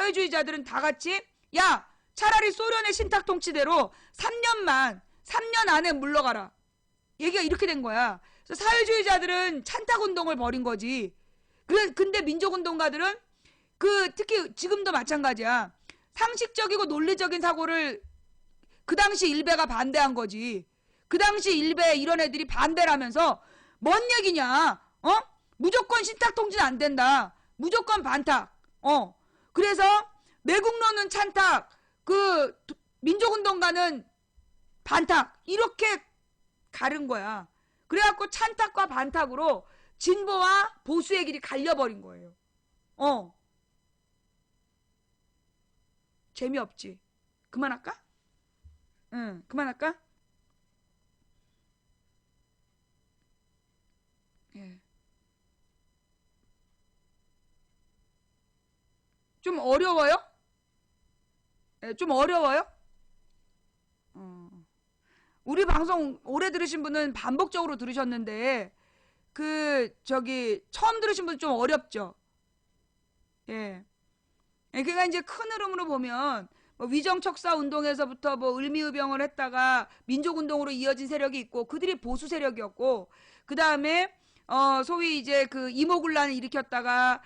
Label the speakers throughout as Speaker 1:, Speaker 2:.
Speaker 1: 사회주의자들은 다 같이 야 차라리 소련의 신탁 통치대로 3년 안에 물러가라. 얘기가 이렇게 된 거야. 그래서 사회주의자들은 찬탁운동을 벌인 거지. 근데 민족운동가들은 특히 지금도 마찬가지야. 상식적이고 논리적인 사고를 그 당시 일베가 반대한 거지. 그 당시 일베 이런 애들이 반대를 하면서 뭔 얘기냐? 무조건 신탁 통치는 안 된다. 무조건 반탁. 그래서 매국노는 찬탁, 민족운동가는 반탁. 이렇게 가른 거야. 그래갖고 찬탁과 반탁으로 진보와 보수의 길이 갈려버린 거예요. 재미없지. 그만할까? 응, 그만할까? 예. 좀 어려워요? 예, 좀 어려워요? 우리 방송 오래 들으신 분은 반복적으로 들으셨는데, 처음 들으신 분은 좀 어렵죠? 예. 그러니까 이제 큰 흐름으로 보면, 위정척사 운동에서부터 을미의병을 했다가 민족운동으로 이어진 세력이 있고, 그들이 보수 세력이었고, 그 다음에, 소위 이제 이모군란을 일으켰다가,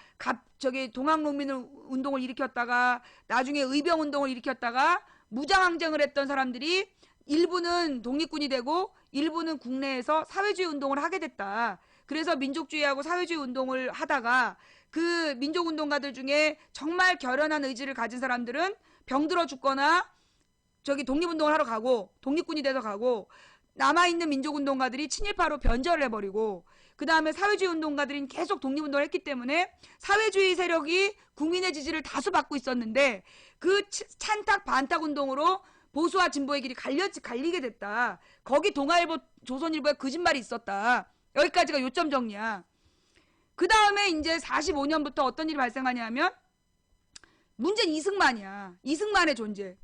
Speaker 1: 동학농민 운동을 일으켰다가, 나중에 의병운동을 일으켰다가, 무장항쟁을 했던 사람들이 일부는 독립군이 되고 일부는 국내에서 사회주의 운동을 하게 됐다. 그래서 민족주의하고 사회주의 운동을 하다가 그 민족운동가들 중에 정말 결연한 의지를 가진 사람들은 병들어 죽거나 독립운동을 하러 가고 독립군이 돼서 가고 남아있는 민족운동가들이 친일파로 변절을 해버리고 그 다음에 사회주의 운동가들은 계속 독립운동을 했기 때문에 사회주의 세력이 국민의 지지를 다수 받고 있었는데 그 찬탁 반탁 운동으로 보수와 진보의 길이 갈리게 됐다. 거기 동아일보 조선일보에 거짓말이 있었다. 여기까지가 요점 정리야. 그 다음에 이제 45년부터 어떤 일이 발생하냐면 문제는 이승만이야. 이승만의 존재.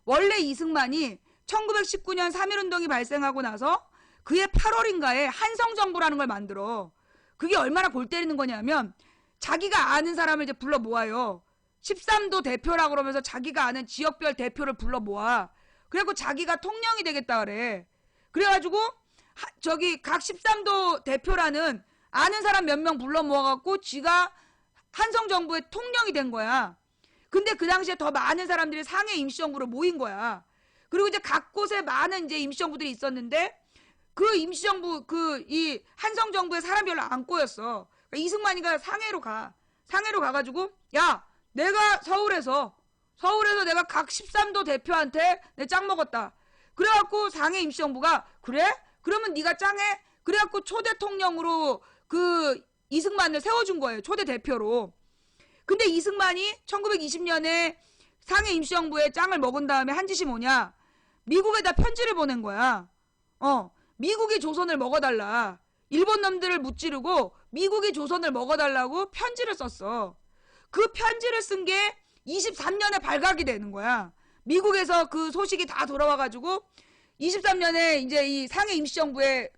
Speaker 1: 원래 이승만이 1919년 3.1운동이 발생하고 나서 그해 8월인가에 한성정부라는 걸 만들어. 그게 얼마나 골 때리는 거냐면 자기가 아는 사람을 이제 불러 모아요. 13도 대표라고 그러면서 자기가 아는 지역별 대표를 불러 모아. 그래갖고 자기가 통령이 되겠다 그래. 그래가지고 각 13도 대표라는 아는 사람 몇 명 불러 모아갖고 지가 한성정부의 통령이 된 거야. 근데 그 당시에 더 많은 사람들이 상해 임시정부로 모인 거야. 그리고 이제 각 곳에 많은 이제 임시정부들이 있었는데 그 임시정부 이 한성정부에 사람 별로 안 꼬였어. 그러니까 이승만이가 상해로 가가지고 야 내가 서울에서 내가 각 13도 대표한테 내 짱 먹었다. 그래갖고 상해 임시정부가 그래? 그러면 네가 짱해? 그래갖고 초대 통령으로 이승만을 세워준 거예요. 초대 대표로. 근데 이승만이 1920년에 상해 임시정부에 짱을 먹은 다음에 한 짓이 뭐냐? 미국에다 편지를 보낸 거야. 미국이 조선을 먹어달라. 일본 놈들을 무찌르고 미국이 조선을 먹어달라고 편지를 썼어. 그 편지를 쓴 게 23년에 발각이 되는 거야. 미국에서 그 소식이 다 돌아와가지고 23년에 이제 이 상해 임시정부에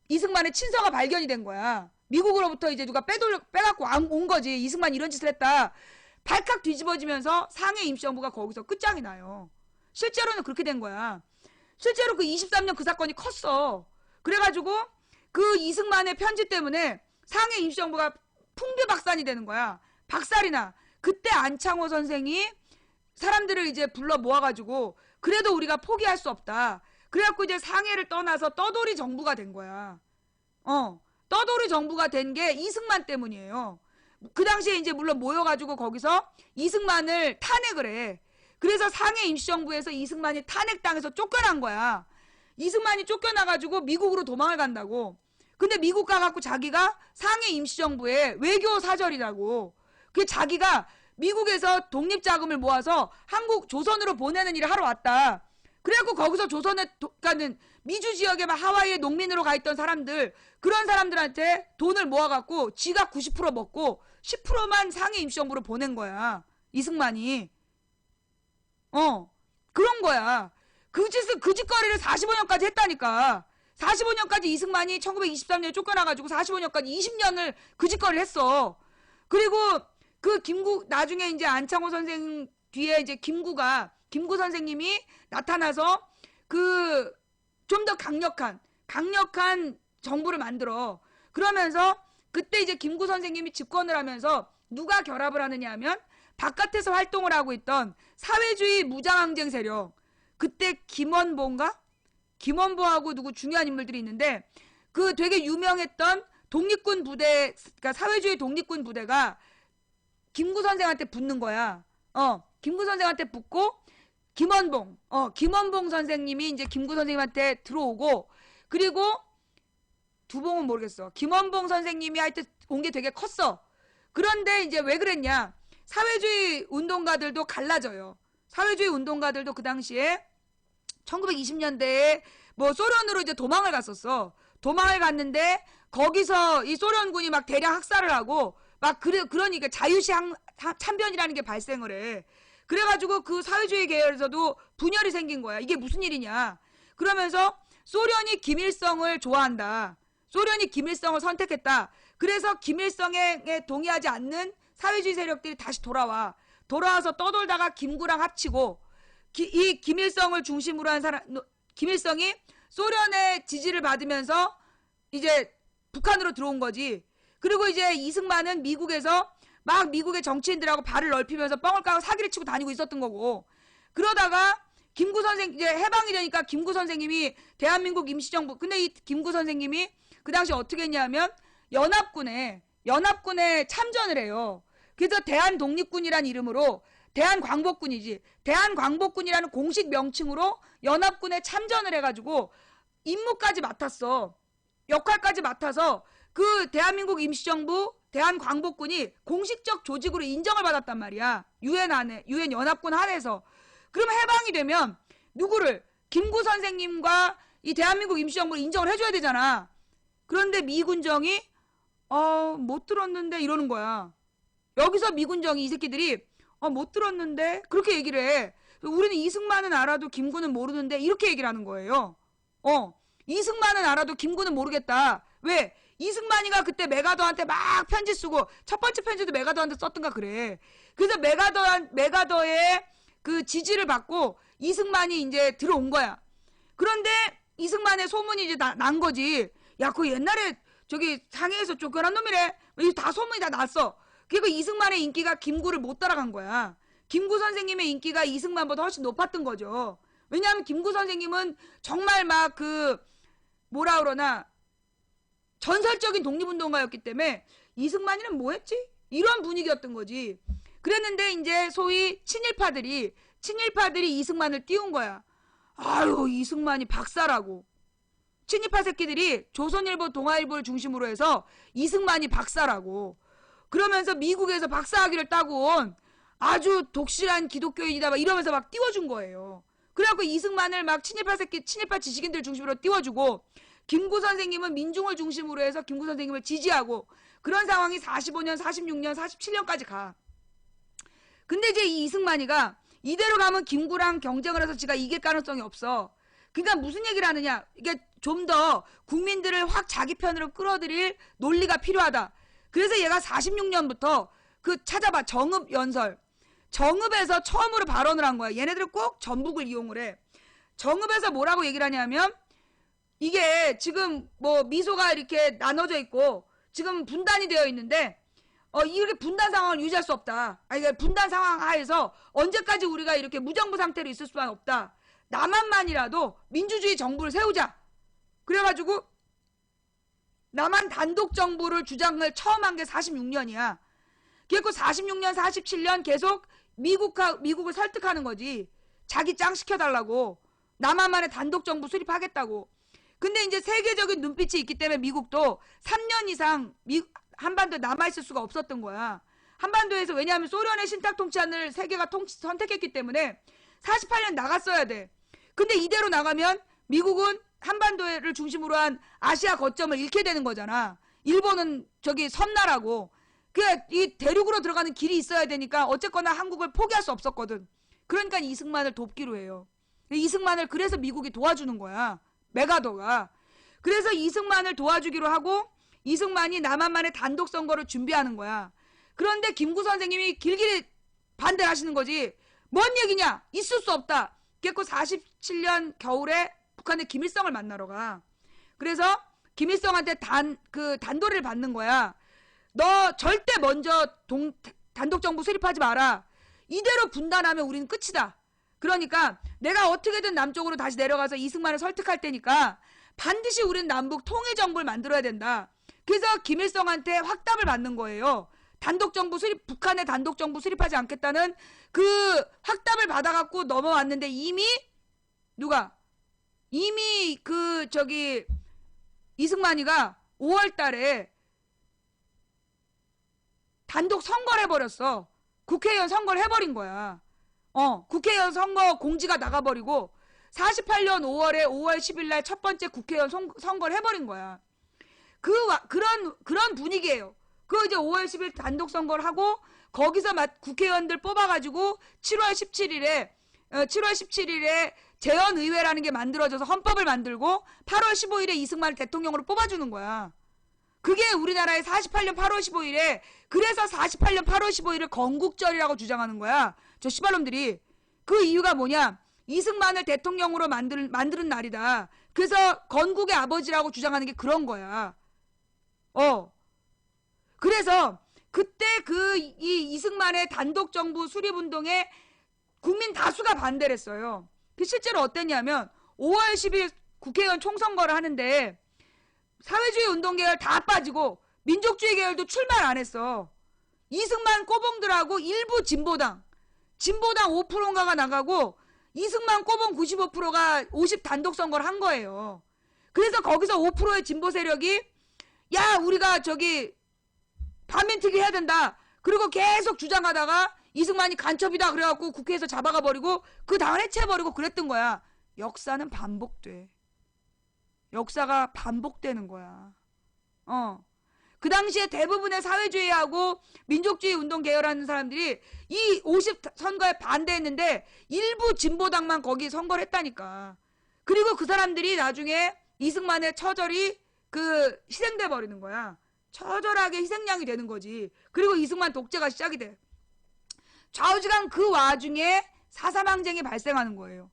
Speaker 1: 이승만의 친서가 발견이 된 거야. 미국으로부터 이제 누가 빼갖고 온 거지. 이승만이 이런 짓을 했다. 발칵 뒤집어지면서 상해 임시정부가 거기서 끝장이 나요. 실제로는 그렇게 된 거야. 실제로 23년 그 사건이 컸어. 그래가지고 그 이승만의 편지 때문에 상해 임시정부가 풍비박산이 되는 거야. 박살이 나. 그때 안창호 선생이 사람들을 이제 불러 모아가지고 그래도 우리가 포기할 수 없다. 그래갖고 이제 상해를 떠나서 떠돌이 정부가 된 거야. 떠돌이 정부가 된 게 이승만 때문이에요. 그 당시에 이제 물론 모여가지고 거기서 이승만을 탄핵을 해. 그래서 상해 임시정부에서 이승만이 탄핵당해서 쫓겨난 거야. 이승만이 쫓겨나가지고 미국으로 도망을 간다고. 근데 미국 가갖고 자기가 상해 임시정부에 외교사절이라고. 그게 자기가 미국에서 독립자금을 모아서 조선으로 보내는 일을 하러 왔다. 그래갖고 거기서 가는 미주 지역에 막 하와이에 농민으로 가 있던 사람들, 그런 사람들한테 돈을 모아갖고 지가 90% 먹고 10%만 상해 임시정부로 보낸 거야. 이승만이. 그런 거야. 그 짓거리를 45년까지 했다니까. 45년까지 이승만이 1923년에 쫓겨나가지고 45년까지 20년을 그 짓거리를 했어. 그리고 그 나중에 이제 안창호 선생 뒤에 이제 김구 선생님이 나타나서 그 좀 더 강력한 정부를 만들어. 그러면서 그때 이제 김구 선생님이 집권을 하면서 누가 결합을 하느냐 하면 바깥에서 활동을 하고 있던 사회주의 무장항쟁 세력, 그때 김원보하고 누구 중요한 인물들이 있는데 그 되게 유명했던 독립군 부대, 그러니까 사회주의 독립군 부대가 김구 선생한테 붙는 거야. 김구 선생한테 붙고 김원봉 선생님이 이제 김구 선생님한테 들어오고, 그리고 두봉은 모르겠어. 김원봉 선생님이 하여튼 온 게 되게 컸어. 그런데 이제 왜 그랬냐? 사회주의 운동가들도 갈라져요. 사회주의 운동가들도 그 당시에 1920년대에 뭐 소련으로 이제 도망을 갔었어. 도망을 갔는데 거기서 이 소련군이 막 대량 학살을 하고 막 그러니까 자유시 참변이라는 게 발생을 해. 그래가지고 그 사회주의 계열에서도 분열이 생긴 거야. 이게 무슨 일이냐? 그러면서 소련이 김일성을 좋아한다. 소련이 김일성을 선택했다. 그래서 김일성에 동의하지 않는 사회주의 세력들이 다시 돌아와서 떠돌다가 김구랑 합치고, 이 김일성을 중심으로 한 김일성이 소련의 지지를 받으면서 이제 북한으로 들어온 거지. 그리고 이제 이승만은 미국에서 막 미국의 정치인들하고 발을 넓히면서 뻥을 까고 사기를 치고 다니고 있었던 거고, 그러다가 김구 선생 이제 해방이 되니까 김구 선생님이 대한민국 임시정부, 근데 이 김구 선생님이 그 당시 어떻게 했냐면 연합군에 참전을 해요. 그래서 대한독립군이란 이름으로 대한광복군이지, 대한광복군이라는 공식 명칭으로 연합군에 참전을 해가지고 임무까지 맡았어. 역할까지 맡아서 그 대한민국 임시정부 대한광복군이 공식적 조직으로 인정을 받았단 말이야. 유엔 연합군 안에서. 그럼 해방이 되면 누구를? 김구 선생님과 이 대한민국 임시정부를 인정을 해줘야 되잖아. 그런데 미군정이 못 들었는데 이러는 거야. 여기서 미군정이 이 새끼들이 못 들었는데 그렇게 얘기를 해. 우리는 이승만은 알아도 김구는 모르는데 이렇게 얘기를 하는 거예요. 이승만은 알아도 김구는 모르겠다. 왜? 이승만이가 그때 메가더한테 막 편지 쓰고 첫 번째 편지도 메가더한테 썼던가 그래. 그래서 메가더의 그 지지를 받고 이승만이 이제 들어온 거야. 그런데 이승만의 소문이 이제 난 거지. 야, 그 옛날에 저기 상해에서 쫓겨난 놈이래. 다 소문이 다 났어. 그리고 이승만의 인기가 김구를 못 따라간 거야. 김구 선생님의 인기가 이승만보다 훨씬 높았던 거죠. 왜냐하면 김구 선생님은 정말 막 뭐라 그러나 전설적인 독립운동가였기 때문에 이승만이는 뭐 했지? 이런 분위기였던 거지. 그랬는데 이제 소위 친일파들이 이승만을 띄운 거야. 아유, 이승만이 박사라고. 친일파 새끼들이 조선일보, 동아일보를 중심으로 해서 이승만이 박사라고. 그러면서 미국에서 박사학위를 따고 온 아주 독실한 기독교인이다 막 이러면서 막 띄워준 거예요. 그래갖고 이승만을 막 친일파 지식인들 중심으로 띄워주고, 김구 선생님은 민중을 중심으로 해서 김구 선생님을 지지하고, 그런 상황이 45년, 46년, 47년까지 가. 근데 이제 이 이승만이가 이대로 가면 김구랑 경쟁을 해서 지가 이길 가능성이 없어. 그러니까 무슨 얘기를 하느냐, 이게 좀 더 국민들을 확 자기 편으로 끌어들일 논리가 필요하다. 그래서 얘가 46년부터 찾아봐, 정읍연설. 정읍에서 처음으로 발언을 한 거야. 얘네들은 꼭 전북을 이용을 해. 정읍에서 뭐라고 얘기를 하냐면, 이게 지금 뭐 미소가 이렇게 나눠져 있고 지금 분단이 되어 있는데 이렇게 분단 상황을 유지할 수 없다. 그러니까 분단 상황 하에서 언제까지 우리가 이렇게 무정부 상태로 있을 수는 없다. 남한만이라도 민주주의 정부를 세우자. 그래가지고 남한 단독 정부를 주장을 처음 한 게 46년이야. 그래서 46년, 47년 계속 미국을 설득하는 거지. 자기 짱 시켜달라고. 남한만의 단독 정부 수립하겠다고. 근데 이제 세계적인 눈빛이 있기 때문에 미국도 3년 이상 한반도에 남아있을 수가 없었던 거야. 한반도에서, 왜냐하면 소련의 신탁 통치안을 세계가 선택했기 때문에 48년 나갔어야 돼. 근데 이대로 나가면 미국은 한반도를 중심으로 한 아시아 거점을 잃게 되는 거잖아. 일본은 저기 섬나라고. 이 대륙으로 들어가는 길이 있어야 되니까 어쨌거나 한국을 포기할 수 없었거든. 그러니까 이승만을 돕기로 해요. 이승만을 그래서 미국이 도와주는 거야. 메가더가. 그래서 이승만을 도와주기로 하고 이승만이 남한만의 단독 선거를 준비하는 거야. 그런데 김구 선생님이 길길이 반대를 하시는 거지. 뭔 얘기냐? 있을 수 없다. 그래서 47년 겨울에 북한의 김일성을 만나러 가. 그래서 김일성한테 단도리를 받는 거야. 너 절대 먼저 단독정부 수립하지 마라. 이대로 분단하면 우리는 끝이다. 그러니까 내가 어떻게든 남쪽으로 다시 내려가서 이승만을 설득할 테니까 반드시 우리는 남북 통일정부를 만들어야 된다. 그래서 김일성한테 확답을 받는 거예요. 북한의 단독정부 수립하지 않겠다는 그 확답을 받아갖고 넘어왔는데 이미 이승만이가 5월 달에 단독 선거를 해버렸어. 국회의원 선거를 해버린 거야. 국회의원 선거 공지가 나가버리고 48년 5월에 5월 10일 날 첫 번째 국회의원 선거를 해버린 거야. 그런 분위기예요. 이제 5월 10일 단독 선거를 하고 거기서 국회의원들 뽑아가지고 7월 17일에 재헌의회라는 게 만들어져서 헌법을 만들고 8월 15일에 이승만을 대통령으로 뽑아주는 거야. 그게 우리나라의 48년 8월 15일에 그래서 48년 8월 15일을 건국절이라고 주장하는 거야. 저 씨발놈들이. 그 이유가 뭐냐? 이승만을 대통령으로 만드는 날이다. 그래서 건국의 아버지라고 주장하는 게 그런 거야. 그래서 그때 이 이승만의 단독정부 수립운동에 국민 다수가 반대를 했어요. 실제로 어땠냐면 5월 10일 국회의원 총선거를 하는데 사회주의 운동계열 다 빠지고 민족주의 계열도 출마를 안 했어. 이승만 꼬봉들하고 일부 진보당 5%인가가 나가고 이승만 꼬봉 95%가 50 단독 선거를 한 거예요. 그래서 거기서 5%의 진보 세력이 야 우리가 반민특위 해야 된다. 그리고 계속 주장하다가 이승만이 간첩이다 그래갖고 국회에서 잡아가 버리고 그 당을 해체해버리고 그랬던 거야. 역사는 반복돼. 역사가 반복되는 거야. 그 당시에 대부분의 사회주의하고 민족주의 운동 계열하는 사람들이 이 50 선거에 반대했는데 일부 진보당만 거기 선거를 했다니까. 그리고 그 사람들이 나중에 이승만의 처절히 희생돼 버리는 거야. 처절하게 희생양이 되는 거지. 그리고 이승만 독재가 시작이 돼. 좌우지간 그 와중에 4.3 항쟁이 발생하는 거예요.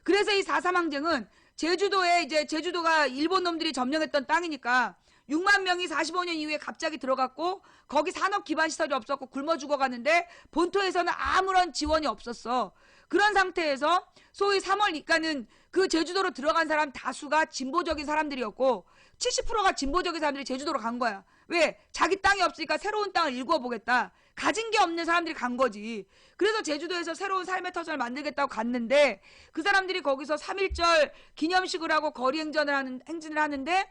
Speaker 1: 그래서 이 4.3 항쟁은 제주도가 일본 놈들이 점령했던 땅이니까 6만 명이 45년 이후에 갑자기 들어갔고 거기 산업 기반 시설이 없었고 굶어 죽어가는데 본토에서는 아무런 지원이 없었어. 그런 상태에서 소위 3월 그 제주도로 들어간 사람 다수가 진보적인 사람들이었고 70%가 진보적인 사람들이 제주도로 간 거야. 왜? 자기 땅이 없으니까 새로운 땅을 일구어보겠다. 가진 게 없는 사람들이 간 거지. 그래서 제주도에서 새로운 삶의 터전을 만들겠다고 갔는데 그 사람들이 거기서 3.1절 기념식을 하고 거리 행진을 하는데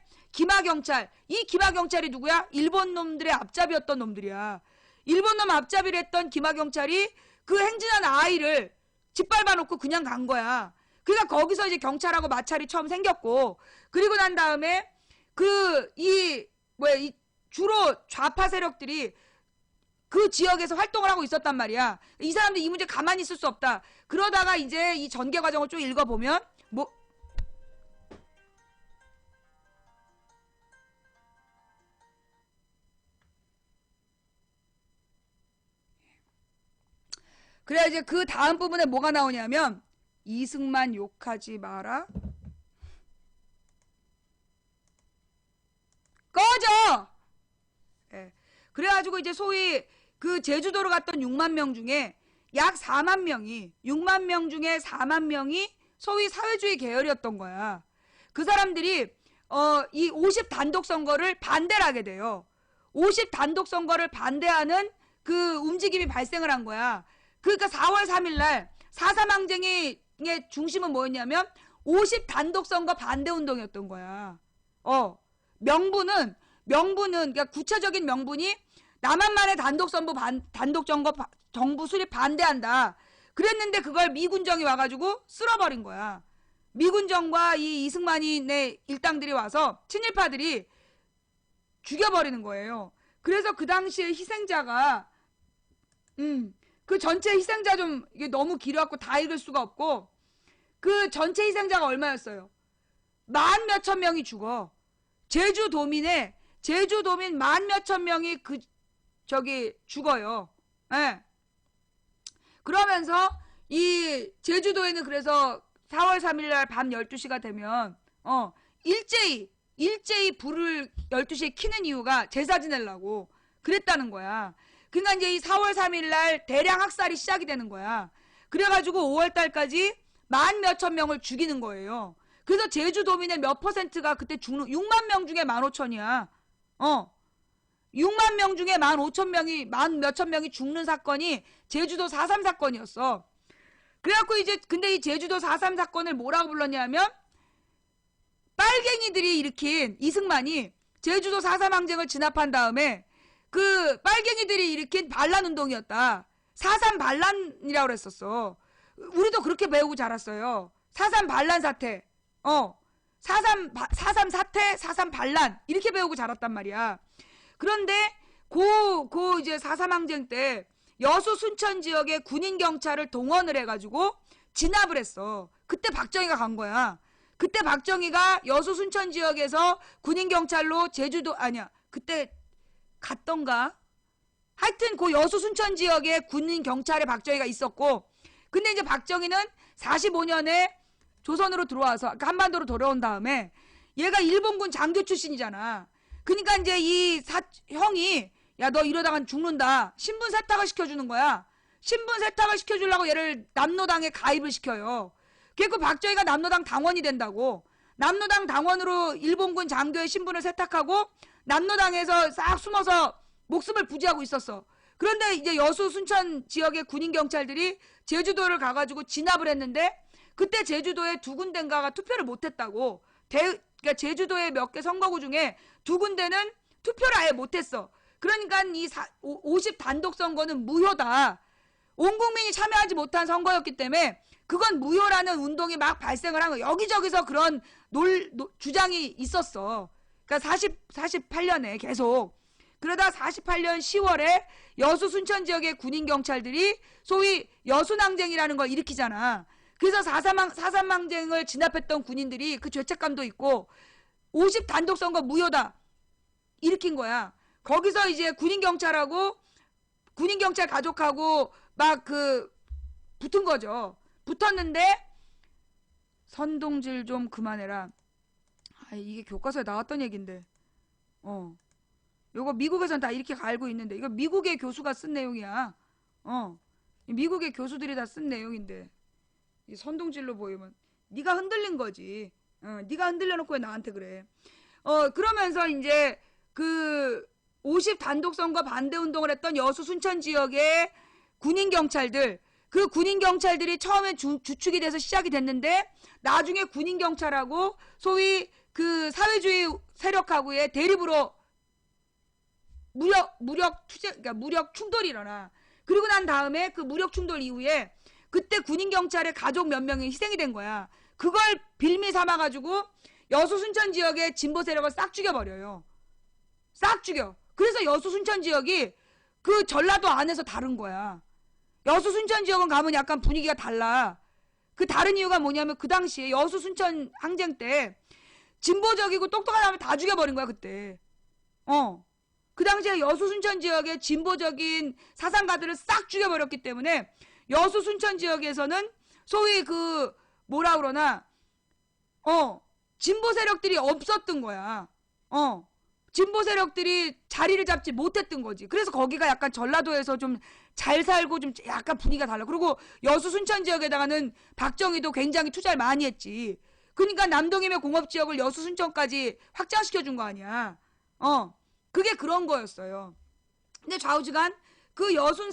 Speaker 1: 이 기마경찰이 누구야? 일본 놈들의 앞잡이였던 놈들이야. 일본 놈 앞잡이를 했던 기마경찰이 그 행진한 아이를 짓밟아 놓고 그냥 간 거야. 그러니까 거기서 이제 경찰하고 마찰이 처음 생겼고 그리고 난 다음에 주로 좌파 세력들이 그 지역에서 활동을 하고 있었단 말이야. 이 사람들 이 문제 가만히 있을 수 없다. 그러다가 이제 이 전개 과정을 좀 읽어보면 그래야 이제 그 다음 부분에 뭐가 나오냐면 이승만 욕하지 마라. 꺼져! 예. 그래가지고 이제 소위 그 제주도로 갔던 6만 명 중에 약 4만 명이 6만 명 중에 4만 명이 소위 사회주의 계열이었던 거야. 그 사람들이 이 50 단독 선거를 반대를 하게 돼요. 50 단독 선거를 반대하는 그 움직임이 발생을 한 거야. 그러니까 4월 3일 날 4.3 항쟁의 중심은 뭐였냐면 50 단독 선거 반대 운동이었던 거야. 명분은 그러니까 구체적인 명분이 남한만의 정부 수립 반대한다. 그랬는데 그걸 미군정이 와가지고 쓸어버린 거야. 미군정과 이 이승만의 일당들이 와서 친일파들이 죽여버리는 거예요. 그래서 그 당시에 희생자가 그 전체 희생자 이게 너무 길어갖고 다 읽을 수가 없고 그 전체 희생자가 얼마였어요? 10,000 몇천 명이 죽어. 제주도민 10,000 몇천 명이 죽어요. 예. 그러면서 이 제주도에는 그래서 4월 3일 날 밤 12시가 되면 일제히 불을 12시에 켜는 이유가 제사 지내려고 그랬다는 거야. 그러니까 이제 이 4월 3일 날 대량 학살이 시작이 되는 거야. 그래가지고 5월 달까지 만 몇천 명을 죽이는 거예요. 그래서 제주도민의 몇 퍼센트가 그때 죽는 6만 명 중에 15,000이야. 6만 명 중에 15,000명이 만 몇천 명이 죽는 사건이 제주도 4.3 사건이었어. 그래갖고 이제 근데 이 제주도 4.3 사건을 뭐라고 불렀냐면 빨갱이들이 일으킨 이승만이 제주도 4.3 항쟁을 진압한 다음에 그 빨갱이들이 일으킨 반란운동이었다. 4.3 반란이라고 그랬었어. 우리도 그렇게 배우고 자랐어요. 4.3 반란 사태. 4.3 사태, 4.3 반란 이렇게 배우고 자랐단 말이야. 그런데 이제 4.3 항쟁 때 여수 순천 지역의 군인 경찰을 동원을 해가지고 진압을 했어. 그때 박정희가 간 거야. 그때 박정희가 여수 순천 지역에서 군인 경찰로 제주도 아니야 그때 갔던가? 하여튼 그 여수 순천 지역에 군인 경찰에 박정희가 있었고, 근데 이제 박정희는 45년에 조선으로 들어와서 한반도로 돌아온 다음에 얘가 일본군 장교 출신이잖아. 그러니까 이제 형이 야 너 이러다간 죽는다. 신분 세탁을 시켜주는 거야. 신분 세탁을 시켜주려고 얘를 남로당에 가입을 시켜요. 그래서 박정희가 남로당 당원이 된다고. 남로당 당원으로 일본군 장교의 신분을 세탁하고 남로당에서 싹 숨어서 목숨을 부지하고 있었어. 그런데 이제 여수 순천 지역의 군인 경찰들이 제주도를 가가지고 진압을 했는데 그때 제주도에 두 군데인가가 투표를 못했다고. 그러니까 제주도의 몇 개 선거구 중에 두 군데는 투표를 아예 못했어. 그러니까 이 50 단독 선거는 무효다. 온 국민이 참여하지 못한 선거였기 때문에 그건 무효라는 운동이 막 발생을 한 거야. 여기저기서 그런 주장이 있었어. 그러니까 48년에 계속. 그러다 48년 10월에 여수 순천 지역의 군인 경찰들이 소위 여순항쟁이라는 걸 일으키잖아. 그래서 4.3 항쟁을 진압했던 군인들이 그 죄책감도 있고 50 단독 선거 무효다 일으킨 거야. 거기서 이제 군인 경찰 가족하고 막 붙은 거죠. 붙었는데 선동질 좀 그만해라. 이게 교과서에 나왔던 얘긴데. 요거 미국에선 다 이렇게 알고 있는데 이거 미국의 교수가 쓴 내용이야. 미국의 교수들이 다 쓴 내용인데 이 선동질로 보이면 네가 흔들린 거지. 네가 흔들려놓고 왜 나한테 그래. 그러면서 이제 50 단독 선거 반대 운동을 했던 여수 순천 지역의 군인 경찰들, 그 군인 경찰들이 처음에 주축이 돼서 시작이 됐는데 나중에 군인 경찰하고 소위 그 사회주의 세력하고의 대립으로 무력 충돌이 일어나. 그리고 난 다음에 그 무력 충돌 이후에 그때 군인 경찰의 가족 몇 명이 희생이 된 거야. 그걸 빌미 삼아가지고 여수 순천 지역의 진보 세력을 싹 죽여버려요. 싹 죽여. 그래서 여수 순천 지역이 그 전라도 안에서 다른 거야. 여수 순천 지역은 가면 약간 분위기가 달라. 그 다른 이유가 뭐냐면 그 당시에 여수 순천 항쟁 때 진보적이고 똑똑한 사람을 다 죽여버린 거야 그때. 그 당시에 여수 순천 지역의 진보적인 사상가들을 싹 죽여버렸기 때문에 여수 순천 지역에서는 소위 진보 세력들이 없었던 거야. 진보 세력들이 자리를 잡지 못했던 거지. 그래서 거기가 약간 전라도에서 좀 잘 살고 좀 약간 분위기가 달라. 그리고 여수 순천 지역에다가는 박정희도 굉장히 투자를 많이 했지. 그러니까 남동임의 공업지역을 여수 순천까지 확장시켜 준 거 아니야. 그게 그런 거였어요. 근데 좌우지간 그 여순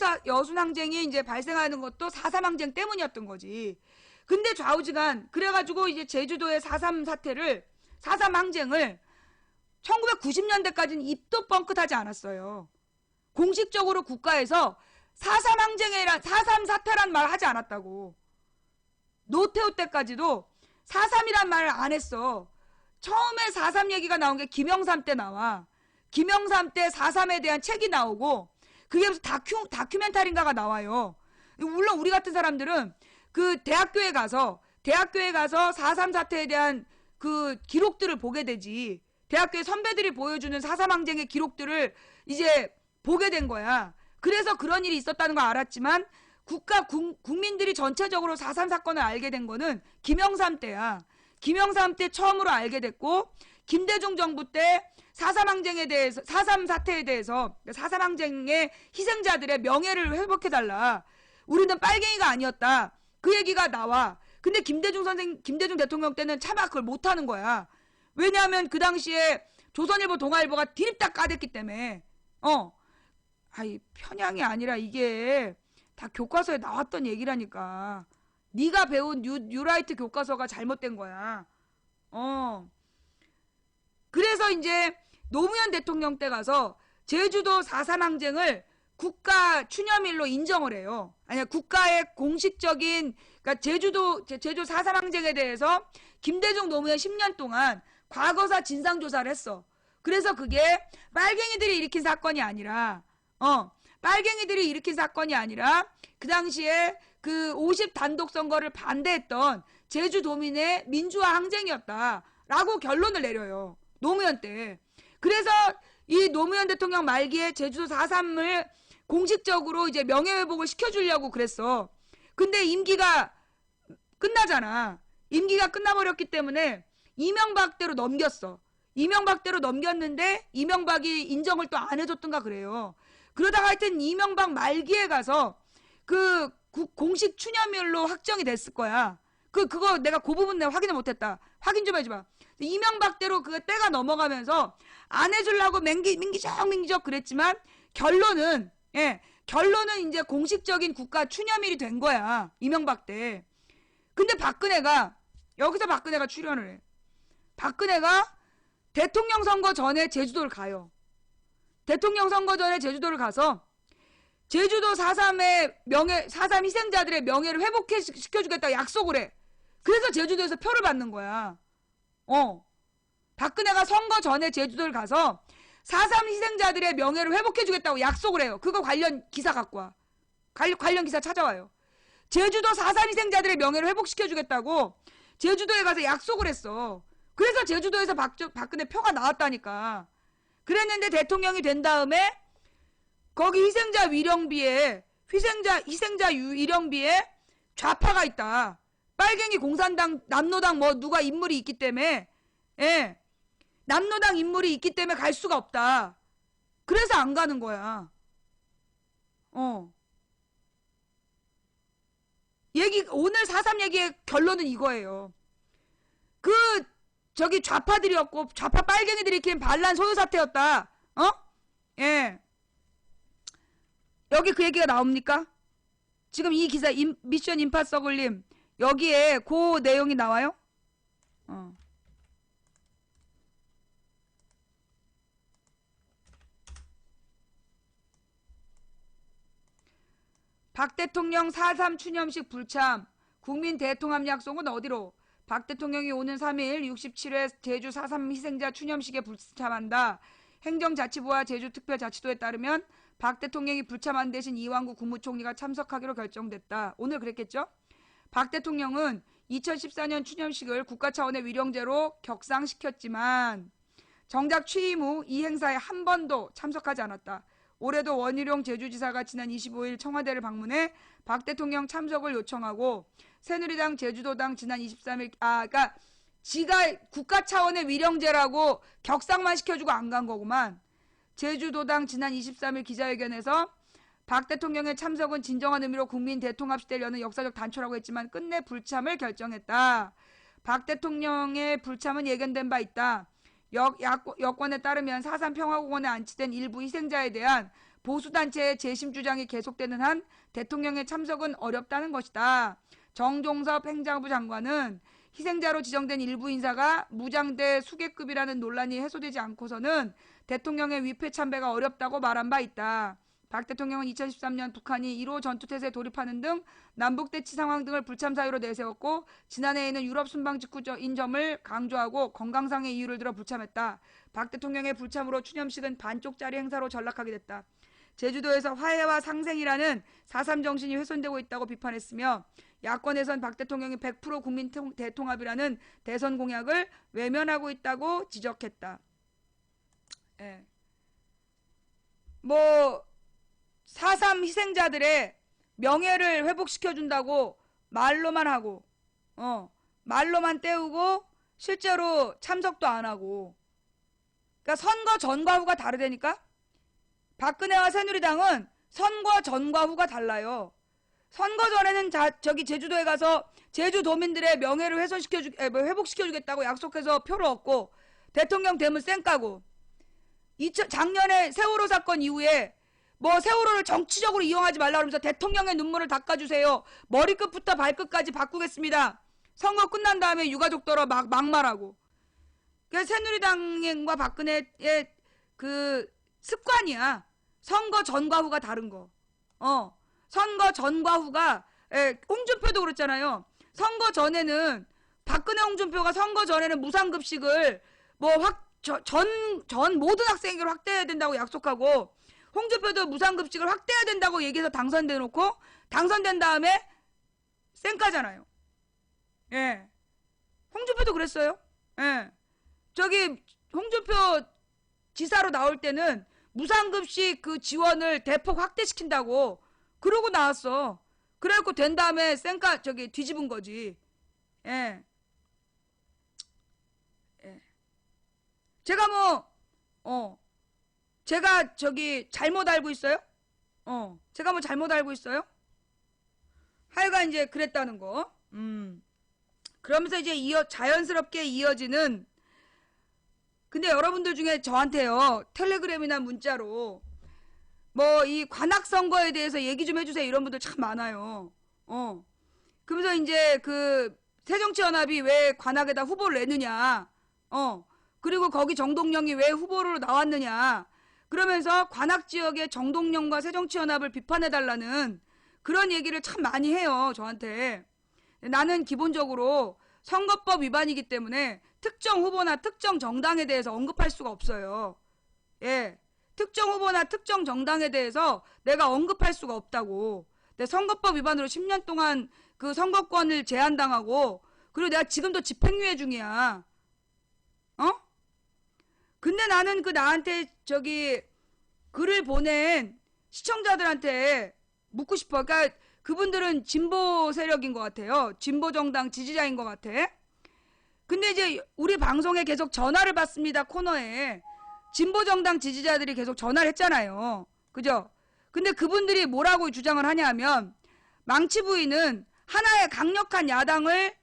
Speaker 1: 항쟁이 이제 발생하는 것도 4.3 항쟁 때문이었던 거지. 근데 좌우지간 그래가지고 이제 제주도의 4.3 사태를 4.3 항쟁을 1990년대까지는 입도 뻥끗하지 않았어요. 공식적으로 국가에서 4.3 항쟁이란 4.3 사태란 말 하지 않았다고. 노태우 때까지도 4.3이란 말을 안 했어. 처음에 4.3 얘기가 나온 게 김영삼 때 나와. 김영삼 때 4.3에 대한 책이 나오고 그게 무슨 다큐멘터리인가가 나와요. 물론 우리 같은 사람들은 그 대학교에 가서 4.3 사태에 대한 그 기록들을 보게 되지. 대학교의 선배들이 보여주는 4.3 항쟁의 기록들을 이제 보게 된 거야. 그래서 그런 일이 있었다는 걸 알았지만 국민들이 전체적으로 4.3 사건을 알게 된 거는 김영삼 때야. 김영삼 때 처음으로 알게 됐고, 김대중 정부 때 4.3 항쟁에 대해서, 4.3 사태에 대해서 4.3 항쟁의 희생자들의 명예를 회복해달라. 우리는 빨갱이가 아니었다. 그 얘기가 나와. 근데 김대중 대통령 때는 차마 그걸 못하는 거야. 왜냐하면 그 당시에 조선일보, 동아일보가 디립다 까댔기 때문에. 아이, 편향이 아니라 이게 다 교과서에 나왔던 얘기라니까. 네가 배운 뉴라이트 교과서가 잘못된 거야. 그래서 이제 노무현 대통령 때 가서 제주도 4.3 항쟁을 국가 추념일로 인정을 해요. 아니, 국가의 공식적인, 그러니까 제주 4.3 항쟁에 대해서 김대중 노무현 10년 동안 과거사 진상조사를 했어. 그래서 그게 빨갱이들이 일으킨 사건이 아니라, 빨갱이들이 일으킨 사건이 아니라 그 당시에 그 50 단독 선거를 반대했던 제주도민의 민주화 항쟁이었다라고 결론을 내려요. 노무현 때. 그래서 이 노무현 대통령 말기에 제주도 4.3을 공식적으로 이제 명예회복을 시켜주려고 그랬어. 근데 임기가 끝나잖아. 임기가 끝나버렸기 때문에 이명박대로 넘겼어. 이명박대로 넘겼는데 이명박이 인정을 또 안 해줬던가 그래요. 그러다가 하여튼 이명박 말기에 가서 그 공식 추념일로 확정이 됐을 거야. 그거 내가 그 부분 내가 확인을 못했다. 확인 좀 해줘봐. 이명박대로 그 때가 넘어가면서 안 해주려고 민기적 그랬지만 결론은 이제 공식적인 국가 추념일이 된 거야. 이명박 때. 근데 여기서 박근혜가 출연을 해. 박근혜가 대통령 선거 전에 제주도를 가요. 대통령 선거 전에 제주도를 가서 제주도 4.3 희생자들의 명예를 회복시켜주겠다 약속을 해. 그래서 제주도에서 표를 받는 거야. 박근혜가 선거 전에 제주도를 가서 4.3 희생자들의 명예를 회복해주겠다고 약속을 해요. 그거 관련 기사 갖고 와. 관련 기사 찾아와요. 제주도 4.3 희생자들의 명예를 회복시켜주겠다고 제주도에 가서 약속을 했어. 그래서 제주도에서 박근혜 표가 나왔다니까. 그랬는데 대통령이 된 다음에 거기 희생자 위령비에 좌파가 있다. 빨갱이 공산당 남노당 뭐 누가 인물이 있기 때문에 남노당 인물이 있기 때문에 갈 수가 없다. 그래서 안 가는 거야. 오늘 4.3 얘기의 결론은 이거예요. 저기 좌파들이었고 좌파 빨갱이들이 일으킨 반란 소요 사태였다. 여기 그 얘기가 나옵니까? 지금 이 기사 미션 임파서글님 여기에 그 내용이 나와요? 박 대통령 4.3 추념식 불참 국민 대통합 약속은 어디로? 박 대통령이 오는 3일 67회 제주 4.3 희생자 추념식에 불참한다. 행정자치부와 제주특별자치도에 따르면 박 대통령이 불참한 대신 이완구 국무총리가 참석하기로 결정됐다. 오늘 그랬겠죠? 박 대통령은 2014년 추념식을 국가 차원의 위령제로 격상시켰지만 정작 취임 후 이 행사에 한 번도 참석하지 않았다. 올해도 원희룡 제주지사가 지난 25일 청와대를 방문해 박 대통령 참석을 요청하고 새누리당 제주도당 지난 23일 그러니까 지가 국가 차원의 위령제라고 격상만 시켜주고 안 간 거구만. 제주도당 지난 23일 기자회견에서 박 대통령의 참석은 진정한 의미로 국민 대통합 시대를 여는 역사적 단초라고 했지만 끝내 불참을 결정했다. 박 대통령의 불참은 예견된 바 있다. 여권에 따르면 4.3 평화공원에 안치된 일부 희생자에 대한 보수단체의 재심 주장이 계속되는 한 대통령의 참석은 어렵다는 것이다. 정종섭 행정부 장관은 희생자로 지정된 일부 인사가 무장대 수계급이라는 논란이 해소되지 않고서는 대통령의 위패 참배가 어렵다고 말한 바 있다. 박 대통령은 2013년 북한이 1호 전투태세에 돌입하는 등 남북대치 상황 등을 불참 사유로 내세웠고 지난해에는 유럽 순방 직후인 점을 강조하고 건강상의 이유를 들어 불참했다. 박 대통령의 불참으로 추념식은 반쪽짜리 행사로 전락하게 됐다. 제주도에서 화해와 상생이라는 4.3 정신이 훼손되고 있다고 비판했으며 야권에선 박 대통령이 100% 국민 대통합이라는 대선 공약을 외면하고 있다고 지적했다. 뭐 4.3 희생자들의 명예를 회복시켜준다고 말로만 하고 말로만 때우고 실제로 참석도 안 하고. 그러니까 선거 전과 후가 다르다니까. 박근혜와 새누리당은 선거 전과 후가 달라요. 선거 전에는 저기 제주도에 가서 제주도민들의 명예를 회복시켜주겠다고 약속해서 표를 얻고 대통령 되면 쌩까고, 작년에 세월호 사건 이후에 뭐 세월호를 정치적으로 이용하지 말라 그러면서 대통령의 눈물을 닦아주세요. 머리끝부터 발끝까지 바꾸겠습니다. 선거 끝난 다음에 유가족들어 막말하고. 그러니까 새누리당과 박근혜의 그 습관이야. 선거 전과 후가 다른 거. 선거 전과 후가, 홍준표도 그랬잖아요. 선거 전에는 박근혜 홍준표가 선거 전에는 무상급식을 뭐 전 모든 학생에게 확대해야 된다고 약속하고, 홍준표도 무상급식을 확대해야 된다고 얘기해서 당선돼 놓고 당선된 다음에 쌩까잖아요. 예. 홍준표도 그랬어요. 예. 저기 홍준표 지사로 나올 때는 무상급식 그 지원을 대폭 확대시킨다고 그러고 나왔어. 그래갖고 된 다음에 쌩까 저기 뒤집은 거지. 예. 예. 제가 제가 저기 잘못 알고 있어요? 제가 뭐 잘못 알고 있어요? 하여간 이제 그랬다는 거. 그러면서 이제 자연스럽게 이어지는, 근데 여러분들 중에 저한테요, 텔레그램이나 문자로 뭐 이 관악선거에 대해서 얘기 좀 해주세요 이런 분들 참 많아요. 그러면서 이제 그 새정치연합이 왜 관악에다 후보를 내느냐, 그리고 거기 정동영이 왜 후보로 나왔느냐, 그러면서 관악 지역의 정동영과 새정치연합을 비판해달라는 그런 얘기를 참 많이 해요 저한테. 나는 기본적으로 선거법 위반이기 때문에 특정 후보나 특정 정당에 대해서 언급할 수가 없어요. 예, 특정 후보나 특정 정당에 대해서 내가 언급할 수가 없다고. 내 선거법 위반으로 10년 동안 그 선거권을 제한당하고, 그리고 내가 지금도 집행유예 중이야. 근데 나는 그 나한테 저기 글을 보낸 시청자들한테 묻고 싶어. 그러니까 그분들은 진보 세력인 것 같아요. 진보 정당 지지자인 것 같아. 근데 이제 우리 방송에 계속 전화를 받습니다 코너에 진보 정당 지지자들이 계속 전화를 했잖아요. 그죠? 근데 그분들이 뭐라고 주장을 하냐면, 망치 부인은 하나의 강력한 야당을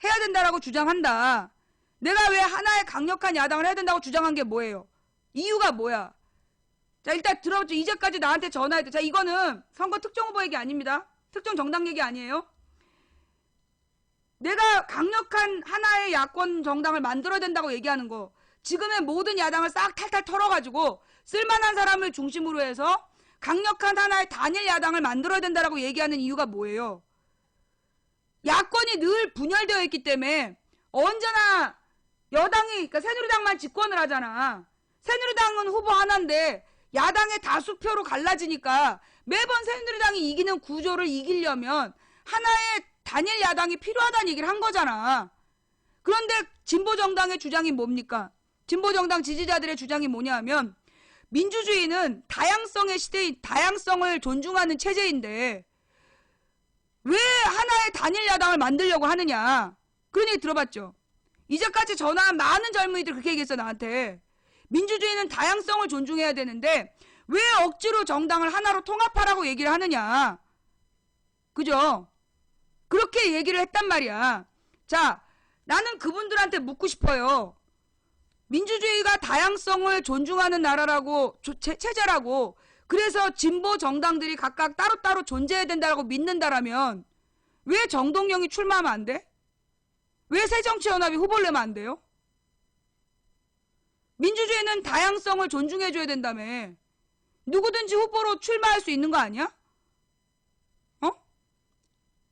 Speaker 1: 해야 된다라고 주장한다. 내가 왜 하나의 강력한 야당을 해야 된다고 주장한 게 뭐예요? 이유가 뭐야? 자, 일단 들어보죠. 이제까지 나한테 전화했대. 자, 이거는 선거 특정 후보 얘기 아닙니다. 특정 정당 얘기 아니에요. 내가 강력한 하나의 야권 정당을 만들어야 된다고 얘기하는 거, 지금의 모든 야당을 싹 탈탈 털어가지고 쓸만한 사람을 중심으로 해서 강력한 하나의 단일 야당을 만들어야 된다라고 얘기하는 이유가 뭐예요? 야권이 늘 분열되어 있기 때문에 언제나 여당이, 그러니까 새누리당만 집권을 하잖아. 새누리당은 후보 하나인데 야당의 다수표로 갈라지니까 매번 새누리당이 이기는 구조를 이기려면 하나의 단일 야당이 필요하다는 얘기를 한 거잖아. 그런데 진보정당의 주장이 뭡니까? 진보정당 지지자들의 주장이 뭐냐 하면, 민주주의는 다양성의 시대인, 다양성을 존중하는 체제인데 왜 하나의 단일 야당을 만들려고 하느냐. 그런 얘기 들어봤죠? 이제까지 전화한 많은 젊은이들 그렇게 얘기했어 나한테. 민주주의는 다양성을 존중해야 되는데 왜 억지로 정당을 하나로 통합하라고 얘기를 하느냐. 그죠? 그렇게 얘기를 했단 말이야. 자, 나는 그분들한테 묻고 싶어요. 민주주의가 다양성을 존중하는 나라라고, 체제라고, 그래서 진보 정당들이 각각 따로따로 존재해야 된다고 믿는다라면 왜 정동영이 출마하면 안 돼? 왜 새정치연합이 후보를 내면 안 돼요? 민주주의는 다양성을 존중해줘야 된다며. 누구든지 후보로 출마할 수 있는 거 아니야?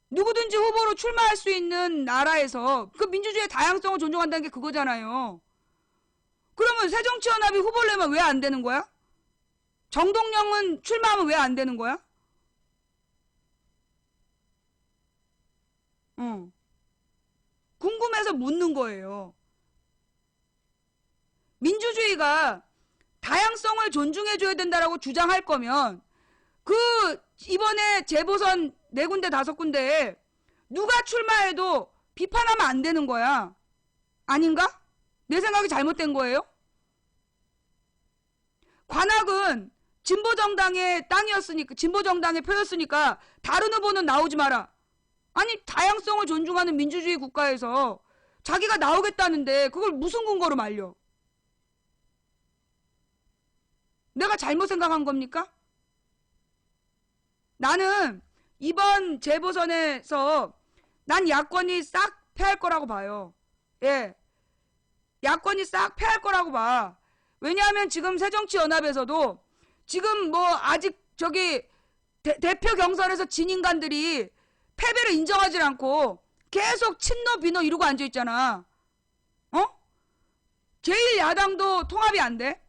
Speaker 1: 누구든지 후보로 출마할 수 있는 나라에서 그 민주주의의 다양성을 존중한다는 게 그거잖아요. 그러면 새정치연합이 후보를 내면 왜 안 되는 거야? 정동영은 출마하면 왜 안 되는 거야? 궁금해서 묻는 거예요. 민주주의가 다양성을 존중해줘야 된다라고 주장할 거면 그 이번에 재보선 4군데 5군데에 누가 출마해도 비판하면 안 되는 거야. 아닌가? 내 생각이 잘못된 거예요? 관악은 진보정당의 땅이었으니까, 진보정당의 표였으니까 다른 후보는 나오지 마라. 아니, 다양성을 존중하는 민주주의 국가에서 자기가 나오겠다는데 그걸 무슨 근거로 말려? 내가 잘못 생각한 겁니까? 나는 이번 재보선에서 난 야권이 싹 패할 거라고 봐요. 예. 야권이 싹 패할 거라고 봐. 왜냐하면 지금 새정치연합에서도 지금 뭐 아직 저기 대표 경선에서 진 인간들이 패배를 인정하지 않고 계속 친노 비노 이러고 앉아있잖아. 제1야당도 통합이 안 돼.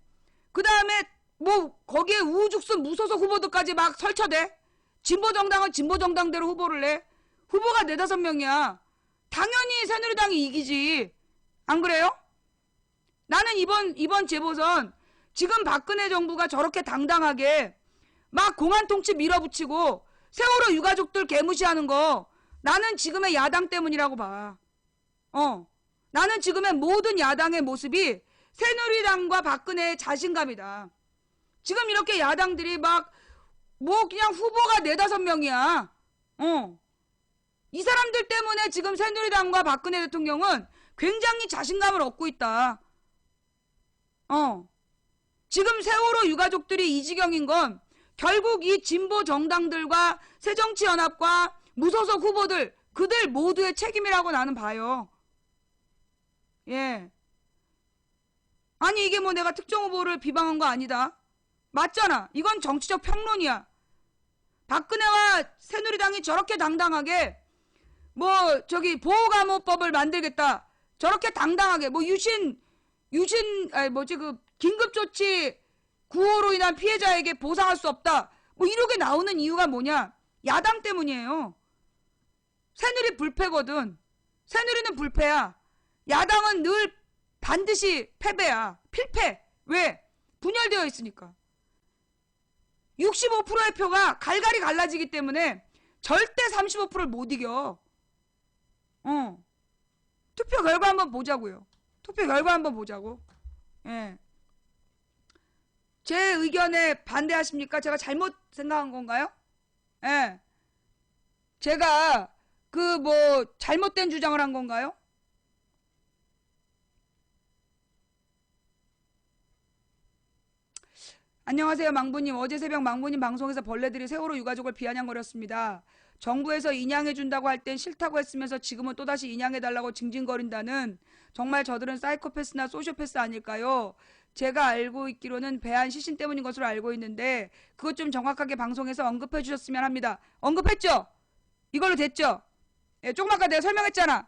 Speaker 1: 그 다음에 뭐 거기에 우후죽순 무소속 후보들까지 막 설쳐대. 진보정당은 진보정당대로 후보를 내. 후보가 4-5명이야. 당연히 새누리당이 이기지. 안 그래요? 나는 이번 재보선 지금 박근혜 정부가 저렇게 당당하게 막 공안 통치 밀어붙이고 세월호 유가족들 개무시하는 거 나는 지금의 야당 때문이라고 봐. 나는 지금의 모든 야당의 모습이 새누리당과 박근혜의 자신감이다. 지금 이렇게 야당들이 막 뭐 그냥 후보가 4-5명이야. 이 사람들 때문에 지금 새누리당과 박근혜 대통령은 굉장히 자신감을 얻고 있다. 지금 세월호 유가족들이 이 지경인 건 결국 이 진보 정당들과 새정치연합과 무소속 후보들 그들 모두의 책임이라고 나는 봐요. 예. 아니 이게 뭐 내가 특정 후보를 비방한 거 아니다. 맞잖아. 이건 정치적 평론이야. 박근혜와 새누리당이 저렇게 당당하게 뭐 저기 보호감호법을 만들겠다. 저렇게 당당하게 뭐 긴급조치 구호로 인한 피해자에게 보상할 수 없다. 뭐 이렇게 나오는 이유가 뭐냐? 야당 때문이에요. 새누리 불패거든. 새누리는 불패야. 야당은 늘 반드시 패배야. 필패. 왜? 분열되어 있으니까. 65%의 표가 갈갈이 갈라지기 때문에 절대 35%를 못 이겨. 투표 결과 한번 보자고요. 투표 결과 한번 보자고. 예. 제 의견에 반대하십니까? 제가 잘못 생각한 건가요? 예. 제가 그 뭐 잘못된 주장을 한 건가요? 안녕하세요 망부님. 어제 새벽 망부님 방송에서 벌레들이 세월호 유가족을 비아냥거렸습니다. 정부에서 인양해준다고 할 땐 싫다고 했으면서 지금은 또다시 인양해달라고 징징거린다는 정말 저들은 사이코패스나 소시오패스 아닐까요? 제가 알고 있기로는 배안 시신 때문인 것으로 알고 있는데 그것 좀 정확하게 방송에서 언급해 주셨으면 합니다. 언급했죠? 이걸로 됐죠? 예, 조금 아까 내가 설명했잖아.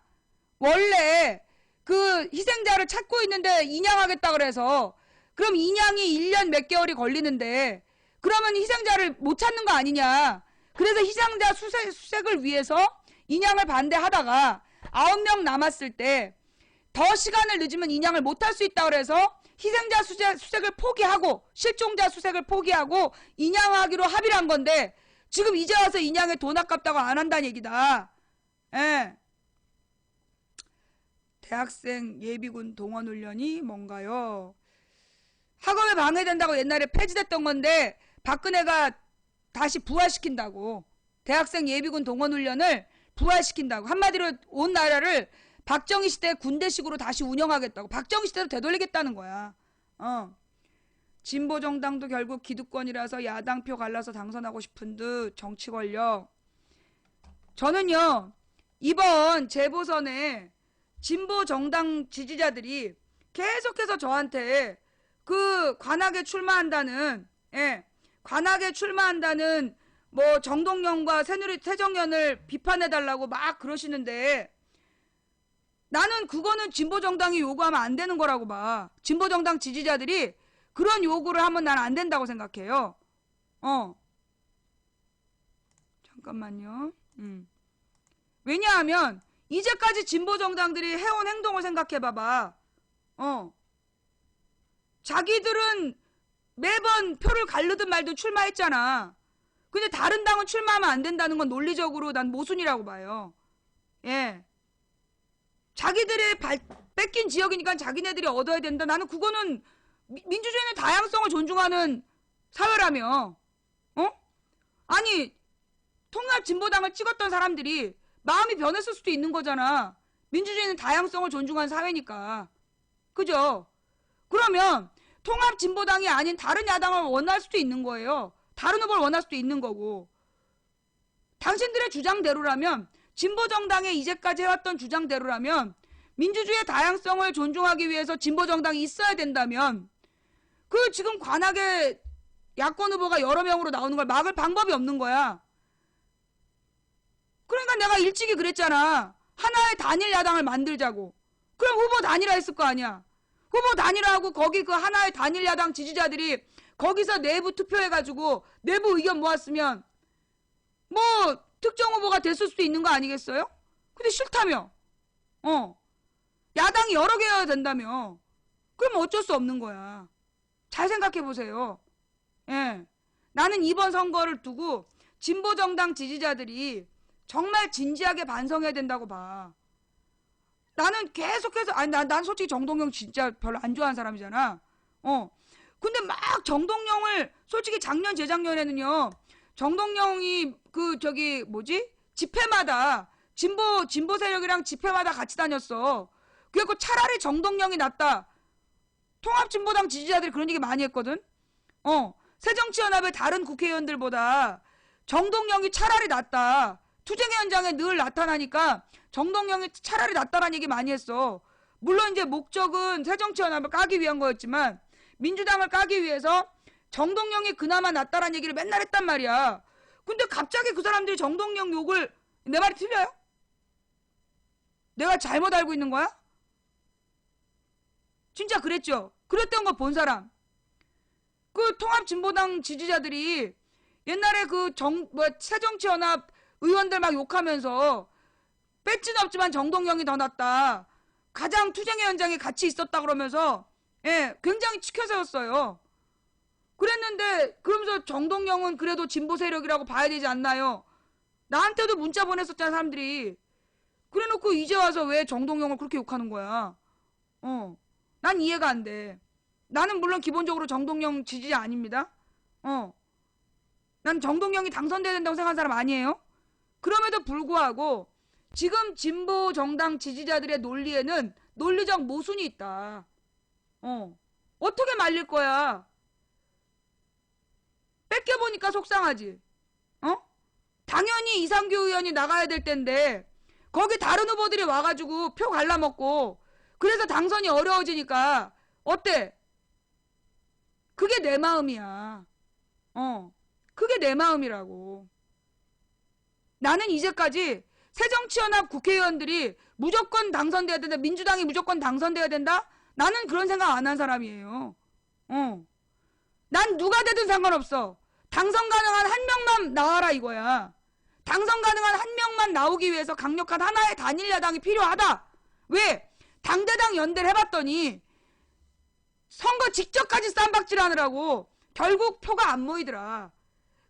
Speaker 1: 원래 그 희생자를 찾고 있는데 인양하겠다 그래서 그럼 인양이 1년 몇 개월이 걸리는데 그러면 희생자를 못 찾는 거 아니냐. 그래서 희생자 수색을 위해서 인양을 반대하다가 9명 남았을 때 더 시간을 늦으면 인양을 못할 수 있다 그래서 희생자 수색을 포기하고 실종자 수색을 포기하고 인양하기로 합의를 한 건데 지금 이제 와서 인양에 돈 아깝다고 안 한다는 얘기다. 예. 대학생 예비군 동원훈련이 뭔가요? 학업에 방해된다고 옛날에 폐지됐던 건데 박근혜가 다시 부활시킨다고. 대학생 예비군 동원훈련을 부활시킨다고. 한마디로 온 나라를 박정희 시대 군대식으로 다시 운영하겠다고. 박정희 시대로 되돌리겠다는 거야. 진보정당도 결국 기득권이라서 야당표 갈라서 당선하고 싶은 듯 정치 권력. 저는요 이번 재보선에 진보정당 지지자들이 계속해서 저한테 그 관악에 출마한다는 관악에 출마한다는 뭐 정동영과 새정연을 비판해달라고 막 그러시는데 나는 그거는 진보정당이 요구하면 안 되는 거라고 봐. 진보정당 지지자들이 그런 요구를 하면 난 안 된다고 생각해요. 잠깐만요. 왜냐하면 이제까지 진보정당들이 해온 행동을 생각해봐봐. 자기들은 매번 표를 가르든 말든 출마했잖아. 근데 다른 당은 출마하면 안 된다는 건 논리적으로 난 모순이라고 봐요. 예. 자기들의 뺏긴 지역이니까 자기네들이 얻어야 된다. 나는 그거는 민주주의는 다양성을 존중하는 사회라며. 아니 통합진보당을 찍었던 사람들이 마음이 변했을 수도 있는 거잖아. 민주주의는 다양성을 존중하는 사회니까. 그죠? 그러면 통합진보당이 아닌 다른 야당을 원할 수도 있는 거예요. 다른 후보를 원할 수도 있는 거고. 당신들의 주장대로라면, 진보정당의 이제까지 해왔던 주장대로라면 민주주의의 다양성을 존중하기 위해서 진보정당이 있어야 된다면 그 지금 관악에 야권 후보가 여러 명으로 나오는 걸 막을 방법이 없는 거야. 그러니까 내가 일찍이 그랬잖아. 하나의 단일 야당을 만들자고. 그럼 후보 단일화 했을 거 아니야. 후보 단일화하고 거기 그 하나의 단일 야당 지지자들이 거기서 내부 투표해가지고 내부 의견 모았으면 뭐 특정 후보가 됐을 수도 있는 거 아니겠어요? 근데 싫다며. 야당이 여러 개여야 된다며. 그럼 어쩔 수 없는 거야. 잘 생각해 보세요. 예. 나는 이번 선거를 두고 진보정당 지지자들이 정말 진지하게 반성해야 된다고 봐. 나는 계속해서 난 솔직히 정동영 진짜 별로 안 좋아하는 사람이잖아. 근데 막 정동영을 솔직히 작년 재작년에는요. 정동영이 집회마다 진보 세력이랑 집회마다 같이 다녔어. 그래갖고 차라리 정동영이 낫다. 통합진보당 지지자들이 그런 얘기 많이 했거든. 새정치연합의 다른 국회의원들보다 정동영이 차라리 낫다. 투쟁의 현장에 늘 나타나니까 정동영이 차라리 낫다라는 얘기 많이 했어. 물론 이제 목적은 새정치연합을 까기 위한 거였지만 민주당을 까기 위해서 정동영이 그나마 낫다라는 얘기를 맨날 했단 말이야. 근데 갑자기 그 사람들이 정동영 욕을, 내 말이 틀려요? 내가 잘못 알고 있는 거야? 진짜 그랬죠? 그랬던 거 본 사람. 그 통합진보당 지지자들이 옛날에 새정치연합 의원들 막 욕하면서 배지는 없지만 정동영이 더 낫다. 가장 투쟁의 현장에 같이 있었다 그러면서 굉장히 치켜세웠어요. 그랬는데 그러면서 정동영은 그래도 진보 세력이라고 봐야 되지 않나요? 나한테도 문자 보냈었잖아 사람들이. 그래놓고 이제 와서 왜 정동영을 그렇게 욕하는 거야? 난 이해가 안 돼. 나는 물론 기본적으로 정동영 지지자 아닙니다. 난 정동영이 당선돼야 된다고 생각하는 사람 아니에요. 그럼에도 불구하고 지금 진보 정당 지지자들의 논리에는 논리적 모순이 있다. 어떻게 말릴 거야? 뺏겨보니까 속상하지. 당연히 이상규 의원이 나가야 될 텐데 거기 다른 후보들이 와가지고 표 갈라먹고 그래서 당선이 어려워지니까 어때? 그게 내 마음이야. 그게 내 마음이라고. 나는 이제까지 새정치연합 국회의원들이 무조건 당선돼야 된다. 민주당이 무조건 당선돼야 된다? 나는 그런 생각 안 한 사람이에요. 난 누가 되든 상관없어. 당선 가능한 한 명만 나와라 이거야. 당선 가능한 한 명만 나오기 위해서 강력한 하나의 단일 야당이 필요하다. 왜? 당대당 연대를 해봤더니 선거 직전까지 쌈박질 하느라고 결국 표가 안 모이더라.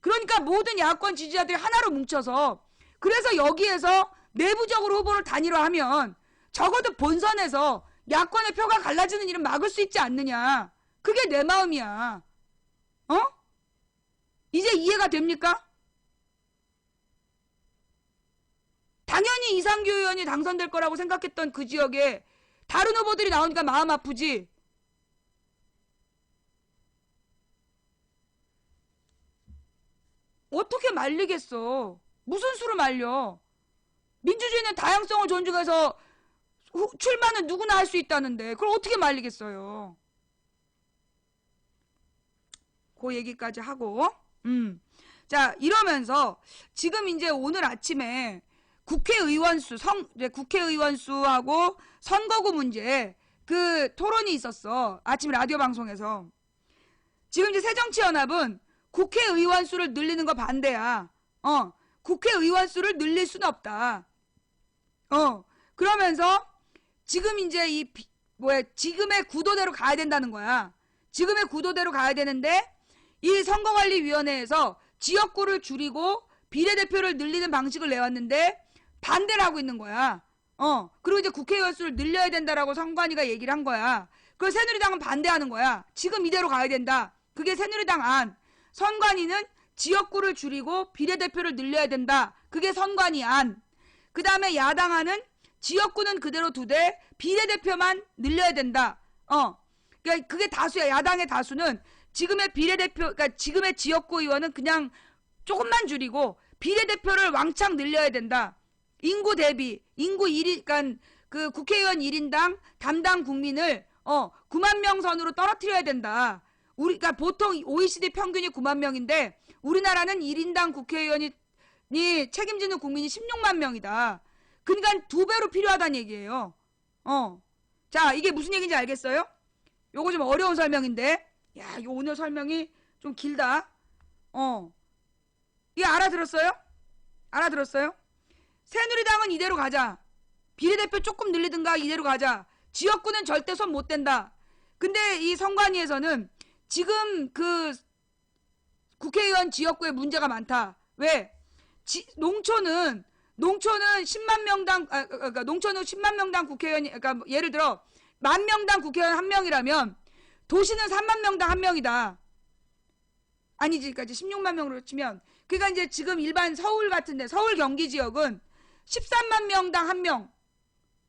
Speaker 1: 그러니까 모든 야권 지지자들이 하나로 뭉쳐서 그래서 여기에서 내부적으로 후보를 단일화하면 적어도 본선에서 야권의 표가 갈라지는 일은 막을 수 있지 않느냐. 그게 내 마음이야. 이제 이해가 됩니까? 당연히 이상규 의원이 당선될 거라고 생각했던 그 지역에 다른 후보들이 나오니까 마음 아프지. 어떻게 말리겠어? 무슨 수로 말려? 민주주의는 다양성을 존중해서 출마는 누구나 할 수 있다는데 그걸 어떻게 말리겠어요? 그 얘기까지 하고 자 이러면서 지금 이제 오늘 아침에 국회의원 수하고 선거구 문제 그 토론이 있었어. 아침 라디오 방송에서. 지금 이제 새정치연합은 국회의원 수를 늘리는 거 반대야. 국회의원 수를 늘릴 수는 없다. 그러면서 지금 이제 지금의 구도대로 가야 된다는 거야. 지금의 구도대로 가야 되는데 이 선거관리위원회에서 지역구를 줄이고 비례대표를 늘리는 방식을 내왔는데 반대를 하고 있는 거야. 그리고 이제 국회의원 수를 늘려야 된다라고 선관위가 얘기를 한 거야. 그걸 새누리당은 반대하는 거야. 지금 이대로 가야 된다. 그게 새누리당 안. 선관위는 지역구를 줄이고 비례대표를 늘려야 된다. 그게 선관위 안. 그 다음에 야당 안은 지역구는 그대로 두되 비례대표만 늘려야 된다. 그러니까 그게 다수야. 야당의 다수는 지금의 비례대표, 그러니까 지금의 지역구 의원은 그냥 조금만 줄이고 비례대표를 왕창 늘려야 된다. 인구 대비, 인구 1인, 그러니까 그 국회의원 1인당 담당 국민을 9만 명 선으로 떨어뜨려야 된다. 그러니까 보통 OECD 평균이 9만 명인데 우리나라는 1인당 국회의원이 책임지는 국민이 16만 명이다. 그러니까 2배로 필요하다는 얘기예요. 자, 이게 무슨 얘기인지 알겠어요? 요거 좀 어려운 설명인데, 야, 요 오늘 설명이 좀 길다. 이게 알아들었어요? 알아들었어요? 새누리당은 이대로 가자. 비례대표 조금 늘리든가 이대로 가자. 지역구는 절대 손 못 댄다. 근데 이 선관위에서는 지금 그 국회의원 지역구에 문제가 많다. 왜? 농촌은 10만 명당 그러니까 농촌은 10만 명당 국회의원이, 그러니까 예를 들어 10,000명당 국회의원 1명이라면 도시는 3만 명당 1명이다. 아니지, 그러니까 16만 명으로 치면, 그러니까 이제 지금 일반 서울 같은데 서울 경기 지역은 13만 명당 1명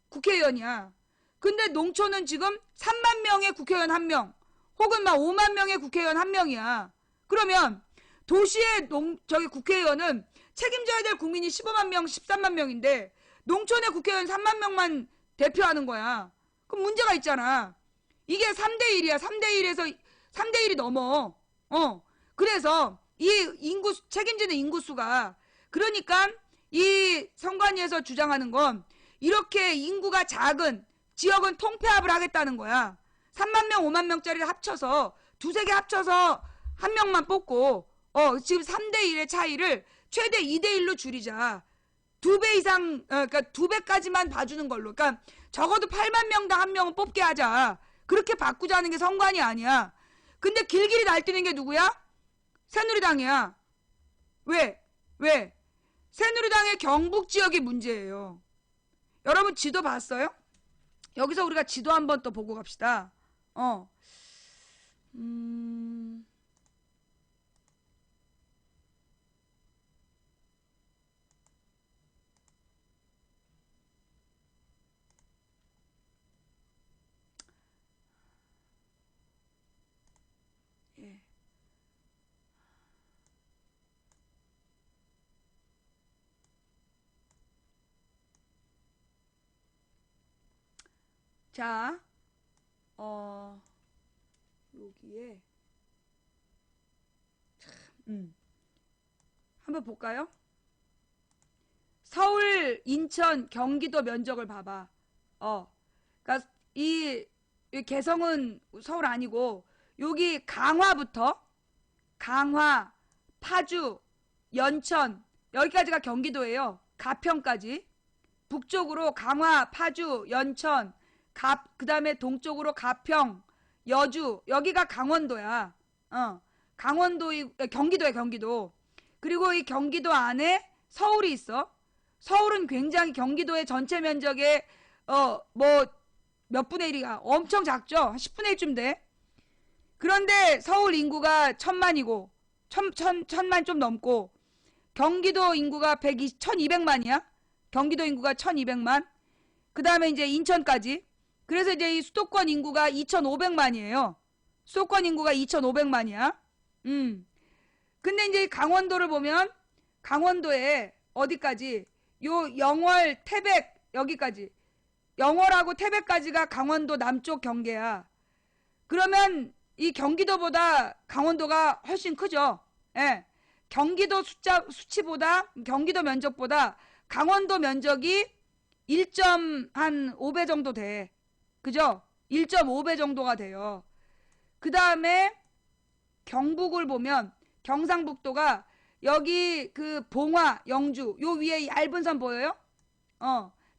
Speaker 1: 국회의원이야. 근데 농촌은 지금 3만 명의 국회의원 1명, 혹은 막 5만 명의 국회의원 1명이야. 그러면 도시의 저기 국회의원은 책임져야 될 국민이 15만 명, 13만 명인데 농촌의 국회의원 3만 명만 대표하는 거야. 그럼 문제가 있잖아. 이게 3대1이야. 3대1에서 3대1이 넘어. 그래서 이 인구, 책임지는 인구수가, 그러니까 이 선관위에서 주장하는 건 이렇게 인구가 작은 지역은 통폐합을 하겠다는 거야. 3만 명, 5만 명짜리를 합쳐서 두세 개 합쳐서 한 명만 뽑고 지금 3대1의 차이를 최대 2대1로 줄이자. 2배 이상, 그러니까 2배까지만 봐주는 걸로. 그러니까 적어도 8만 명당 한 명은 뽑게 하자. 그렇게 바꾸자는 게 선관위 아니야. 근데 길길이 날뛰는 게 누구야? 새누리당이야. 왜? 새누리당의 경북 지역이 문제예요. 여러분 지도 봤어요? 여기서 우리가 지도 한번 또 보고 갑시다. 예. 자, 여기에 한번 볼까요? 서울, 인천, 경기도 면적을 봐봐. 그러니까 이 개성은 서울 아니고 여기 강화부터 강화, 파주, 연천 여기까지가 경기도예요. 가평까지. 북쪽으로 강화, 파주, 연천, 그 다음에 동쪽으로 가평, 여주 여기가 강원도야. 경기도야, 경기도. 그리고 이 경기도 안에 서울이 있어. 서울은 굉장히 경기도의 전체 면적의 뭐 몇 분의 1이가 엄청 작죠. 한 10분의 1쯤 돼. 그런데 서울 인구가 1,000만이고 1,000만 좀 넘고 경기도 인구가 1,200만이야. 경기도 인구가 1,200만. 그 다음에 이제 인천까지. 그래서 이제 이 수도권 인구가 2,500만이에요. 수도권 인구가 2,500만이야. 근데 이제 강원도를 보면 강원도에 어디까지? 요 영월, 태백 여기까지. 영월하고 태백까지가 강원도 남쪽 경계야. 그러면 이 경기도보다 강원도가 훨씬 크죠. 예. 경기도 수치보다 경기도 면적보다 강원도 면적이 1.5배 정도 돼. 그죠? 1.5배 정도가 돼요. 그 다음에 경북을 보면 경상북도가 여기 그 봉화, 영주 요 위에 얇은 선 보여요?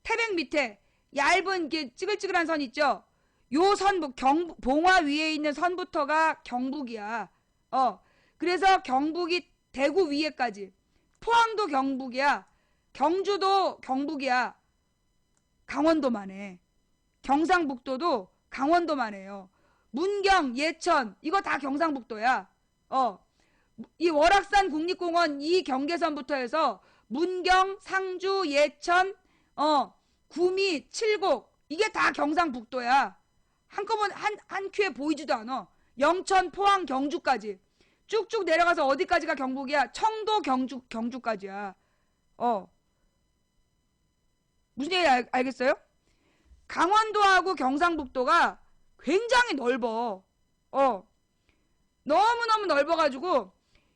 Speaker 1: 태백 밑에 얇은 게 찌글찌글한 선 있죠? 요 선, 봉화 위에 있는 선부터가 경북이야. 그래서 경북이 대구 위에까지. 포항도 경북이야. 경주도 경북이야. 강원도만 해. 경상북도도 강원도만 해요. 문경, 예천 이거 다 경상북도야. 이 월악산 국립공원 이 경계선부터 해서 문경, 상주, 예천, 구미, 칠곡 이게 다 경상북도야. 한꺼번에 한 큐에 보이지도 않아. 영천, 포항, 경주까지 쭉쭉 내려가서 어디까지가 경북이야? 청도, 경주까지야. 무슨 얘기 알겠어요? 강원도하고 경상북도가 굉장히 넓어. 너무너무 넓어가지고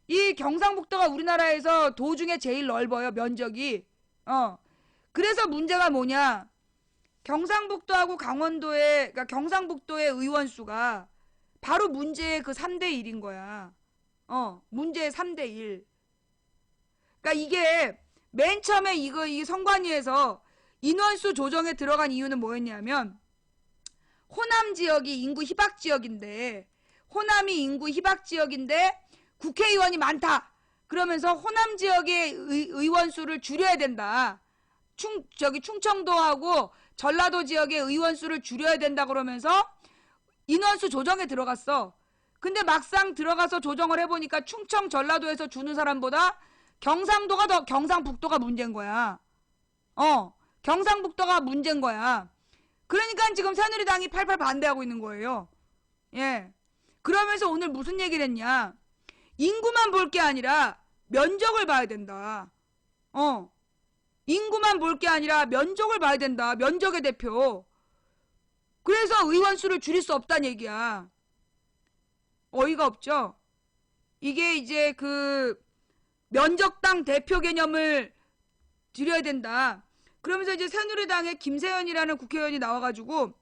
Speaker 1: 이 경상북도가 우리나라에서 도중에 제일 넓어요. 면적이. 그래서 문제가 뭐냐? 경상북도하고 강원도의, 그러니까 경상북도의 의원 수가 바로 문제의 그 3대 1인 거야. 문제의 3대 1. 그러니까 이게 맨 처음에 이 선관위에서 인원수 조정에 들어간 이유는 뭐였냐면, 호남 지역이 인구 희박 지역인데, 호남이 인구 희박 지역인데 국회의원이 많다. 그러면서 호남 지역의 의원 수를 줄여야 된다. 충청도하고 전라도 지역의 의원 수를 줄여야 된다 그러면서 인원수 조정에 들어갔어. 근데 막상 들어가서 조정을 해보니까 충청 전라도에서 주는 사람보다 경상북도가 문제인 거야. 경상북도가 문제인 거야. 그러니까 지금 새누리당이 팔팔 반대하고 있는 거예요. 예. 그러면서 오늘 무슨 얘기를 했냐? 인구만 볼 게 아니라 면적을 봐야 된다. 인구만 볼 게 아니라 면적을 봐야 된다. 면적의 대표. 그래서 의원 수를 줄일 수 없다는 얘기야. 어이가 없죠? 이게 이제 그 면적당 대표 개념을 줄여야 된다. 그러면서 이제 새누리당의 김세연이라는 국회의원이 나와가지고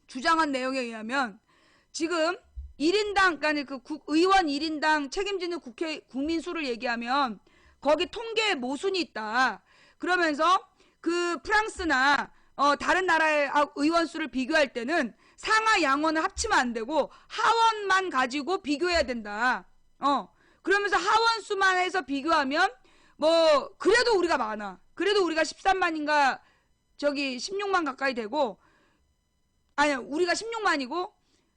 Speaker 1: 주장한 내용에 의하면 지금 1인당, 그러니까 그 의원 1인당 책임지는 국민 수를 얘기하면 거기 통계에 모순이 있다. 그러면서 그 프랑스나 다른 나라의 의원 수를 비교할 때는 상하 양원을 합치면 안 되고 하원만 가지고 비교해야 된다. 그러면서 하원 수만 해서 비교하면 뭐 그래도 우리가 많아. 그래도 우리가 13만인가 저기 16만 가까이 되고, 아니야, 우리가 16만이고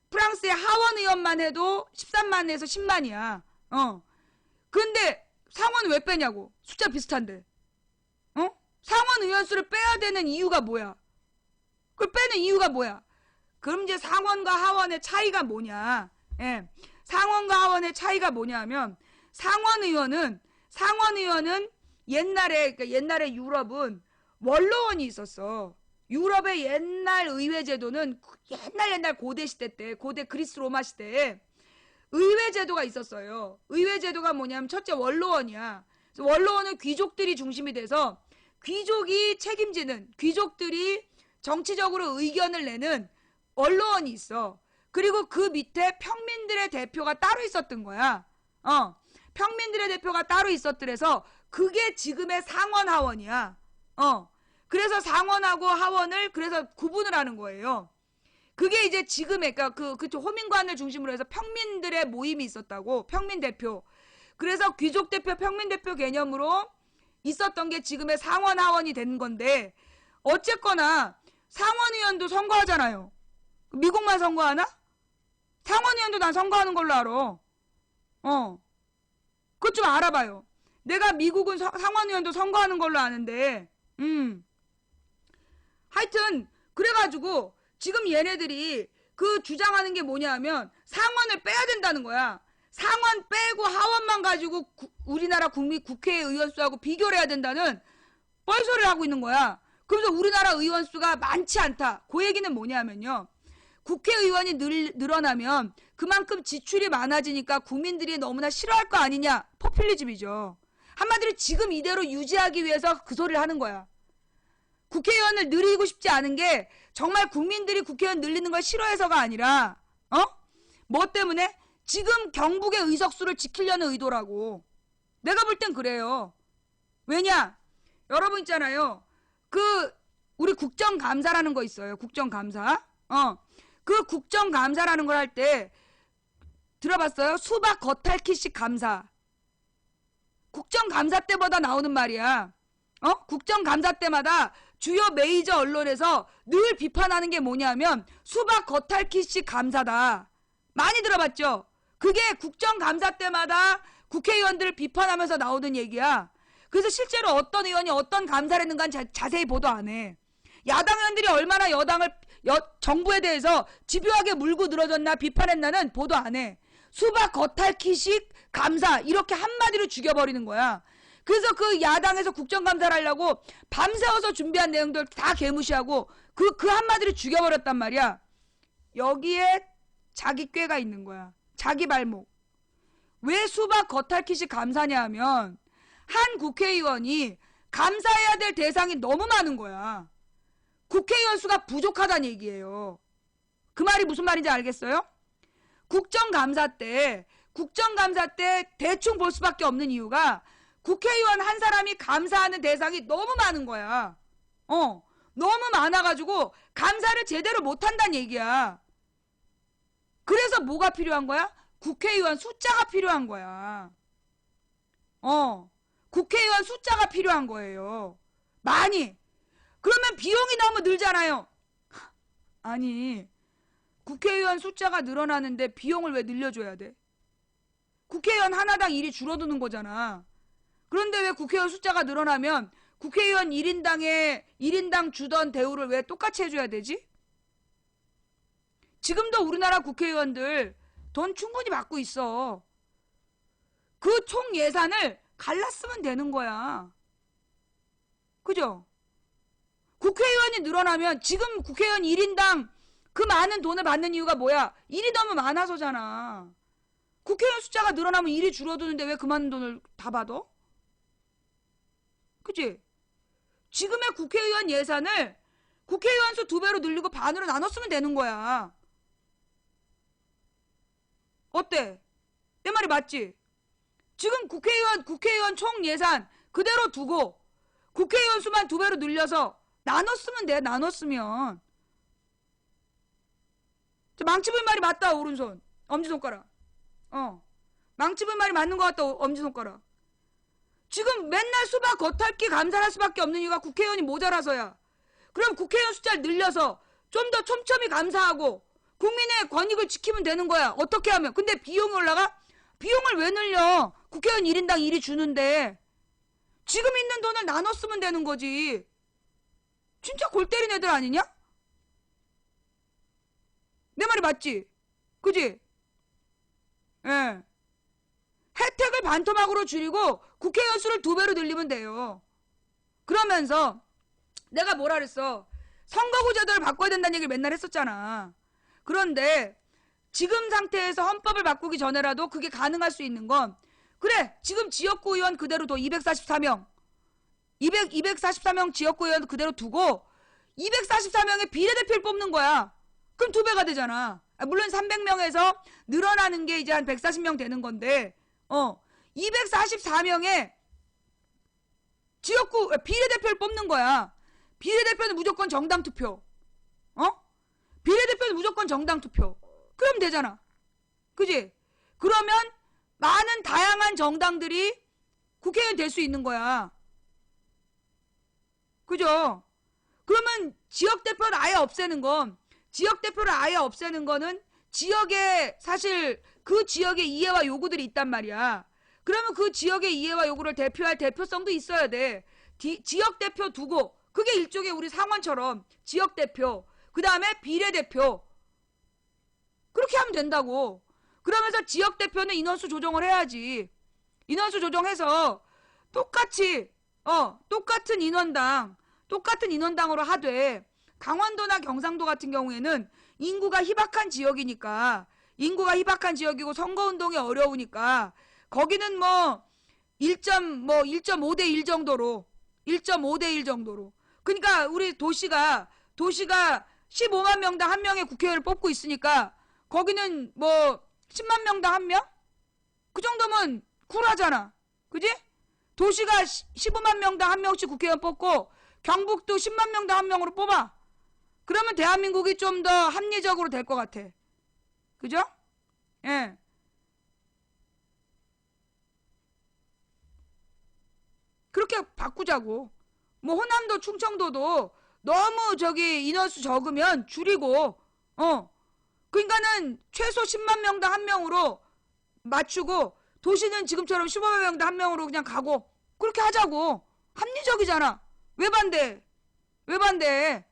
Speaker 1: 프랑스의 하원 의원만 해도 13만에서 10만이야. 근데 상원은 왜 빼냐고. 숫자 비슷한데. 상원 의원 수를 빼야 되는 이유가 뭐야? 그걸 빼는 이유가 뭐야? 그럼 이제 상원과 하원의 차이가 뭐냐? 예. 상원과 하원의 차이가 뭐냐면, 상원 의원은 옛날에 유럽은 원로원이 있었어. 유럽의 옛날 의회 제도는 옛날 고대 시대 때, 고대 그리스 로마 시대에 의회 제도가 있었어요. 의회 제도가 뭐냐면 첫째 원로원이야. 그래서 원로원은 귀족들이 중심이 돼서 귀족이 책임지는, 귀족들이 정치적으로 의견을 내는 원로원이 있어. 그리고 그 밑에 평민들의 대표가 따로 있었던 거야. 평민들의 대표가 따로 있었더래서 그게 지금의 상원 하원이야. 그래서 상원하고 하원을 그래서 구분을 하는 거예요. 그게 이제 지금의, 그러니까 그 호민관을 중심으로 해서 평민들의 모임이 있었다고. 평민 대표. 그래서 귀족 대표, 평민 대표 개념으로 있었던 게 지금의 상원 하원이 된 건데, 어쨌거나 상원의원도 선거하잖아요. 미국만 선거하나? 상원의원도 난 선거하는 걸로 알아. 그것 좀 알아봐요. 내가 미국은 상원의원도 선거하는 걸로 아는데, 하여튼 그래가지고 지금 얘네들이 그 주장하는 게 뭐냐면 상원을 빼야 된다는 거야. 상원 빼고 하원만 가지고 우리나라 국회의원 수하고 비교를 해야 된다는 뻘소리를 하고 있는 거야. 그래서 우리나라 의원 수가 많지 않다. 그 얘기는 뭐냐면요. 국회의원이 늘어나면 그만큼 지출이 많아지니까 국민들이 너무나 싫어할 거 아니냐. 포퓰리즘이죠. 한마디로 지금 이대로 유지하기 위해서 그 소리를 하는 거야. 국회의원을 늘리고 싶지 않은 게 정말 국민들이 국회의원 늘리는 걸 싫어해서가 아니라 뭐 때문에? 지금 경북의 의석수를 지키려는 의도라고. 내가 볼 땐 그래요. 왜냐? 여러분 있잖아요. 우리 국정감사라는 거 있어요. 국정감사. 그 국정감사라는 걸 할 때 들어봤어요? 수박 겉핥기식 감사. 국정감사 때마다 나오는 말이야. 국정감사 때마다 주요 메이저 언론에서 늘 비판하는 게 뭐냐면 수박 겉핥기식 감사다. 많이 들어봤죠? 그게 국정감사 때마다 국회의원들을 비판하면서 나오는 얘기야. 그래서 실제로 어떤 의원이 어떤 감사를 했는가는 자세히 보도 안 해. 야당 의원들이 얼마나 정부에 대해서 집요하게 물고 늘어졌나 비판했나는 보도 안 해. 수박 겉핥기식 감사 이렇게 한마디로 죽여버리는 거야. 그래서 그 야당에서 국정감사를 하려고 밤새워서 준비한 내용들 다 개무시하고 그 한마디로 죽여버렸단 말이야. 여기에 자기 꾀가 있는 거야. 자기 발목. 왜 수박 겉핥기식 감사냐 하면 한 국회의원이 감사해야 될 대상이 너무 많은 거야. 국회의원 수가 부족하다는 얘기예요. 그 말이 무슨 말인지 알겠어요? 국정감사 때 대충 볼 수밖에 없는 이유가 국회의원 한 사람이 감사하는 대상이 너무 많은 거야. 너무 많아가지고 감사를 제대로 못한다는 얘기야. 그래서 뭐가 필요한 거야? 국회의원 숫자가 필요한 거야. 국회의원 숫자가 필요한 거예요. 많이. 그러면 비용이 너무 늘잖아요. 아니, 국회의원 숫자가 늘어나는데 비용을 왜 늘려줘야 돼? 국회의원 하나당 일이 줄어드는 거잖아. 그런데 왜 국회의원 숫자가 늘어나면 국회의원 1인당 주던 대우를 왜 똑같이 해줘야 되지? 지금도 우리나라 국회의원들 돈 충분히 받고 있어. 그 총 예산을 갈랐으면 되는 거야. 그죠? 국회의원이 늘어나면 지금 국회의원 1인당 그 많은 돈을 받는 이유가 뭐야? 일이 너무 많아서잖아. 국회의원 숫자가 늘어나면 일이 줄어드는데 왜 그 많은 돈을 다 받아? 그치? 지금의 국회의원 예산을 국회의원 수 2배로 늘리고 반으로 나눴으면 되는 거야. 어때? 내 말이 맞지? 지금 국회의원 총 예산 그대로 두고 국회의원 수만 2배로 늘려서 나눴으면 돼. 나눴으면. 망치부인 말이 맞다. 오른손. 엄지손가락. 망치부인 말이 맞는 것 같다. 엄지손가락. 지금 맨날 수박 겉핥기 감사를 할 수밖에 없는 이유가 국회의원이 모자라서야. 그럼 국회의원 숫자를 늘려서 좀 더 촘촘히 감사하고 국민의 권익을 지키면 되는 거야. 어떻게 하면. 근데 비용이 올라가? 비용을 왜 늘려? 국회의원 1인당 일이 주는데. 지금 있는 돈을 나눴으면 되는 거지. 진짜 골 때린 애들 아니냐? 내 말이 맞지? 그지? 예. 혜택을 반토막으로 줄이고 국회의원 수를 2배로 늘리면 돼요. 그러면서 내가 뭐라 그랬어? 선거구 제도를 바꿔야 된다는 얘기를 맨날 했었잖아. 그런데 지금 상태에서 헌법을 바꾸기 전에라도 그게 가능할 수 있는 건 그래 지금 지역구 의원 그대로 둬 244명 244명 지역구 의원 그대로 두고 244명의 비례대표를 뽑는 거야. 그럼 2배가 되잖아. 물론 300명에서 늘어나는 게 이제 한 140명 되는 건데 244명의 지역구 비례대표를 뽑는 거야. 비례대표는 무조건 정당 투표. 비례대표는 무조건 정당 투표. 그럼 되잖아. 그지? 그러면 많은 다양한 정당들이 국회의원 될 수 있는 거야. 그죠? 그러면 지역대표를 아예 없애는 거는 지역에 사실 그 지역의 이해와 요구들이 있단 말이야. 그러면 그 지역의 이해와 요구를 대표할 대표성도 있어야 돼. 지역대표 두고 그게 일종의 우리 상원처럼 지역대표 그 다음에 비례대표 그렇게 하면 된다고. 그러면서 지역대표는 인원수 조정을 해야지. 인원수 조정해서 똑같이 똑같은 인원당으로 하되 강원도나 경상도 같은 경우에는 인구가 희박한 지역이고 선거운동이 어려우니까 거기는 1.5대 1 정도로 1.5대 1 정도로 그러니까 우리 도시가 15만 명당 한 명의 국회의원을 뽑고 있으니까 거기는 10만 명당 한 명? 그 정도면 쿨하잖아. 그지? 도시가 15만 명당 한 명씩 국회의원 뽑고 경북도 10만 명당 한 명으로 뽑아. 그러면 대한민국이 좀 더 합리적으로 될 것 같아. 그죠? 예. 그렇게 바꾸자고. 뭐 호남도 충청도도 너무 저기 인원수 적으면 줄이고, 그러니까는 최소 10만 명당 한 명으로 맞추고, 도시는 지금처럼 15만 명당 한 명으로 그냥 가고, 그렇게 하자고. 합리적이잖아. 왜 반대? 왜 반대?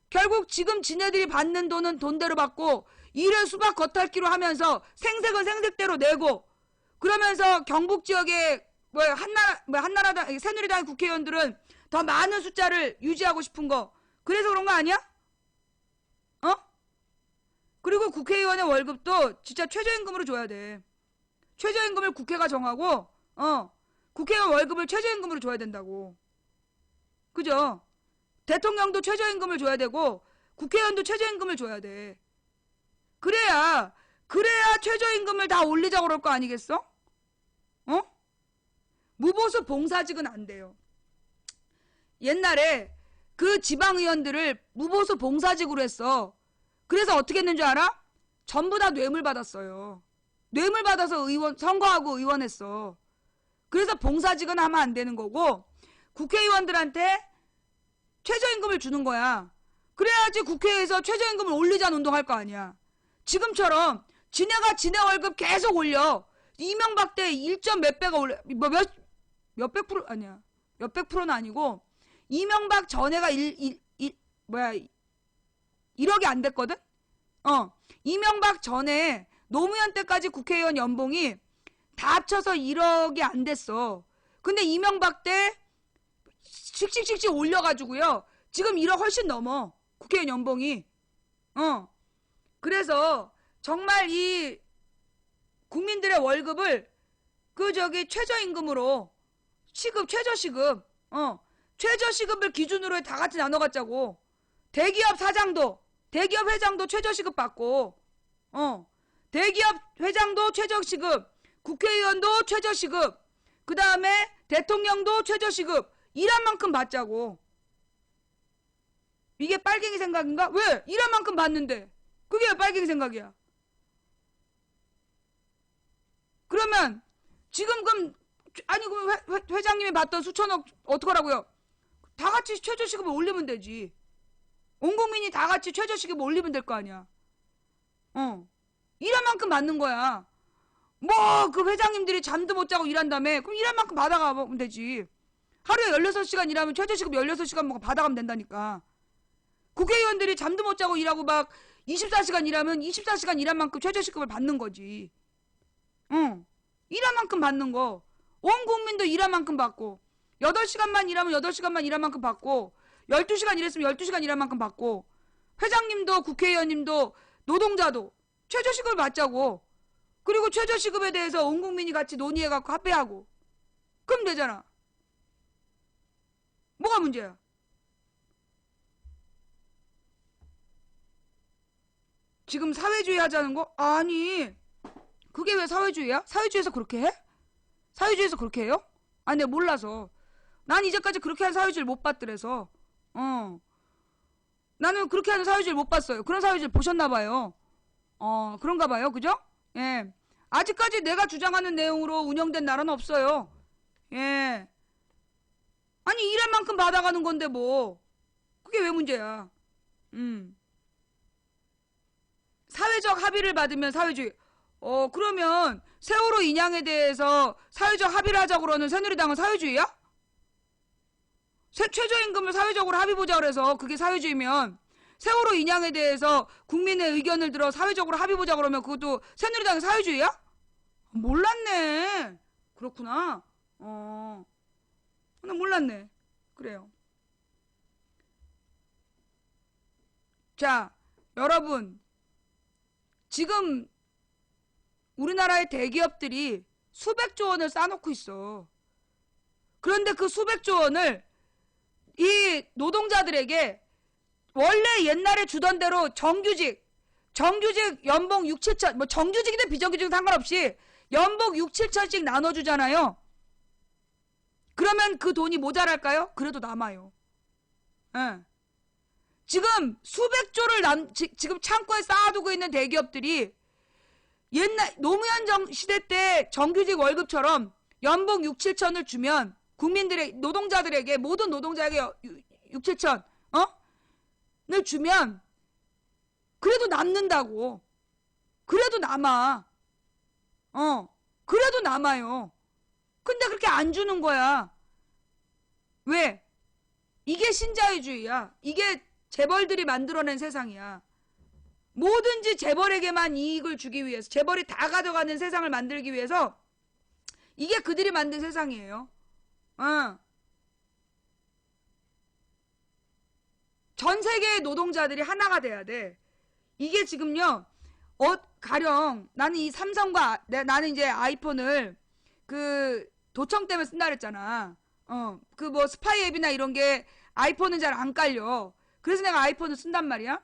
Speaker 1: 결국 지금 지네들이 받는 돈은 돈대로 받고, 일을 수박 겉핥기로 하면서 생색은 생색대로 내고, 그러면서 경북 지역에 한나라당, 새누리당 국회의원들은 더 많은 숫자를 유지하고 싶은 거. 그래서 그런 거 아니야? 어? 그리고 국회의원의 월급도 진짜 최저임금으로 줘야 돼. 최저임금을 국회가 정하고, 국회의원 월급을 최저임금으로 줘야 된다고. 그죠? 대통령도 최저임금을 줘야 되고, 국회의원도 최저임금을 줘야 돼. 그래야 최저임금을 다 올리자고 그럴 거 아니겠어? 무보수 봉사직은 안 돼요. 옛날에 그 지방의원들을 무보수 봉사직으로 했어. 그래서 어떻게 했는 줄 알아? 전부 다 뇌물 받았어요. 뇌물 받아서 선거하고 의원했어. 그래서 봉사직은 하면 안 되는 거고, 국회의원들한테 최저임금을 주는 거야. 그래야지 국회에서 최저임금을 올리자는 운동할 거 아니야. 지금처럼 지네가 지네 월급 계속 올려. 이명박 때 1점 몇 배가 올려. 몇백 프로 아니야. 몇백 프로는 아니고 이명박 전에가 1억이 안 됐거든? 이명박 전에 노무현 때까지 국회의원 연봉이 다 합쳐서 1억이 안 됐어. 근데 이명박 때 씩씩씩씩 올려가지고요. 지금 1억 훨씬 넘어. 국회의원 연봉이. 그래서 정말 이 국민들의 월급을 최저임금으로 최저시급, 최저시급을 기준으로 다 같이 나눠 갖자고. 대기업 회장도 최저시급 받고, 대기업 회장도 최저시급, 국회의원도 최저시급, 그 다음에 대통령도 최저시급, 일한 만큼 받자고. 이게 빨갱이 생각인가? 왜? 일한 만큼 받는데. 그게 왜 빨갱이 생각이야? 그러면, 그럼 회장님이 받던 수천억 어떡하라고요? 다 같이 최저시급을 올리면 되지. 온 국민이 다 같이 최저시급을 올리면 될 거 아니야. 일한 만큼 받는 거야. 그 회장님들이 잠도 못 자고 일한다며. 그럼 일한 만큼 받아가면 되지. 하루에 16시간 일하면 최저시급 16시간 받아가면 된다니까. 국회의원들이 잠도 못 자고 일하고 막 24시간 일하면 24시간 일한 만큼 최저시급을 받는 거지. 일한 만큼 받는 거. 온 국민도 일한 만큼 받고, 8시간만 일하면 8시간만 일한 만큼 받고, 12시간 일했으면 12시간 일한 만큼 받고, 회장님도 국회의원님도 노동자도 최저시급을 받자고. 그리고 최저시급에 대해서 온 국민이 같이 논의해갖고 합의하고. 그럼 되잖아. 뭐가 문제야? 지금 사회주의 하자는 거? 아니, 그게 왜 사회주의야? 사회주의에서 그렇게 해? 사회주의에서 그렇게 해요? 아니, 내가 몰라서. 난 이제까지 그렇게 한 사회주의를 못 봤더래서. 나는 그렇게 하는 사회주의를 못 봤어요. 그런 사회주의를 보셨나봐요. 그런가봐요. 그죠? 예. 아직까지 내가 주장하는 내용으로 운영된 나라는 없어요. 예. 아니, 일한 만큼 받아가는 건데 뭐. 그게 왜 문제야? 사회적 합의를 받으면 사회주의. 그러면 세월호 인양에 대해서 사회적 합의를 하자고 그러는 새누리당은 사회주의야? 최저임금을 사회적으로 합의 보자 그래서 그게 사회주의면, 세월호 인양에 대해서 국민의 의견을 들어 사회적으로 합의 보자 그러면 그것도 새누리당의 사회주의야? 몰랐네. 그렇구나. 나 몰랐네. 그래요. 자, 여러분, 지금 우리나라의 대기업들이 수백조 원을 쌓아놓고 있어. 그런데 그 수백조 원을 이 노동자들에게 원래 옛날에 주던 대로 정규직 연봉 6, 7천, 뭐 정규직이든 비정규직이든 상관없이 연봉 6, 7천씩 나눠주잖아요. 그러면 그 돈이 모자랄까요? 그래도 남아요. 예. 지금 수백 조를 지금 창고에 쌓아두고 있는 대기업들이 옛날 노무현 시대 때 정규직 월급처럼 연봉 6, 7천을 주면 국민들의 노동자들에게 모든 노동자에게 6, 7천 을 주면 그래도 남는다고. 그래도 남아. 그래도 남아요. 근데 그렇게 안 주는 거야. 왜? 이게 신자유주의야. 이게 재벌들이 만들어낸 세상이야. 뭐든지 재벌에게만 이익을 주기 위해서, 재벌이 다 가져가는 세상을 만들기 위해서 이게 그들이 만든 세상이에요. 전 세계의 노동자들이 하나가 돼야 돼. 이게 지금요. 가령 나는 이 삼성과 나는 이제 아이폰을 그 도청 때문에 쓴다 그랬잖아. 그 뭐 스파이 앱이나 이런 게 아이폰은 잘 안 깔려. 그래서 내가 아이폰을 쓴단 말이야.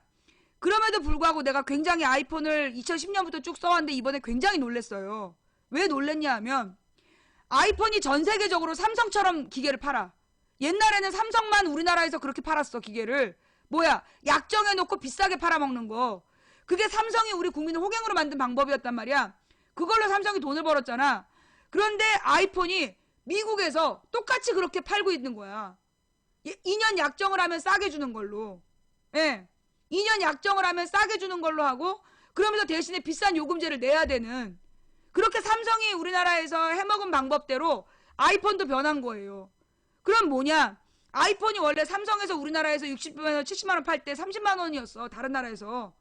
Speaker 1: 그럼에도 불구하고 내가 굉장히 아이폰을 2010년부터 쭉 써왔는데 이번에 굉장히 놀랬어요. 왜 놀랬냐 하면 아이폰이 전 세계적으로 삼성처럼 기계를 팔아. 옛날에는 삼성만 우리나라에서 그렇게 팔았어, 기계를. 뭐야, 약정해놓고 비싸게 팔아먹는 거. 그게 삼성이 우리 국민을 호갱으로 만든 방법이었단 말이야. 그걸로 삼성이 돈을 벌었잖아. 그런데 아이폰이 미국에서 똑같이 그렇게 팔고 있는 거야. 2년 약정을 하면 싸게 주는 걸로. 예. 2년 약정을 하면 싸게 주는 걸로 하고, 그러면서 대신에 비싼 요금제를 내야 되는. 그렇게 삼성이 우리나라에서 해먹은 방법대로 아이폰도 변한 거예요. 그럼 뭐냐? 아이폰이 원래 삼성에서 우리나라에서 60만원, 70만원 팔 때 30만원이었어. 다른 나라에서.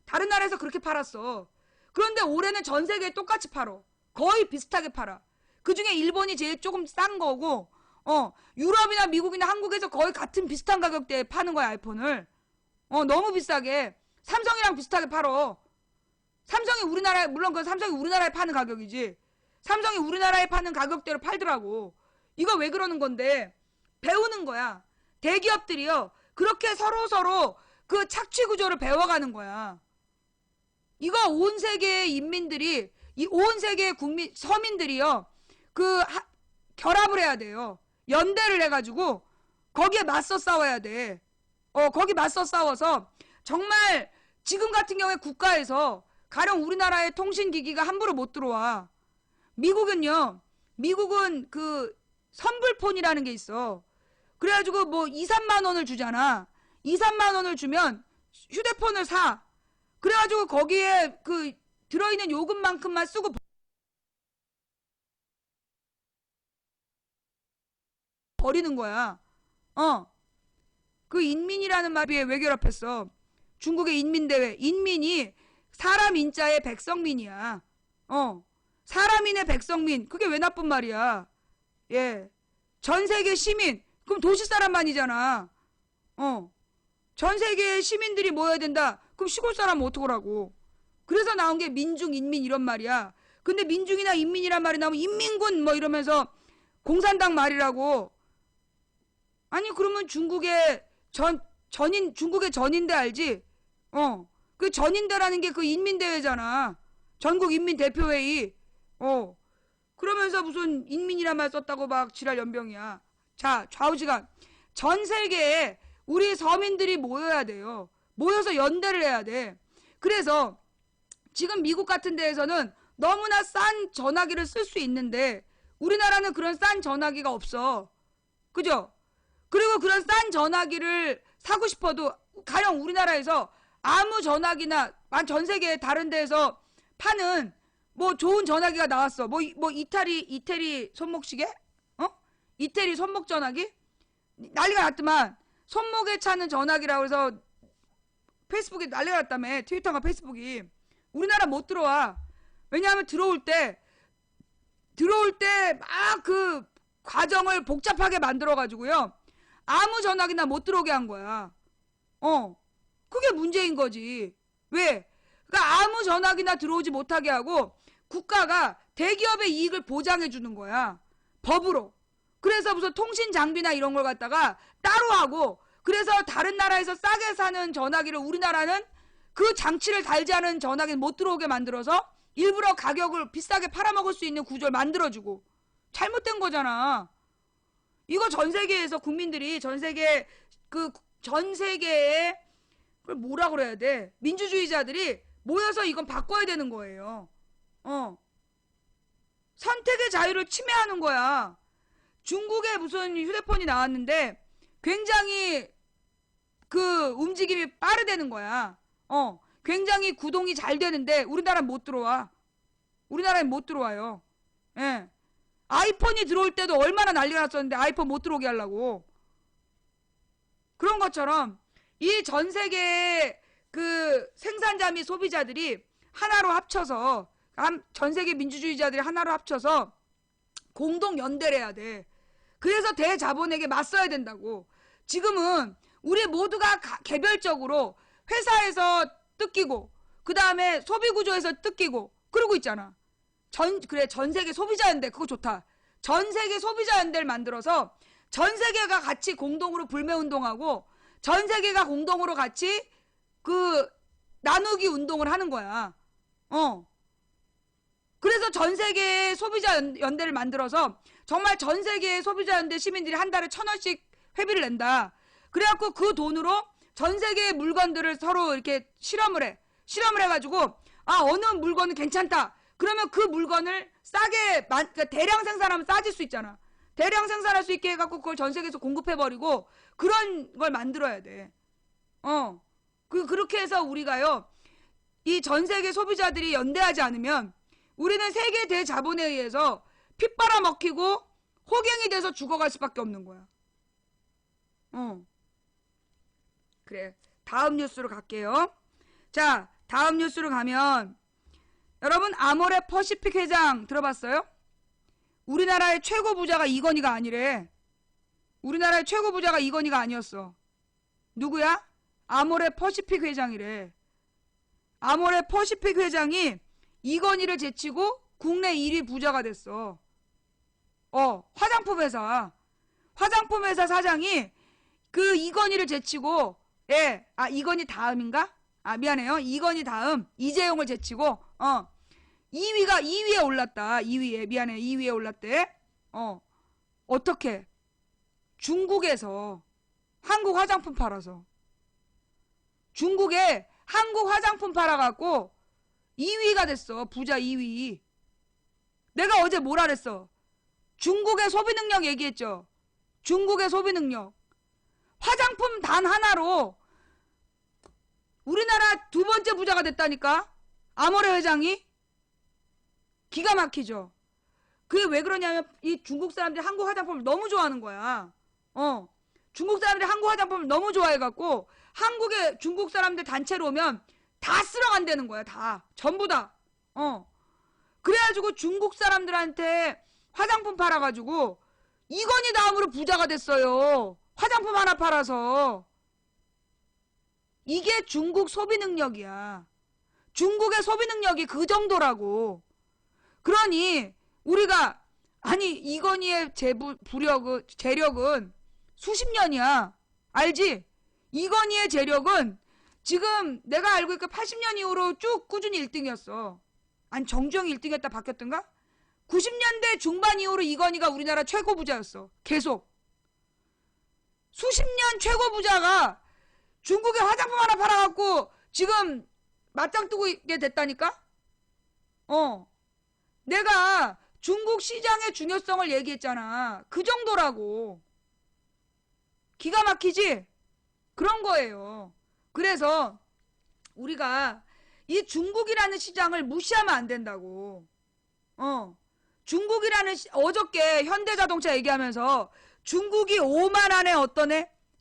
Speaker 1: 다른 나라에서 그렇게 팔았어. 그런데 올해는 전 세계에 똑같이 팔어. 거의 비슷하게 팔아. 그 중에 일본이 제일 조금 싼 거고, 유럽이나 미국이나 한국에서 거의 같은 비슷한 가격대에 파는 거야, 아이폰을. 너무 비싸게. 삼성이랑 비슷하게 팔어. 삼성이 우리나라에, 물론 그건 삼성이 우리나라에 파는 가격이지. 삼성이 우리나라에 파는 가격대로 팔더라고. 이거 왜 그러는 건데? 배우는 거야. 대기업들이요. 그렇게 서로 그 착취 구조를 배워가는 거야. 이거 온 세계의 인민들이, 온 세계의 서민들이요. 결합을 해야 돼요. 연대를 해가지고 거기에 맞서 싸워야 돼. 거기 맞서 싸워서 정말 지금 같은 경우에 국가에서 가령 우리나라의 통신기기가 함부로 못 들어와. 미국은 그 선불폰이라는 게 있어. 그래가지고 뭐 2, 3만 원을 주잖아. 2, 3만 원을 주면 휴대폰을 사. 그래가지고 거기에 그 들어있는 요금만큼만 쓰고 버리는 거야. 그 인민이라는 말이 왜 결합했어? 중국의 인민대회. 인민이 사람 인자의 백성민이야. 사람인의 백성민. 그게 왜 나쁜 말이야? 예. 전 세계 시민. 그럼 도시 사람만이잖아. 전 세계의 시민들이 모여야 된다. 그럼 시골 사람은 어떡하라고. 그래서 나온 게 민중, 인민 이런 말이야. 근데 민중이나 인민이란 말이 나오면 인민군 뭐 이러면서 공산당 말이라고. 아니 그러면 중국의 중국의 전인대 알지? 그 전인대라는 게 그 인민대회잖아. 전국 인민대표회의. 그러면서 무슨 인민이란 말 썼다고 막 지랄 연병이야. 자, 좌우지간. 전 세계에 우리 서민들이 모여야 돼요. 모여서 연대를 해야 돼. 그래서 지금 미국 같은 데에서는 너무나 싼 전화기를 쓸 수 있는데 우리나라는 그런 싼 전화기가 없어. 그죠? 그리고 그런 싼 전화기를 사고 싶어도 가령 우리나라에서 아무 전화기나 전 세계 다른 데에서 파는 뭐 좋은 전화기가 나왔어. 뭐 이태리 손목시계? 이태리 손목 전화기? 난리가 났더만. 손목에 차는 전화기라고 해서 페이스북에 난리가 났다며. 트위터가 페이스북이. 우리나라 못 들어와. 왜냐하면 들어올 때 막 그 과정을 복잡하게 만들어가지고요. 아무 전화기나 못 들어오게 한 거야. 그게 문제인 거지. 왜? 그러니까 아무 전화기나 들어오지 못하게 하고 국가가 대기업의 이익을 보장해 주는 거야. 법으로. 그래서 무슨 통신 장비나 이런 걸 갖다가 따로 하고, 그래서 다른 나라에서 싸게 사는 전화기를 우리나라는 그 장치를 달지 않은 전화기는 못 들어오게 만들어서 일부러 가격을 비싸게 팔아먹을 수 있는 구조를 만들어주고. 잘못된 거잖아. 이거 전 세계에서 국민들이 전 세계의 그걸 뭐라 그래야 돼? 민주주의자들이 모여서 이건 바꿔야 되는 거예요. 선택의 자유를 침해하는 거야. 중국에 무슨 휴대폰이 나왔는데 굉장히 그 움직임이 빠르다는 거야. 굉장히 구동이 잘 되는데 우리나라는 못 들어와. 우리나라엔 못 들어와요. 예. 아이폰이 들어올 때도 얼마나 난리가 났었는데 아이폰 못 들어오게 하려고. 그런 것처럼 이 전 세계 그 생산자 및 소비자들이 하나로 합쳐서 전 세계 민주주의자들이 하나로 합쳐서 공동 연대를 해야 돼. 그래서 대자본에게 맞서야 된다고. 지금은 우리 모두가 개별적으로 회사에서 뜯기고 그 다음에 소비구조에서 뜯기고 그러고 있잖아. 그래 전세계 소비자연대 그거 좋다. 전세계 소비자연대를 만들어서 전세계가 같이 공동으로 불매운동하고 전세계가 공동으로 같이 그 나누기 운동을 하는 거야. 그래서 전세계의 소비자연대를 만들어서 정말 전세계의 소비자연대 시민들이 한 달에 1,000원씩 회비를 낸다. 그래갖고 그 돈으로 전세계의 물건들을 서로 이렇게 실험을 해. 실험을 해가지고 어느 물건은 괜찮다. 그러면 그 물건을 싸게 그러니까 대량 생산하면 싸질 수 있잖아. 대량 생산할 수 있게 해갖고 그걸 전 세계에서 공급해버리고 그런 걸 만들어야 돼. 그렇게 해서 우리가요 이 전 세계 소비자들이 연대하지 않으면 우리는 세계 대자본에 의해서 핏 빨아먹히고 호갱이 돼서 죽어갈 수밖에 없는 거야. 그래 다음 뉴스로 갈게요. 자 다음 뉴스로 가면 여러분 아모레 퍼시픽 회장 들어봤어요? 우리나라의 최고 부자가 이건희가 아니래. 우리나라의 최고 부자가 이건희가 아니었어. 누구야? 아모레 퍼시픽 회장이래. 아모레 퍼시픽 회장이 이건희를 제치고 국내 1위 부자가 됐어. 화장품 회사 사장이 그 이건희를 제치고 이건희 다음인가? 미안해요. 이건희 다음 이재용을 제치고 2위에 올랐다. 2위에 미안해. 2위에 올랐대. 어떻게? 중국에서 한국 화장품 팔아서. 중국에 한국 화장품 팔아갖고 2위가 됐어. 부자 2위. 내가 어제 뭐라 그랬어? 중국의 소비 능력 얘기했죠. 중국의 소비 능력. 화장품 단 하나로 우리나라 두 번째 부자가 됐다니까. 아모레 회장이. 기가 막히죠. 그게 왜 그러냐면 이 중국 사람들이 한국 화장품을 너무 좋아하는 거야. 중국 사람들이 한국 화장품을 너무 좋아해갖고 한국에 중국 사람들 단체로 오면 다 쓸어 간다는 거야. 다. 전부 다. 그래가지고 중국 사람들한테 화장품 팔아가지고 이건희 다음으로 부자가 됐어요. 화장품 하나 팔아서. 이게 중국 소비 능력이야. 중국의 소비 능력이 그 정도라고. 그러니 우리가 이건희의 재력은 수십 년이야. 알지? 이건희의 재력은 지금 내가 알고 있고 80년 이후로 쭉 꾸준히 1등이었어. 아니 정주영이 1등이었다 바뀌었던가? 90년대 중반 이후로 이건희가 우리나라 최고 부자였어. 계속. 수십 년 최고 부자가 중국에 화장품 하나 팔아갖고 지금 맞짱 뜨고 있게 됐다니까? 내가 중국 시장의 중요성을 얘기했잖아. 그 정도라고. 기가 막히지? 그런 거예요. 그래서 우리가 이 중국이라는 시장을 무시하면 안 된다고. 중국이라는 어저께 현대자동차 얘기하면서 중국이 오만 안에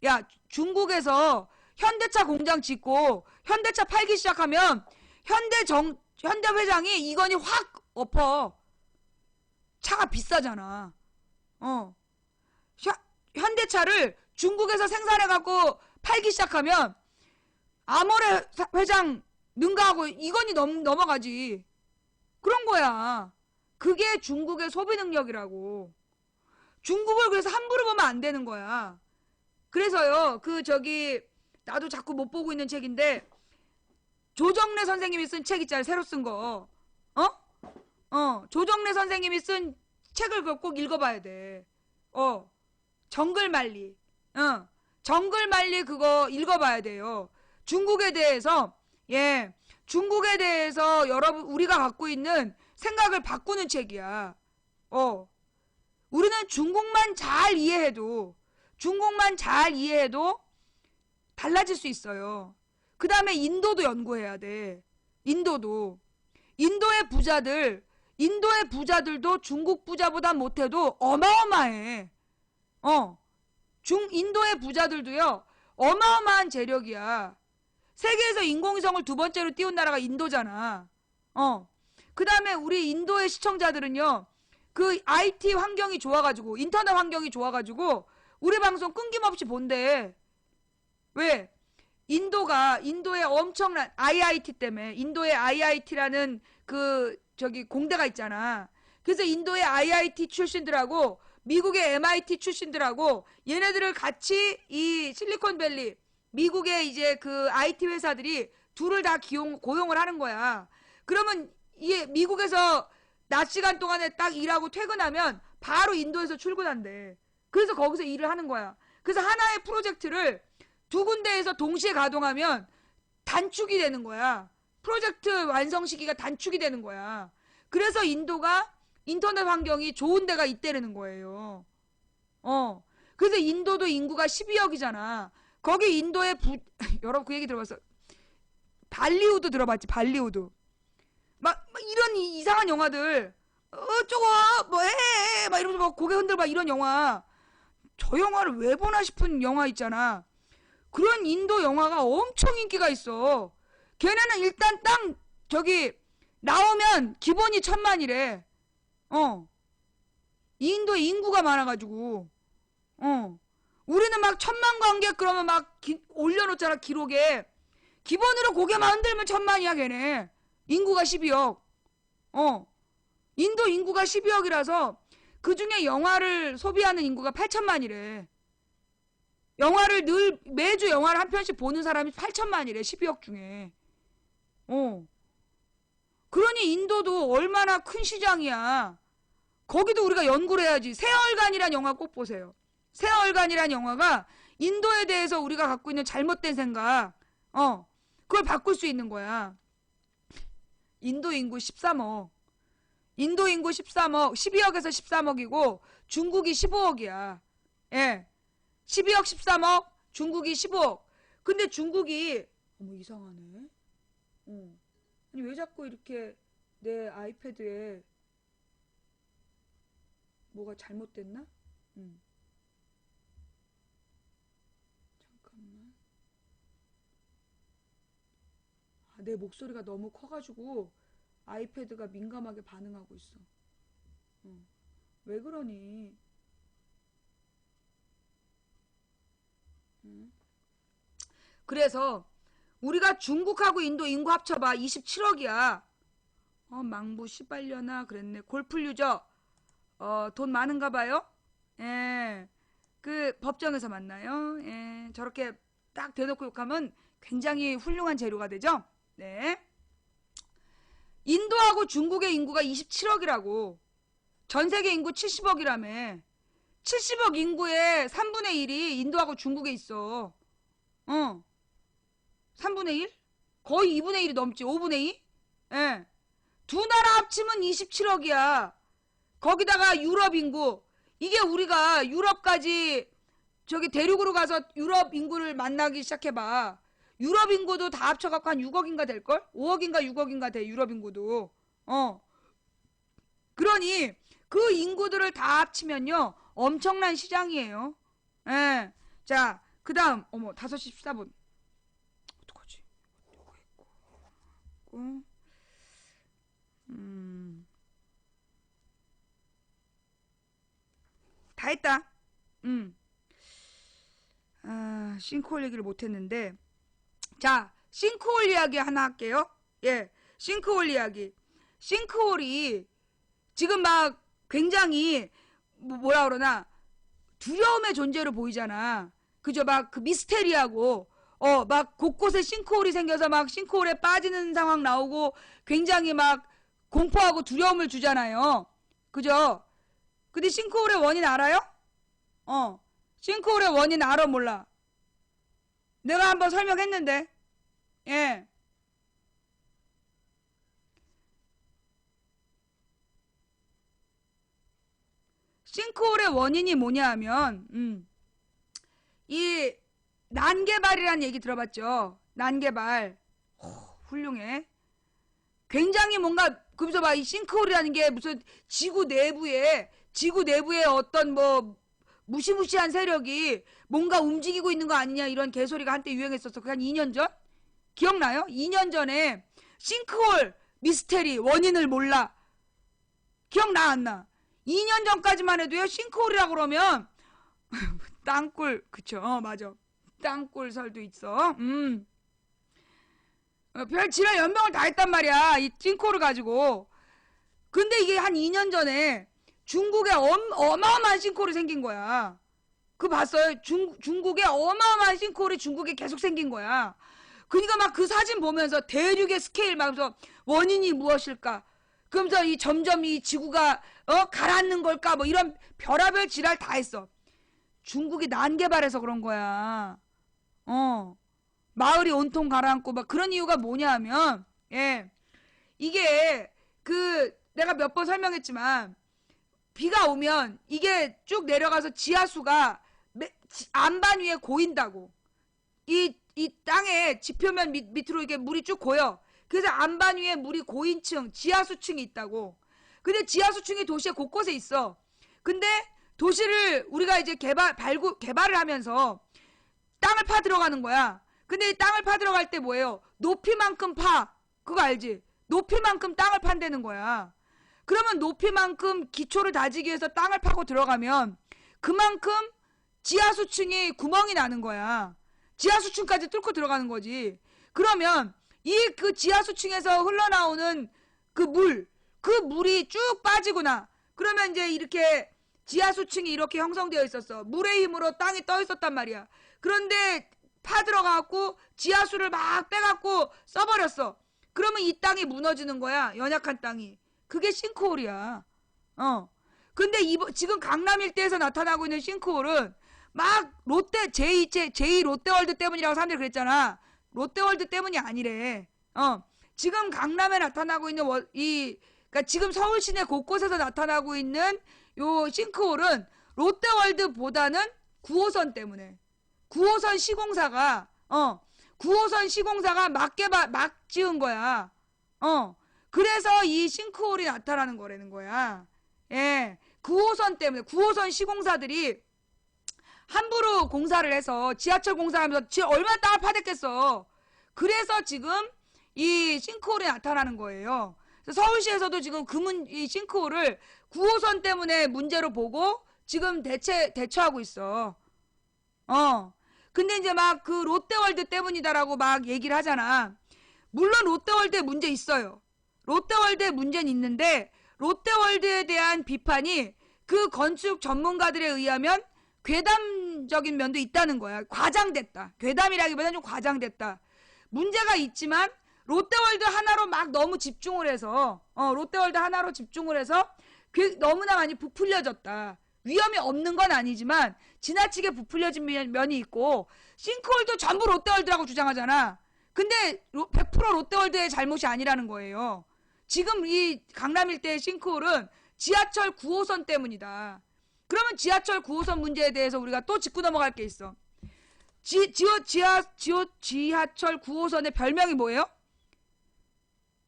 Speaker 1: 야 중국에서 현대차 공장 짓고 현대차 팔기 시작하면 현대 회장이 이건희 확 엎어. 차가 비싸잖아. 현대차를 중국에서 생산해갖고 팔기 시작하면 아모레 회장 능가하고 이건희 넘어가지. 그런 거야. 그게 중국의 소비 능력이라고. 중국을 그래서 함부로 보면 안 되는 거야. 그래서요, 나도 자꾸 못 보고 있는 책인데, 조정래 선생님이 쓴 책 있잖아요, 새로 쓴 거. 조정래 선생님이 쓴 책을 꼭 읽어봐야 돼. 정글만리. 정글만리 그거 읽어봐야 돼요. 중국에 대해서 중국에 대해서 여러분 우리가 갖고 있는 생각을 바꾸는 책이야. 우리는 중국만 잘 이해해도 달라질 수 있어요. 그 다음에 인도도 연구해야 돼. 인도의 부자들도 중국 부자보다 못해도 어마어마해. 인도의 부자들도요, 어마어마한 재력이야. 세계에서 인공위성을 두 번째로 띄운 나라가 인도잖아. 그 다음에 우리 인도의 시청자들은요, 그 IT 환경이 좋아가지고, 인터넷 환경이 좋아가지고, 우리 방송 끊김없이 본대. 왜? 인도의 엄청난 IIT 때문에, 인도의 IIT라는 공대가 있잖아. 그래서 인도의 IIT 출신들하고, 미국의 MIT 출신들하고, 얘네들을 같이 이 실리콘밸리, 미국의 이제 그 IT 회사들이 둘을 다 고용을 하는 거야. 그러면 이게 미국에서 낮 시간 동안에 딱 일하고 퇴근하면 바로 인도에서 출근한대. 그래서 거기서 일을 하는 거야. 그래서 하나의 프로젝트를 두 군데에서 동시에 가동하면 단축이 되는 거야. 프로젝트 완성 시기가 단축이 되는 거야. 그래서 인도가 인터넷 환경이 좋은 데가 있다는 거예요. 그래서 인도도 인구가 12억이잖아. 거기 인도의 여러분 그 얘기 들어봤어? 발리우드 들어봤지? 발리우드. 막 이런 이상한 영화들. 저거 뭐 해? 막 이러면서 막 고개 흔들고 막 이런 영화. 저 영화를 왜 보나 싶은 영화 있잖아. 그런 인도 영화가 엄청 인기가 있어. 걔네는 일단 나오면 기본이 1000만이래. 인도에 인구가 많아가지고. 우리는 막 1000만 관객 그러면 막 올려놓잖아, 기록에. 기본으로 고개만 흔들면 1000만이야, 걔네. 인구가 12억. 인도 인구가 12억이라서 그 중에 영화를 소비하는 인구가 8천만이래. 매주 영화를 한 편씩 보는 사람이 8천만이래, 12억 중에. 그러니 인도도 얼마나 큰 시장이야. 거기도 우리가 연구를 해야지. 세월간이란 영화 꼭 보세요. 세월간이란 영화가 인도에 대해서 우리가 갖고 있는 잘못된 생각, 그걸 바꿀 수 있는 거야. 인도 인구 13억. 12억에서 13억이고 중국이 15억이야. 예. 12억 13억, 중국이 15억. 근데 중국이 이상하네. 아니 왜 자꾸 이렇게 내 아이패드에 뭐가 잘못됐나? 잠깐만. 내 목소리가 너무 커가지고 아이패드가 민감하게 반응하고 있어. 왜 그러니? 그래서 우리가 중국하고 인도 인구 합쳐봐 27억이야. 망부 시발려나 그랬네. 골프 유저 돈 많은가 봐요. 예. 그 법정에서 만나요. 예. 저렇게 딱 대놓고 욕하면 굉장히 훌륭한 재료가 되죠. 네. 인도하고 중국의 인구가 27억이라고. 전 세계 인구 70억이라며. 70억 인구의 3분의 1이 인도하고 중국에 있어. 3분의 1? 거의 2분의 1이 넘지. 5분의 2? 예. 두 나라 합치면 27억이야. 거기다가 유럽 인구. 이게 우리가 유럽까지 대륙으로 가서 유럽 인구를 만나기 시작해봐. 유럽 인구도 다 합쳐갖고 한 6억인가 될걸? 5억인가 6억인가 돼, 유럽 인구도. 그러니 그 인구들을 다 합치면요 엄청난 시장이에요. 예. 자, 그 다음 5시 14분. 어떡하지? 이거 했고 다 했다. 싱크홀 얘기를 못했는데, 자, 싱크홀 이야기 하나 할게요. 예, 싱크홀 이야기. 싱크홀이 지금 막 굉장히 뭐라 그러나 두려움의 존재로 보이잖아. 그죠? 막 그 미스테리하고 막 곳곳에 싱크홀이 생겨서 막 싱크홀에 빠지는 상황 나오고 굉장히 막 공포하고 두려움을 주잖아요. 그죠? 근데 싱크홀의 원인 알아요? 싱크홀의 원인 알아 몰라? 내가 한번 설명했는데. 예. 싱크홀의 원인이 뭐냐 하면 이 난개발이라는 얘기 들어봤죠? 난개발. 훌륭해. 굉장히 뭔가 그러면서 막 이 싱크홀이라는 게 무슨 지구 내부에 어떤 뭐 무시무시한 세력이 뭔가 움직이고 있는 거 아니냐 이런 개소리가 한때 유행했었어. 그 한 2년 전? 기억나요? 2년 전에 싱크홀 미스테리 원인을 몰라. 기억나 안 나? 2년 전까지만 해도요. 싱크홀이라고 그러면 땅굴 그쵸? 맞아. 땅굴 설도 있어. 별 지랄 연명을 다 했단 말이야. 이 싱크홀을 가지고. 근데 이게 한 2년 전에 중국에 어마어마한 싱크홀이 생긴 거야. 그거 봤어요? 중국에 어마어마한 싱크홀이 중국에 계속 생긴 거야. 그러니까 막 그 사진 보면서 대륙의 스케일 막 그래서 원인이 무엇일까? 그러면서 이 점점 이 지구가 가라앉는 걸까? 뭐 이런 별의별 지랄 다 했어. 중국이 난개발해서 그런 거야. 마을이 온통 가라앉고 막 그런 이유가 뭐냐 하면 예. 이게 그 내가 몇 번 설명했지만 비가 오면 이게 쭉 내려가서 지하수가 안반 위에 고인다고. 이 땅에 지표면 밑으로 이게 물이 쭉 고여. 그래서 안반 위에 물이 고인 층, 지하수층이 있다고. 근데 지하수층이 도시에 곳곳에 있어. 근데 도시를 우리가 이제 개발을 하면서 땅을 파 들어가는 거야. 근데 이 땅을 파 들어갈 때 뭐예요? 높이만큼 파. 그거 알지? 높이만큼 땅을 판다는 거야. 그러면 높이만큼 기초를 다지기 위해서 땅을 파고 들어가면 그만큼 지하수층이 구멍이 나는 거야. 지하수층까지 뚫고 들어가는 거지. 그러면 그 지하수층에서 흘러나오는 그 물이 쭉 빠지구나. 그러면 이제 이렇게 지하수층이 이렇게 형성되어 있었어. 물의 힘으로 땅이 떠 있었단 말이야. 그런데 파 들어가갖고 지하수를 막 빼갖고 써버렸어. 그러면 이 땅이 무너지는 거야. 연약한 땅이. 그게 싱크홀이야. 근데 지금 강남 일대에서 나타나고 있는 싱크홀은 막 제2 롯데월드 때문이라고 사람들이 그랬잖아. 롯데월드 때문이 아니래. 지금 강남에 나타나고 있는 그러니까 지금 서울 시내 곳곳에서 나타나고 있는 요 싱크홀은 롯데월드보다는 9호선 때문에. 9호선 시공사가 막 지은 거야. 그래서 이 싱크홀이 나타나는 거라는 거야. 예. 9호선 때문에 9호선 시공사들이 함부로 공사를 해서 지하철 공사하면서 얼마나 땅을 파댔겠어. 그래서 지금 이 싱크홀이 나타나는 거예요. 서울시에서도 지금 이 싱크홀을 9호선 때문에 문제로 보고 지금 대처하고 있어. 근데 이제 막 그 롯데월드 때문이다라고 막 얘기를 하잖아. 물론 롯데월드에 문제 있어요. 롯데월드에 문제는 있는데 롯데월드에 대한 비판이 그 건축 전문가들에 의하면 괴담적인 면도 있다는 거야. 과장됐다. 괴담이라기보다는 좀 과장됐다. 문제가 있지만 롯데월드 하나로 막 너무 집중을 해서 너무나 많이 부풀려졌다. 위험이 없는 건 아니지만 지나치게 부풀려진 면이 있고 싱크홀도 전부 롯데월드라고 주장하잖아. 근데 100% 롯데월드의 잘못이 아니라는 거예요. 지금 이 강남 일대의 싱크홀은 지하철 9호선 때문이다. 그러면 지하철 9호선 문제에 대해서 우리가 또 짚고 넘어갈 게 있어. 지하철 9호선의 별명이 뭐예요?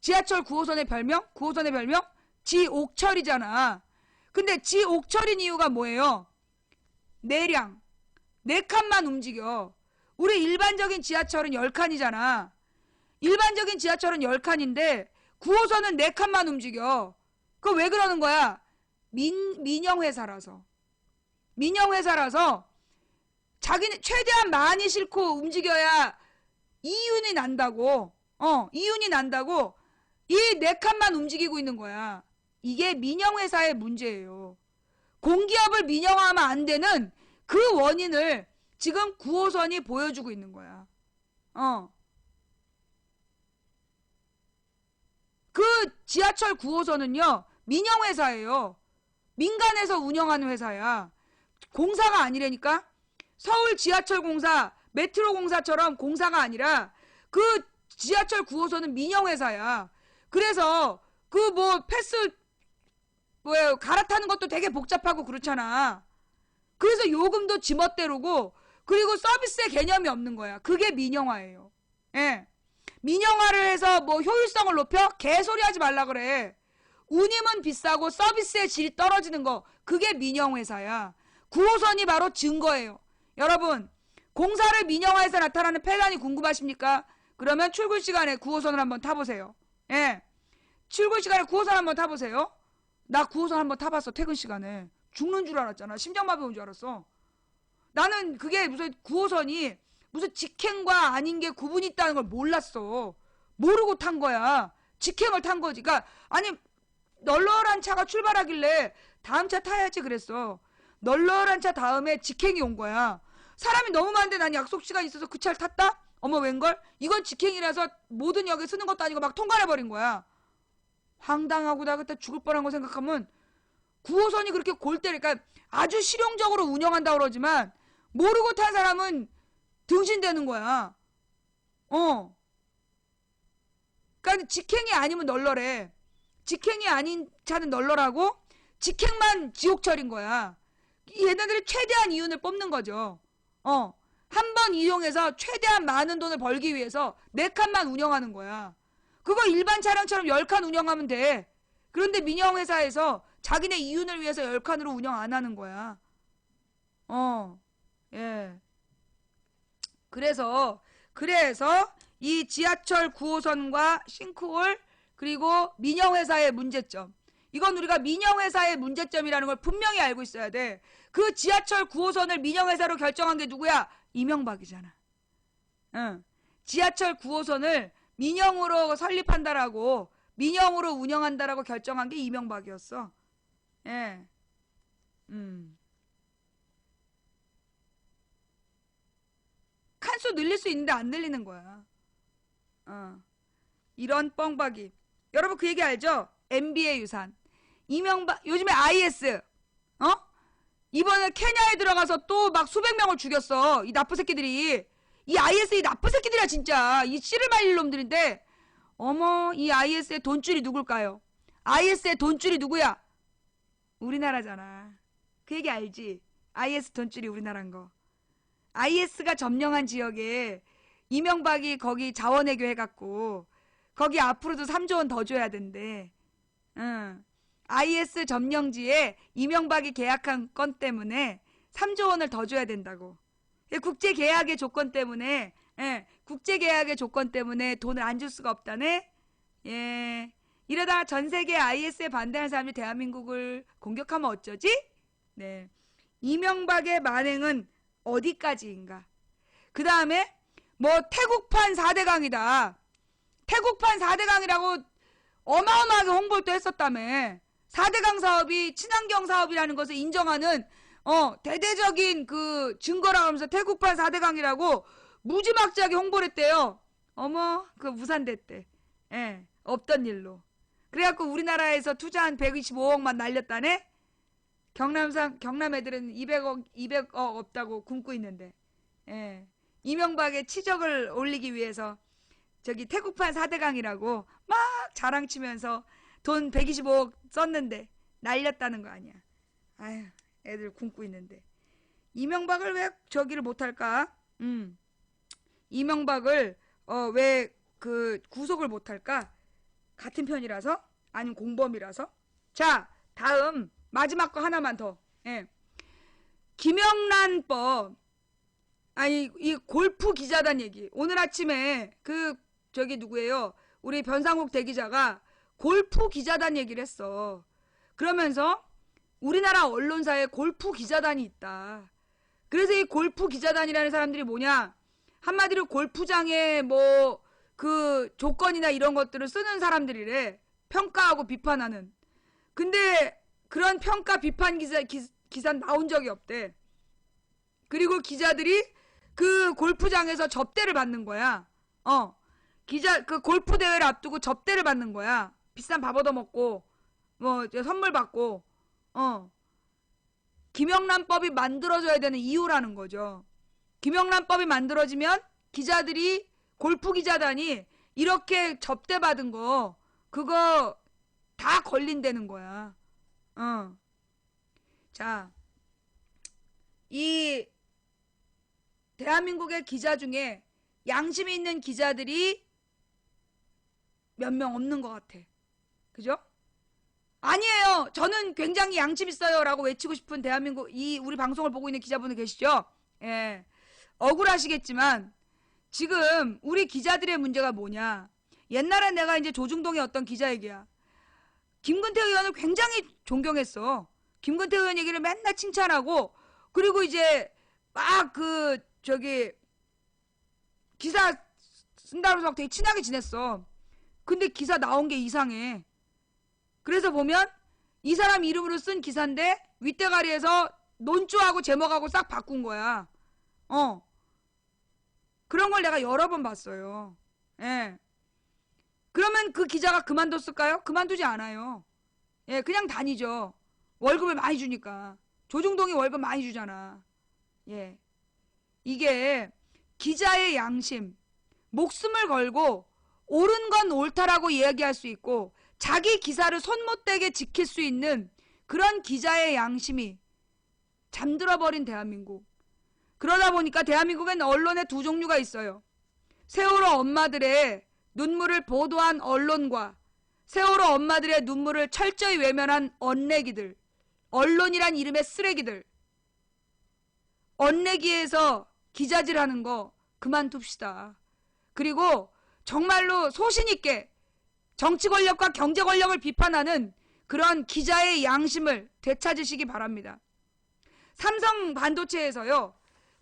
Speaker 1: 지하철 9호선의 별명? 지옥철이잖아. 근데 지옥철인 이유가 뭐예요? 내량. 4칸만 움직여. 우리 일반적인 지하철은 10칸이잖아. 일반적인 지하철은 10칸인데 9호선은 4칸만 움직여. 그거 왜 그러는 거야? 민영회사라서. 자기는 최대한 많이 싣고 움직여야 이윤이 난다고. 이윤이 난다고 이 4칸만 움직이고 있는 거야. 이게 민영회사의 문제예요. 공기업을 민영화하면 안 되는 그 원인을 지금 9호선이 보여주고 있는 거야. 그 지하철 9호선은요, 민영회사예요. 민간에서 운영하는 회사야. 공사가 아니라니까? 서울 지하철 공사, 메트로 공사처럼 공사가 아니라 그 지하철 9호선은 민영회사야. 그래서 그 뭐 패스 뭐야 갈아타는 것도 되게 복잡하고 그렇잖아. 그래서 요금도 지멋대로고 그리고 서비스의 개념이 없는 거야. 그게 민영화예요. 예. 민영화를 해서 뭐 효율성을 높여? 개소리 하지 말라 그래. 운임은 비싸고 서비스의 질이 떨어지는 거 그게 민영회사야. 9호선이 바로 증거예요. 여러분 공사를 민영화해서 나타나는 폐단이 궁금하십니까? 그러면 출근 시간에 9호선을 한번 타보세요. 예. 출근 시간에 9호선 한번 타보세요. 나 9호선 한번 타봤어. 퇴근 시간에. 죽는 줄 알았잖아. 심장마비 온 줄 알았어. 나는 그게 무슨 9호선이 무슨 직행과 아닌 게 구분이 있다는 걸 몰랐어. 모르고 탄 거야. 직행을 탄 거지. 그러니까 아니 널널한 차가 출발하길래 다음 차 타야지 그랬어. 널널한 차 다음에 직행이 온 거야. 사람이 너무 많은데 난 약속 시간 있어서 그 차를 탔다? 어머 웬걸? 이건 직행이라서 모든 역에 쓰는 것도 아니고 막 통과해버린 거야. 황당하고 나 그때 죽을 뻔한 거 생각하면 9호선이 그렇게 골때리 그러니까 아주 실용적으로 운영한다고 그러지만 모르고 탄 사람은 등신되는 거야. 그러니까 직행이 아니면 널널해. 직행이 아닌 차는 널널하고 직행만 지옥철인 거야. 얘네들이 최대한 이윤을 뽑는 거죠. 한 번 이용해서 최대한 많은 돈을 벌기 위해서 4칸만 운영하는 거야. 그거 일반 차량처럼 10칸 운영하면 돼. 그런데 민영회사에서 자기네 이윤을 위해서 10칸으로 운영 안 하는 거야. 예. 그래서 이 지하철 9호선과 싱크홀 그리고 민영회사의 문제점. 이건 우리가 민영회사의 문제점이라는 걸 분명히 알고 있어야 돼. 그 지하철 9호선을 민영회사로 결정한 게 누구야? 이명박이잖아. 응. 지하철 9호선을 민영으로 설립한다라고 민영으로 운영한다라고 결정한 게 이명박이었어. 예. 칸수 늘릴 수 있는데 안 늘리는 거야. 이런 뻥박이. 여러분 그 얘기 알죠? MB의 유산. 이명박 요즘에 IS 이번에 케냐에 들어가서 또 막 수백 명을 죽였어. 이 나쁜 새끼들이. 이 IS 이 나쁜 새끼들이야 진짜. 이 씨를 말릴 놈들인데 어머 이 IS의 돈줄이 누굴까요? IS의 돈줄이 누구야? 우리나라잖아. 그 얘기 알지? IS 돈줄이 우리나라인 거. IS가 점령한 지역에 이명박이 거기 자원외교 해갖고 거기 앞으로도 3조 원 더 줘야 된대. IS 점령지에 이명박이 계약한 건 때문에 3조 원을 더 줘야 된다고. 국제계약의 조건 때문에 국제계약의 조건 때문에 돈을 안 줄 수가 없다네. 예. 이러다가 전세계 IS에 반대하는 사람이 대한민국을 공격하면 어쩌지? 네. 이명박의 만행은 어디까지인가? 그 다음에 뭐 태국판 4대강이다. 태국판 4대강이라고 어마어마하게 홍보를 또 했었다며. 4대강 사업이 친환경 사업이라는 것을 인정하는 대대적인 그 증거라고 하면서 태국판 4대강이라고 무지막지하게 홍보를 했대요. 어머 그 무산됐대. 예, 없던 일로. 그래갖고 우리나라에서 투자한 125억만 날렸다네. 경남 애들은 200억 없다고 굶고 있는데. 예. 이명박의 치적을 올리기 위해서 저기 태국판 4대강이라고 막 자랑치면서 돈 125억 썼는데 날렸다는 거 아니야. 아휴 애들 굶고 있는데. 이명박을 왜 저기를 못할까? 이명박을 왜 그 구속을 못할까? 같은 편이라서? 아니면 공범이라서? 자 다음 마지막 거 하나만 더. 예. 김영란법. 아니 이 골프 기자단 얘기. 오늘 아침에 그 저기 누구예요? 우리 변상욱 대기자가 골프 기자단 얘기를 했어. 그러면서 우리나라 언론사에 골프 기자단이 있다. 그래서 이 골프 기자단이라는 사람들이 뭐냐? 한마디로 골프장에 뭐 그 조건이나 이런 것들을 쓰는 사람들이래. 평가하고 비판하는. 근데 그런 평가 비판 기사 나온 적이 없대. 그리고 기자들이 그 골프장에서 접대를 받는 거야. 그 골프 대회를 앞두고 접대를 받는 거야. 비싼 밥 얻어먹고 뭐 선물 받고. 김영란법이 만들어져야 되는 이유라는 거죠. 김영란법이 만들어지면 기자들이 골프 기자단이 이렇게 접대받은 거 그거 다 걸린다는 거야. 자, 이 대한민국의 기자 중에 양심이 있는 기자들이 몇 명 없는 것 같아. 그죠? 아니에요. 저는 굉장히 양심 있어요 라고 외치고 싶은 대한민국 이 우리 방송을 보고 있는 기자분들 계시죠? 예. 억울하시겠지만 지금 우리 기자들의 문제가 뭐냐. 옛날에 내가 이제 조중동의 어떤 기자 얘기야. 김근태 의원을 굉장히 존경했어. 김근태 의원 얘기를 맨날 칭찬하고 그리고 이제 막 기사 쓴다고 해서 되게 친하게 지냈어. 근데 기사 나온 게 이상해. 그래서 보면 이 사람 이름으로 쓴 기사인데 윗대가리에서 논조하고 제목하고 싹 바꾼 거야. 그런 걸 내가 여러 번 봤어요. 예. 그러면 그 기자가 그만뒀을까요? 그만두지 않아요. 예, 그냥 다니죠. 월급을 많이 주니까. 조중동이 월급 많이 주잖아. 예. 이게 기자의 양심, 목숨을 걸고 옳은 건 옳다라고 이야기할 수 있고 자기 기사를 손 못 대게 지킬 수 있는 그런 기자의 양심이 잠들어버린 대한민국. 그러다 보니까 대한민국엔 언론의 두 종류가 있어요. 세월호 엄마들의 눈물을 보도한 언론과 세월호 엄마들의 눈물을 철저히 외면한 언내기들. 언론이란 이름의 쓰레기들. 언내기에서 기자질하는 거 그만둡시다. 그리고 정말로 소신있게 정치 권력과 경제 권력을 비판하는 그런 기자의 양심을 되찾으시기 바랍니다. 삼성 반도체에서요.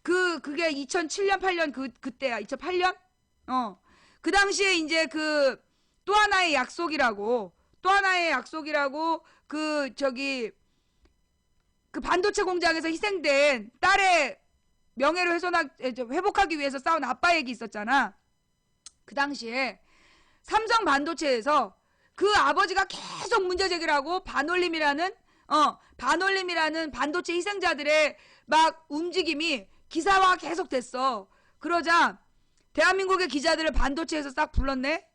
Speaker 1: 그게 2007년 8년 그때야. 2008년? 그 당시에 이제 또 하나의 약속이라고 그 반도체 공장에서 희생된 딸의 명예를 회복하기 위해서 싸운 아빠 얘기 있었잖아. 그 당시에 삼성 반도체에서 그 아버지가 계속 문제 제기를 하고 반올림이라는 반도체 희생자들의 막 움직임이 기사화가 계속 됐어. 그러자 대한민국의 기자들을 반도체에서 싹 불렀네.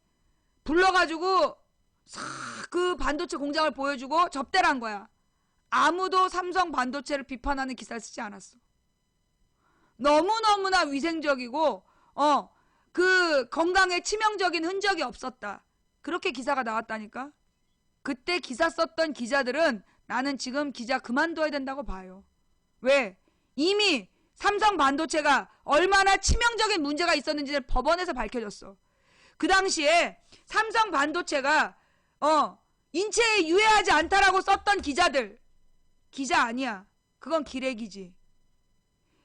Speaker 1: 불러가지고 싹 그 반도체 공장을 보여주고 접대를 한 거야. 아무도 삼성 반도체를 비판하는 기사를 쓰지 않았어. 너무너무나 위생적이고 그 건강에 치명적인 흔적이 없었다. 그렇게 기사가 나왔다니까. 그때 기사 썼던 기자들은 나는 지금 기자 그만둬야 된다고 봐요. 왜? 이미 삼성 반도체가 얼마나 치명적인 문제가 있었는지를 법원에서 밝혀졌어. 그 당시에 삼성 반도체가 인체에 유해하지 않다라고 썼던 기자들 기자 아니야. 그건 기레기지.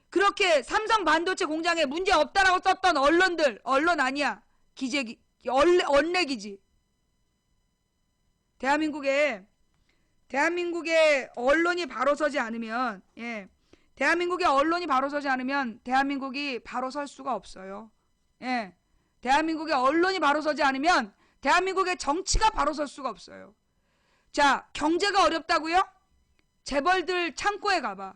Speaker 1: 그렇게 삼성 반도체 공장에 문제 없다라고 썼던 언론들 언론 아니야. 언내기지. 대한민국의 언론이 바로 서지 않으면 대한민국의 언론이 바로 서지 않으면 대한민국이 바로 설 수가 없어요. 예. 대한민국의 언론이 바로 서지 않으면 대한민국의 정치가 바로 설 수가 없어요. 자, 경제가 어렵다고요? 재벌들 창고에 가봐.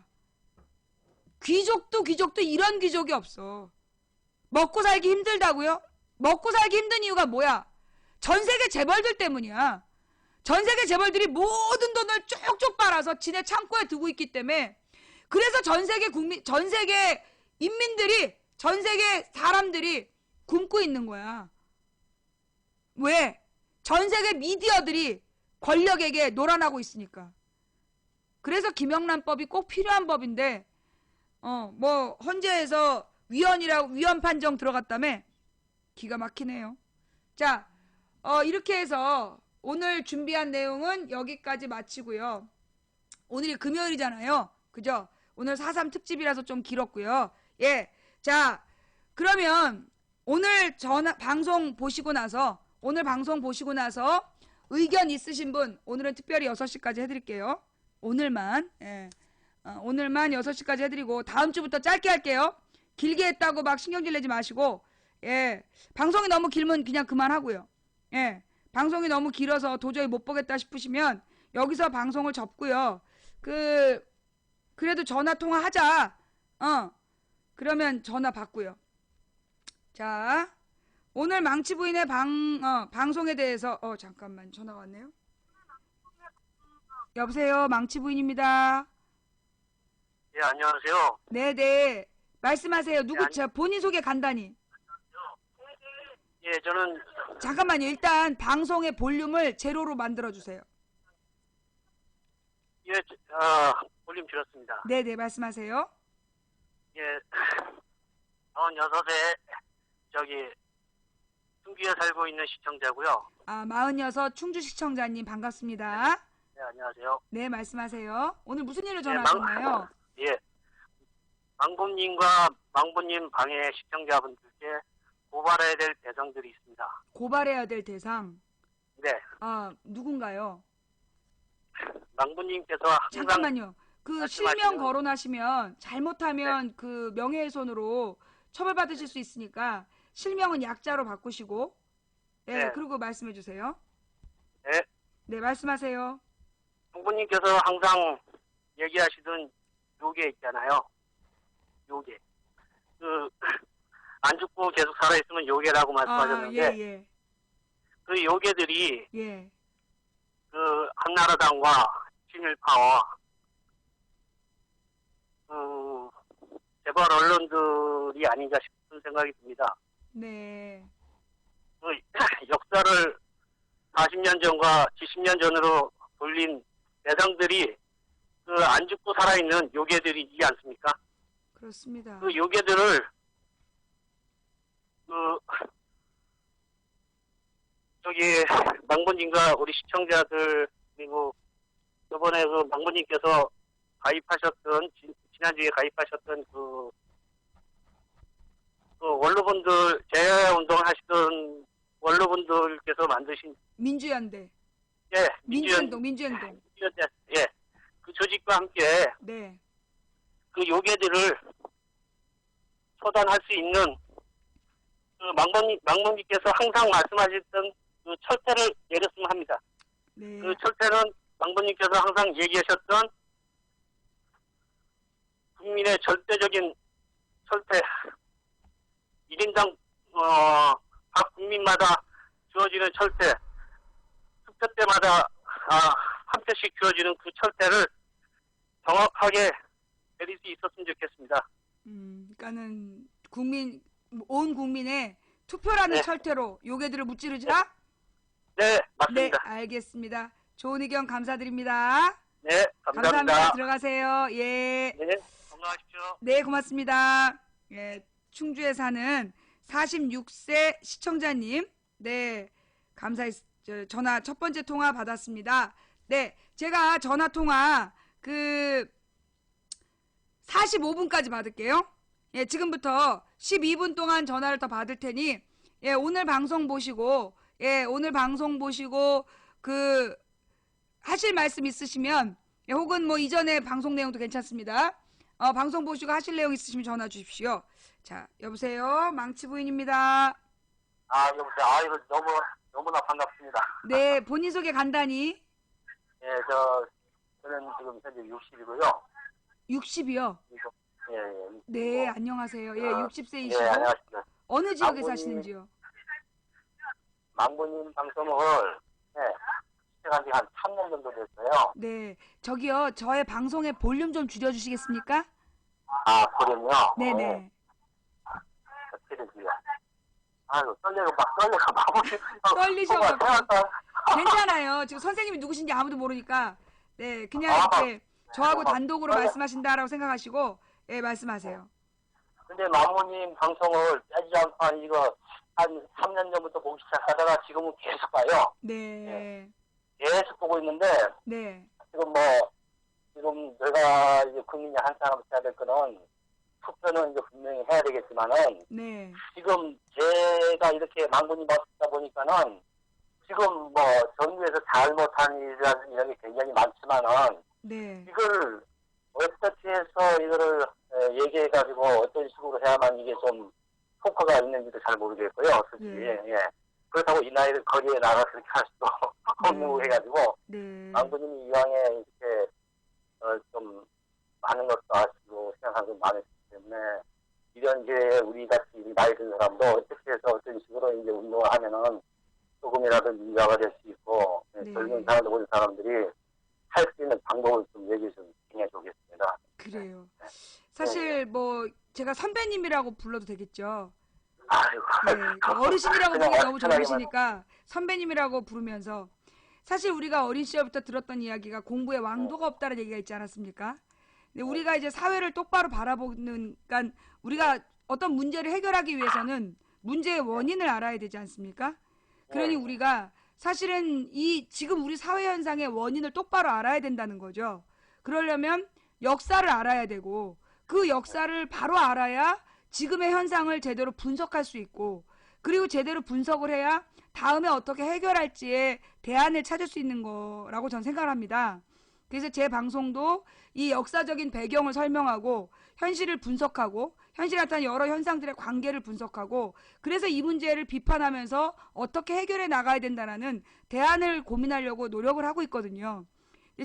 Speaker 1: 귀족도 이런 귀족이 없어. 먹고 살기 힘들다고요? 먹고 살기 힘든 이유가 뭐야? 전 세계 재벌들 때문이야. 전 세계 재벌들이 모든 돈을 쪽쪽 빨아서 지네 창고에 두고 있기 때문에 그래서 전 세계 인민들이 전 세계 사람들이 굶고 있는 거야. 왜? 전 세계 미디어들이 권력에게 놀아나고 있으니까. 그래서 김영란법이 꼭 필요한 법인데 헌재에서 위헌 판정 들어갔다며 기가 막히네요. 자, 이렇게 해서 오늘 준비한 내용은 여기까지 마치고요. 오늘이 금요일이잖아요. 그죠? 오늘 4.3 특집이라서 좀 길었고요. 예. 자, 그러면 오늘 방송 보시고 나서 의견 있으신 분 오늘은 특별히 6시까지 해드릴게요. 오늘만 6시까지 해드리고 다음 주부터 짧게 할게요. 길게 했다고 막 신경질 내지 마시고 방송이 너무 길면 그냥 그만하고요. 방송이 너무 길어서 도저히 못 보겠다 싶으시면 여기서 방송을 접고요. 그래도 전화 통화하자. 그러면 전화 받고요. 자, 오늘 망치 부인의 방송에 대해서 잠깐만 전화 왔네요. 여보세요, 망치 부인입니다.
Speaker 2: 예, 안녕하세요.
Speaker 1: 네네, 말씀하세요.
Speaker 2: 예,
Speaker 1: 본인 소개 간단히.
Speaker 2: 예, 저는,
Speaker 1: 잠깐만요. 일단 방송의 볼륨을 제로로 만들어 주세요.
Speaker 2: 예, 볼륨 줄였습니다.
Speaker 1: 네네, 말씀하세요.
Speaker 2: 예, 46세, 충주에 살고 있는 시청자고요.
Speaker 1: 46 충주 시청자님 반갑습니다.
Speaker 2: 네, 안녕하세요.
Speaker 1: 네, 말씀하세요. 오늘 무슨 일로
Speaker 2: 예,
Speaker 1: 전화하셨나요?
Speaker 2: 예, 망부님과 망부님 방해 시청자분들께 고발해야 될 대상들이 있습니다.
Speaker 1: 고발해야 될 대상.
Speaker 2: 네,
Speaker 1: 누군가요?
Speaker 2: 망부님께서 항상
Speaker 1: 잠깐만요. 그 실명
Speaker 2: 말씀하시는-
Speaker 1: 거론하시면 잘못하면 그 명예훼손으로 처벌받으실 수 있으니까 실명은 약자로 바꾸시고
Speaker 2: 네.
Speaker 1: 그리고 말씀해 주세요.
Speaker 2: 네,
Speaker 1: 네, 말씀하세요.
Speaker 2: 망부님께서 항상 얘기하시던 요괴 있잖아요. 요괴. 안 죽고 계속 살아있으면 요괴라고 말씀하셨는데,
Speaker 1: 예.
Speaker 2: 그 요괴들이
Speaker 1: 예.
Speaker 2: 한나라당과 친일파와 재벌 언론들이 아닌가 싶은 생각이 듭니다.
Speaker 1: 네.
Speaker 2: 역사를 40년 전과 70년 전으로 돌린 대상들이 안 죽고 살아있는 요괴들이지 않습니까?
Speaker 1: 그렇습니다.
Speaker 2: 그 요괴들을 망부님과 우리 시청자들 그리고 이번에 망부님께서 가입하셨던 지난주에 가입하셨던 원로분들 재운동 하시던 원로분들께서 만드신
Speaker 1: 민주연대.
Speaker 2: 예
Speaker 1: 민주행동.
Speaker 2: 예 그 조직과 함께
Speaker 1: 네.
Speaker 2: 그 요괴들을 처단할 수 있는 망부님께서 항상 말씀하셨던 그 철퇴를 내렸으면 합니다.
Speaker 1: 네.
Speaker 2: 그 철퇴는 망부님께서 항상 얘기하셨던 국민의 절대적인 철퇴, 1인당 각 국민마다 주어지는 철퇴, 투표 때마다 한 표씩 주어지는 그 철퇴를 정확하게 내릴 수 있었으면 좋겠습니다.
Speaker 1: 그러니까는 온 국민의 투표라는
Speaker 2: 네.
Speaker 1: 철퇴로 요괴들을 무찌르자?
Speaker 2: 네,
Speaker 1: 네,
Speaker 2: 맞습니다.
Speaker 1: 알겠습니다. 좋은 의견 감사드립니다.
Speaker 2: 네, 감사합니다.
Speaker 1: 들어가세요. 예.
Speaker 2: 네, 건강하십시오.
Speaker 1: 네, 고맙습니다. 예, 충주에 사는 46세 시청자님. 네, 전화 첫 번째 통화 받았습니다. 네, 제가 전화 통화 45분까지 받을게요. 예, 지금부터 12분 동안 전화를 더 받을 테니 오늘 방송 보시고 하실 말씀 있으시면 혹은 뭐 이전에 방송 내용도 괜찮습니다. 방송 보시고 하실 내용 있으시면 전화 주십시오. 자, 여보세요. 망치 부인입니다.
Speaker 2: 여보세요. 이거 너무나 반갑습니다.
Speaker 1: 네, 본인 소개 간단히.
Speaker 2: 예, 저는 지금 현재 60이고요.
Speaker 1: 60이요.
Speaker 2: 예.
Speaker 1: 네, 안녕하세요. 예, 60세이시고.
Speaker 2: 예, 안녕하십니까.
Speaker 1: 어느 지역에
Speaker 2: 망부님.
Speaker 1: 사시는지요?
Speaker 2: 망부님 방송을 시작한 지 한 3년 정도 됐어요.
Speaker 1: 네, 저기요. 저의 방송의 볼륨 좀 줄여주시겠습니까?
Speaker 2: 그럼요.
Speaker 1: 네네.
Speaker 2: 어떻게 되지요? 떨려가 막
Speaker 1: 떨리셔가지고. 괜찮아요. 지금 선생님이 누구신지 아무도 모르니까. 네, 그냥 이렇게 저하고 단독으로 말씀하신다라고 생각하시고, 말씀하세요.
Speaker 2: 근데 망부님 방송을 빼지 않고 이거 한 3년 전부터 보기 시작하다가 지금은 계속 봐요.
Speaker 1: 네.
Speaker 2: 계속 보고 있는데,
Speaker 1: 네.
Speaker 2: 지금 내가 이제 국민이 한 사람 해야 될 거는 투표는 이제 분명히 해야 되겠지만은,
Speaker 1: 네.
Speaker 2: 지금 제가 이렇게 망군이 봤다 보니까는 지금 정부에서 잘못한 일이라든지 이런 게 굉장히 많지만은
Speaker 1: 네.
Speaker 2: 이걸 어떻게 해서 이거를 얘기해가지고 어떤 식으로 해야만 이게 좀 효과가 있는지도 잘 모르겠고요, 솔직히.
Speaker 1: 네.
Speaker 2: 예. 그렇다고 이 나이를 거리에 나가 그렇게 할 수도 없는 거 해가지고
Speaker 1: 네.
Speaker 2: 망군님이 이왕에 이렇게 좀 많은 것도 아시고 생각하는 게 많았기 때문에 이런 이제 우리 같이 나이 든 사람도 어떻게 해서 어떤 식으로 이제 운동을 하면은 조금이라도 민가가 될 수 있고
Speaker 1: 네.
Speaker 2: 젊은 사람들 모든 사람들이 할 수 있는 방법을 좀 얘기해 주면 굉장히 좋겠습니다.
Speaker 1: 그래요. 사실 뭐 제가 선배님이라고 불러도 되겠죠.
Speaker 2: 아이고.
Speaker 1: 네, 그 어르신이라고
Speaker 2: 그냥
Speaker 1: 부르기 너무
Speaker 2: 편하게만.
Speaker 1: 젊으시니까 선배님이라고 부르면서 사실 우리가 어린 시절부터 들었던 이야기가 공부에 왕도가 없다는 얘기가 있지 않았습니까? 근데 우리가 이제 사회를 똑바로 바라보는, 그러니까 우리가 어떤 문제를 해결하기 위해서는 문제의 원인을 알아야 되지 않습니까? 그러니 우리가 사실은 이 지금 우리 사회 현상의 원인을 똑바로 알아야 된다는 거죠. 그러려면 역사를 알아야 되고 그 역사를 바로 알아야 지금의 현상을 제대로 분석할 수 있고 그리고 제대로 분석을 해야 다음에 어떻게 해결할지에 대안을 찾을 수 있는 거라고 저는 생각을 합니다. 그래서 제 방송도 이 역사적인 배경을 설명하고 현실을 분석하고 현실에 나타난 여러 현상들의 관계를 분석하고 그래서 이 문제를 비판하면서 어떻게 해결해 나가야 된다는 대안을 고민하려고 노력을 하고 있거든요.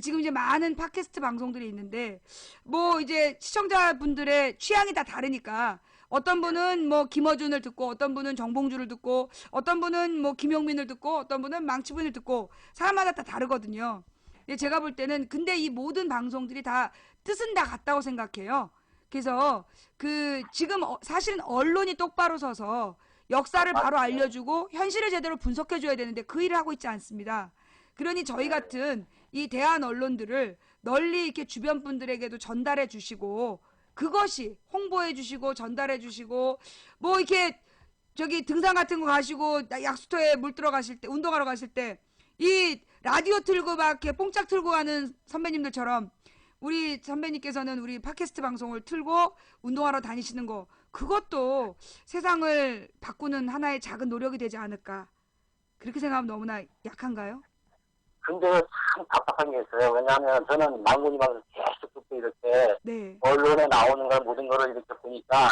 Speaker 1: 지금 이제 많은 팟캐스트 방송들이 있는데 뭐 이제 시청자분들의 취향이 다 다르니까 어떤 분은 뭐 김어준을 듣고 어떤 분은 정봉주를 듣고 어떤 분은 뭐 김용민을 듣고 어떤 분은 망치분을 듣고 사람마다 다 다르거든요. 근데 제가 볼 때는 근데 이 모든 방송들이 다 뜻은 다 같다고 생각해요. 그래서 그 지금 사실은 언론이 똑바로 서서 역사를 바로 알려주고 현실을 제대로 분석해줘야 되는데 그 일을 하고 있지 않습니다. 그러니 저희 같은 이 대한 언론들을 널리 이렇게 주변 분들에게도 전달해 주시고 그것이 홍보해 주시고 전달해 주시고 뭐 이렇게 저기 등산 같은 거 가시고 약수터에 물 들어가실 때 운동하러 가실 때 이 라디오 틀고 막 이렇게 뽕짝 틀고 가는 선배님들처럼 우리 선배님께서는 우리 팟캐스트 방송을 틀고 운동하러 다니시는 거 그것도 세상을 바꾸는 하나의 작은 노력이 되지 않을까 그렇게 생각하면 너무나 약한가요?
Speaker 2: 근데 참 답답한 게 있어요. 왜냐하면 저는 망군이방송 계속 듣고 이렇게
Speaker 1: 네,
Speaker 2: 언론에 나오는 걸 모든 거를 이렇게 보니까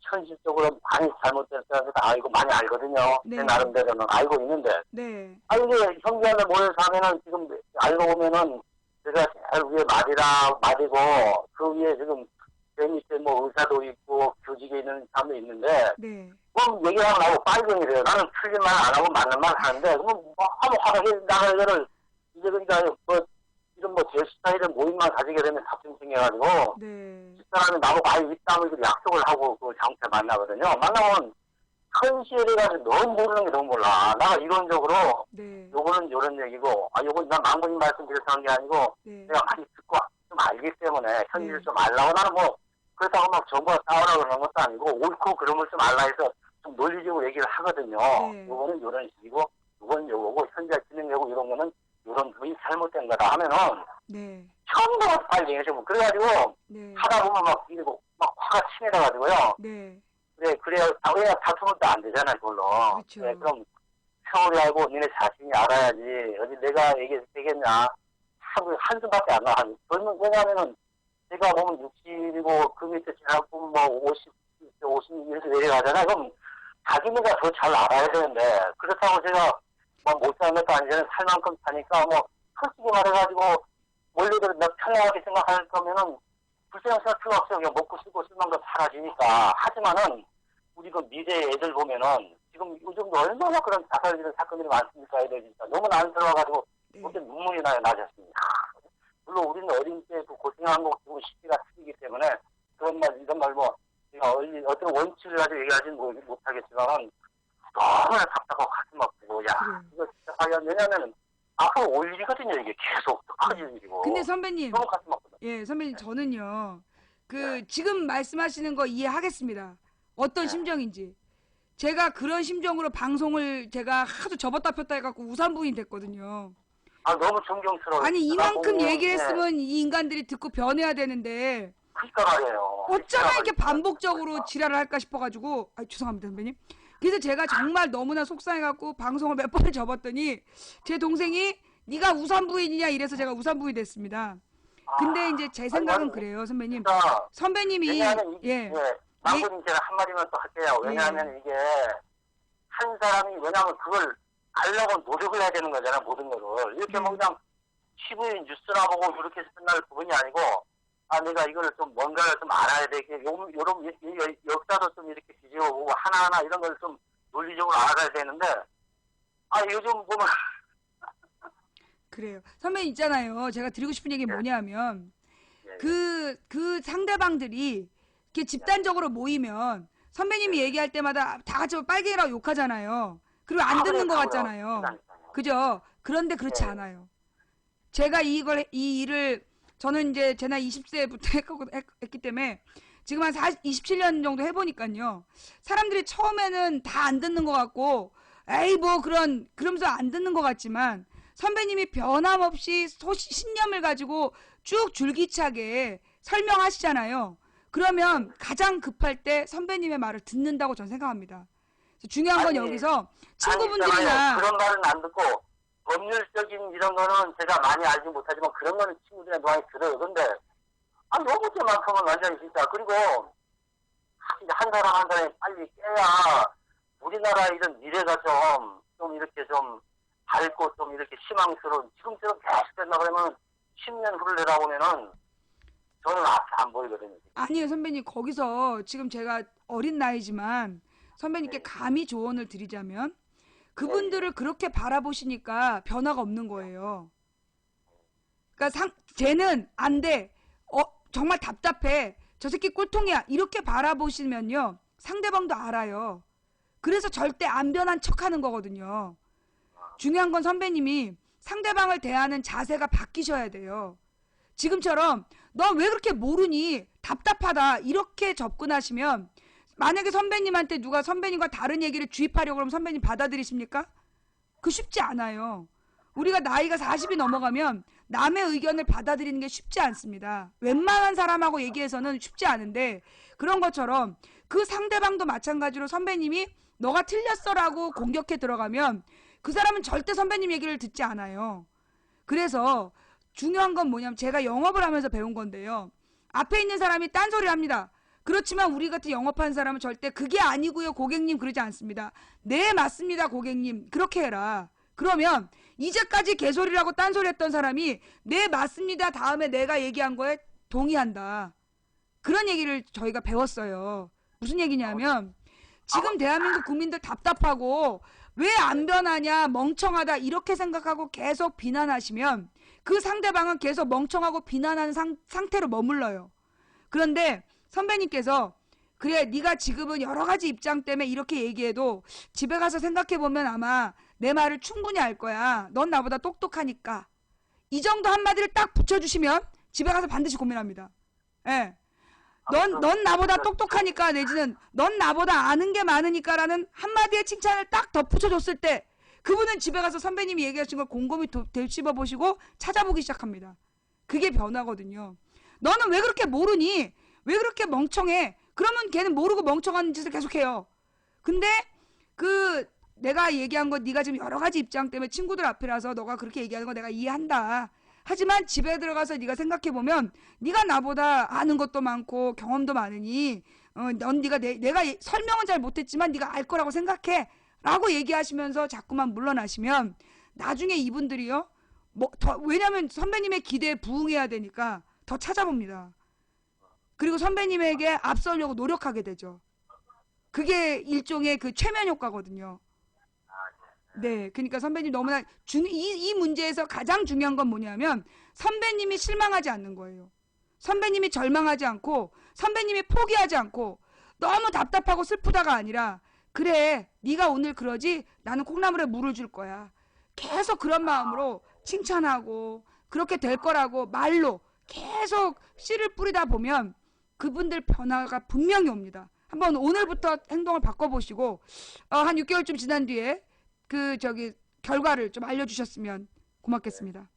Speaker 2: 현실적으로 많이 잘못됐다는 걸 이거 많이 알거든요.
Speaker 1: 네.
Speaker 2: 제 나름대로는 알고 있는데
Speaker 1: 네,
Speaker 2: 이게 형제한테 모여서 하면은 지금 알고 보면은 제가 제일 위에 말이고 그 위에 지금 제 밑에 뭐 의사도 있고 교직에 있는 사람도 있는데
Speaker 1: 네,
Speaker 2: 그럼 얘기하고 나고 빨갱이래요. 나는 틀린 말 안 하고 맞는 말 하는데 그럼 뭐 한번 화나게 나가를 이제 그러니까 뭐 이런 뭐 제 스타일의 모임만 가지게 되면 다툼 생겨가지고
Speaker 1: 네,
Speaker 2: 집사람이 나보고 입담을 약속을 하고 그 장소에 만나거든요. 만나면 현실에 가지고 너무 모르는 게 너무 몰라. 나가 이론적으로
Speaker 1: 네,
Speaker 2: 요거는 요런 얘기고 요건 난 망고님 말씀드려서 한 게 아니고
Speaker 1: 네,
Speaker 2: 내가 많이 듣고 좀 알기 때문에 현실을
Speaker 1: 네.
Speaker 2: 좀 알라고 나는 뭐 그렇다고 막 정부가 싸우라고 그러는 것도 아니고 옳고 그런 걸 좀 알라 해서 좀 논리적으로 얘기를 하거든요.
Speaker 1: 네.
Speaker 2: 요거는 요런 식이고 요건 요거고 현재 진행되고 이런 거는 요런 부분이 잘못된 거다 하면은
Speaker 1: 네,
Speaker 2: 처음부터 빨리 얘기해주고 그래가지고
Speaker 1: 네,
Speaker 2: 하다 보면 막 이러고 막 화가 치밀어가지고요.
Speaker 1: 네,
Speaker 2: 그래야 다투면 또 안 되잖아 그걸로.
Speaker 1: 그렇죠.
Speaker 2: 그래, 그럼 세월이 알고 니네 자신이 알아야지. 어디 내가 얘기해도 되겠냐. 참 한숨밖에 안 나. 저는 왜냐하면은 제가 보면 60이고 그 밑에 지나고 뭐 50 이렇게 내려가잖아요. 그럼 자기네가 더 잘 알아야 되는데 그렇다고 제가 뭐 못 사는 것도 아니잖아요. 살 만큼 사니까 뭐 솔직히 말해가지고 원래대로 나 편하게 생각할 거면은 불쌍한 생각 필요 없어요. 그냥 먹고 쓰고 쓸 만큼 사라지니까. 하지만은 우리 그 미래 애들 보면은 지금 요즘도 얼마나 그런 자살이런 사건들이 많습니까? 애들 진짜 너무 안쓰러워가지고
Speaker 1: 네,
Speaker 2: 그때 눈물이 나요. 나셨습니다. 물론 우리는 어린 때 그 고생한 거 지금 시기가 틀리기 때문에 그런 말 이런 말 뭐 제가 어떤 원칙을 가지고 얘기하지는 못하겠지만은 너무나 답답하고 가슴 아프고 야
Speaker 1: 그래요.
Speaker 2: 이거 진짜 과연 왜냐면은 앞으로 올 일이거든요. 이게 계속 커지는 일이고
Speaker 1: 근데 선배님,
Speaker 2: 너무 가슴 아프다.
Speaker 1: 예, 선배님 저는요. 그
Speaker 2: 네.
Speaker 1: 지금 말씀하시는 거 이해하겠습니다. 어떤
Speaker 2: 네.
Speaker 1: 심정인지. 제가 그런 심정으로 방송을 제가 하도 접었다 폈다 해갖고 우산부인 됐거든요.
Speaker 2: 너무 존경스러워요.
Speaker 1: 아니 이만큼
Speaker 2: 보면,
Speaker 1: 얘기를
Speaker 2: 네.
Speaker 1: 했으면 이 인간들이 듣고 변해야 되는데
Speaker 2: 그러니까 말이에요.
Speaker 1: 어쩌면 이렇게
Speaker 2: 그러니까
Speaker 1: 반복적으로 지랄을 할까 싶어가지고 죄송합니다 선배님. 그래서 제가 정말 너무나 속상해갖고 방송을 몇 번을 접었더니 제 동생이 네가 우산부인이냐 이래서 제가 우산부인이 됐습니다. 근데 이제 제 생각은 그래요 선배님.
Speaker 2: 진짜
Speaker 1: 선배님이
Speaker 2: 왜냐하면 이게 망고님 제가 한마디만 또 할게요. 왜냐하면 이게 한 사람이 왜냐하면 그걸 알려고 노력을 해야 되는 거잖아요. 모든 거를 이렇게 뭐 그냥 TV 뉴스나 보고 이렇게 해서 끝날 부분이 아니고 내가 이거를 좀 뭔가를 좀 알아야 되게, 요런 역사도 좀 이렇게 뒤집어보고 하나하나 이런 걸 좀 논리적으로 알아야 되는데, 요즘 보면,
Speaker 1: 그래요. 선배님 있잖아요. 제가 드리고 싶은 얘기
Speaker 2: 예,
Speaker 1: 뭐냐면
Speaker 2: 예,
Speaker 1: 그 상대방들이 이렇게 집단적으로 모이면 선배님이 얘기할 때마다 다 같이 빨갱이라고 욕하잖아요. 그리고 안 듣는 것 같잖아요. 그죠? 그런데 그렇지
Speaker 2: 예,
Speaker 1: 않아요. 제가 이 일을 저는 이제 제 나이 20세부터 했기 때문에 지금 한 27년 정도 해보니까요. 사람들이 처음에는 다 안 듣는 것 같고 에이 뭐 그러면서 안 듣는 것 같지만 선배님이 변함없이 신념을 가지고 쭉 줄기차게 설명하시잖아요. 그러면 가장 급할 때 선배님의 말을 듣는다고 저는 생각합니다. 그래서 중요한 건
Speaker 2: 아니,
Speaker 1: 여기서
Speaker 2: 있잖아요.
Speaker 1: 친구분들이나
Speaker 2: 그런 말은 안 듣고, 법률적인 이런 거는 제가 많이 알지 못하지만 그런 거는 친구들이 많이 들어요. 근데, 요것만큼은 완전히 진짜. 그리고, 한 사람 한 사람이 빨리 깨야 우리나라 이런 미래가 좀 이렇게 좀 밝고 좀 이렇게 희망스러운, 지금처럼 계속 된다 그러면 10년 후를 내다보면은 저는 앞이 안 보이거든요.
Speaker 1: 아니에요 선배님 거기서 지금 제가 어린 나이지만 선배님께
Speaker 2: 네,
Speaker 1: 감히 조언을 드리자면
Speaker 2: 예, 예.
Speaker 1: 그분들을 그렇게 바라보시니까 변화가 없는 거예요. 그러니까 쟤는 안 돼. 정말 답답해. 저 새끼 꼴통이야. 이렇게 바라보시면요. 상대방도 알아요. 그래서 절대 안 변한 척 하는 거거든요. 중요한 건 선배님이 상대방을 대하는 자세가 바뀌셔야 돼요. 지금처럼 너 왜 그렇게 모르니? 답답하다. 이렇게 접근하시면 만약에 선배님한테 누가 선배님과 다른 얘기를 주입하려고 그러면 선배님 받아들이십니까? 그 쉽지 않아요. 우리가 나이가 40이 넘어가면 남의 의견을 받아들이는 게 쉽지 않습니다. 웬만한 사람하고 얘기해서는 쉽지 않은데 그런 것처럼 그 상대방도 마찬가지로 선배님이 너가 틀렸어라고 공격해 들어가면 그 사람은 절대 선배님 얘기를 듣지 않아요. 그래서 중요한 건 뭐냐면 제가 영업을 하면서 배운 건데요. 앞에 있는 사람이 딴소리를 합니다. 그렇지만 우리 같은 영업하는 사람은 절대 그게 아니고요 고객님 그러지 않습니다. 네 맞습니다 고객님 그렇게 해라. 그러면 이제까지 개소리라고 딴소리 했던 사람이 네 맞습니다 다음에 내가 얘기한 거에 동의한다. 그런 얘기를 저희가 배웠어요. 무슨 얘기냐면 지금 대한민국 국민들 답답하고 왜 안 변하냐 멍청하다 이렇게 생각하고 계속 비난하시면 그 상대방은 계속 멍청하고 비난하는 상태로 머물러요. 그런데 선배님께서 그래 네가 지금은 여러 가지 입장 때문에 이렇게 얘기해도 집에 가서 생각해보면 아마 내 말을 충분히 알 거야. 넌 나보다 똑똑하니까. 이 정도 한마디를 딱 붙여주시면 집에 가서 반드시 고민합니다. 예. 넌 나보다 똑똑하니까 내지는 넌 나보다 아는 게 많으니까라는 한마디의 칭찬을 딱 덧붙여줬을 때 그분은 집에 가서 선배님이 얘기하신 걸 곰곰이 되씹어 보시고 찾아보기 시작합니다. 그게 변화거든요. 너는 왜 그렇게 모르니? 왜 그렇게 멍청해? 그러면 걔는 모르고 멍청한 짓을 계속해요. 근데 그 내가 얘기한 거 네가 지금 여러 가지 입장 때문에 친구들 앞이라서 너가 그렇게 얘기하는 거 내가 이해한다. 하지만 집에 들어가서 네가 생각해보면 네가 나보다 아는 것도 많고 경험도 많으니 넌 내가 설명은 잘 못했지만 네가 알 거라고 생각해 라고 얘기하시면서 자꾸만 물러나시면 나중에 이분들이요 왜냐면 선배님의 기대에 부응해야 되니까 더 찾아봅니다. 그리고 선배님에게 앞서려고 노력하게 되죠. 그게 일종의 그 최면 효과거든요. 네, 그러니까 선배님 너무나 이 문제에서 가장 중요한 건 뭐냐면 선배님이 실망하지 않는 거예요. 선배님이 절망하지 않고 선배님이 포기하지 않고 너무 답답하고 슬프다가 아니라 그래 네가 오늘 그러지 나는 콩나물에 물을 줄 거야. 계속 그런 마음으로 칭찬하고 그렇게 될 거라고 말로 계속 씨를 뿌리다 보면 그분들 변화가 분명히 옵니다. 한번 오늘부터 행동을 바꿔보시고 한 6개월쯤 지난 뒤에 결과를 좀 알려주셨으면 고맙겠습니다.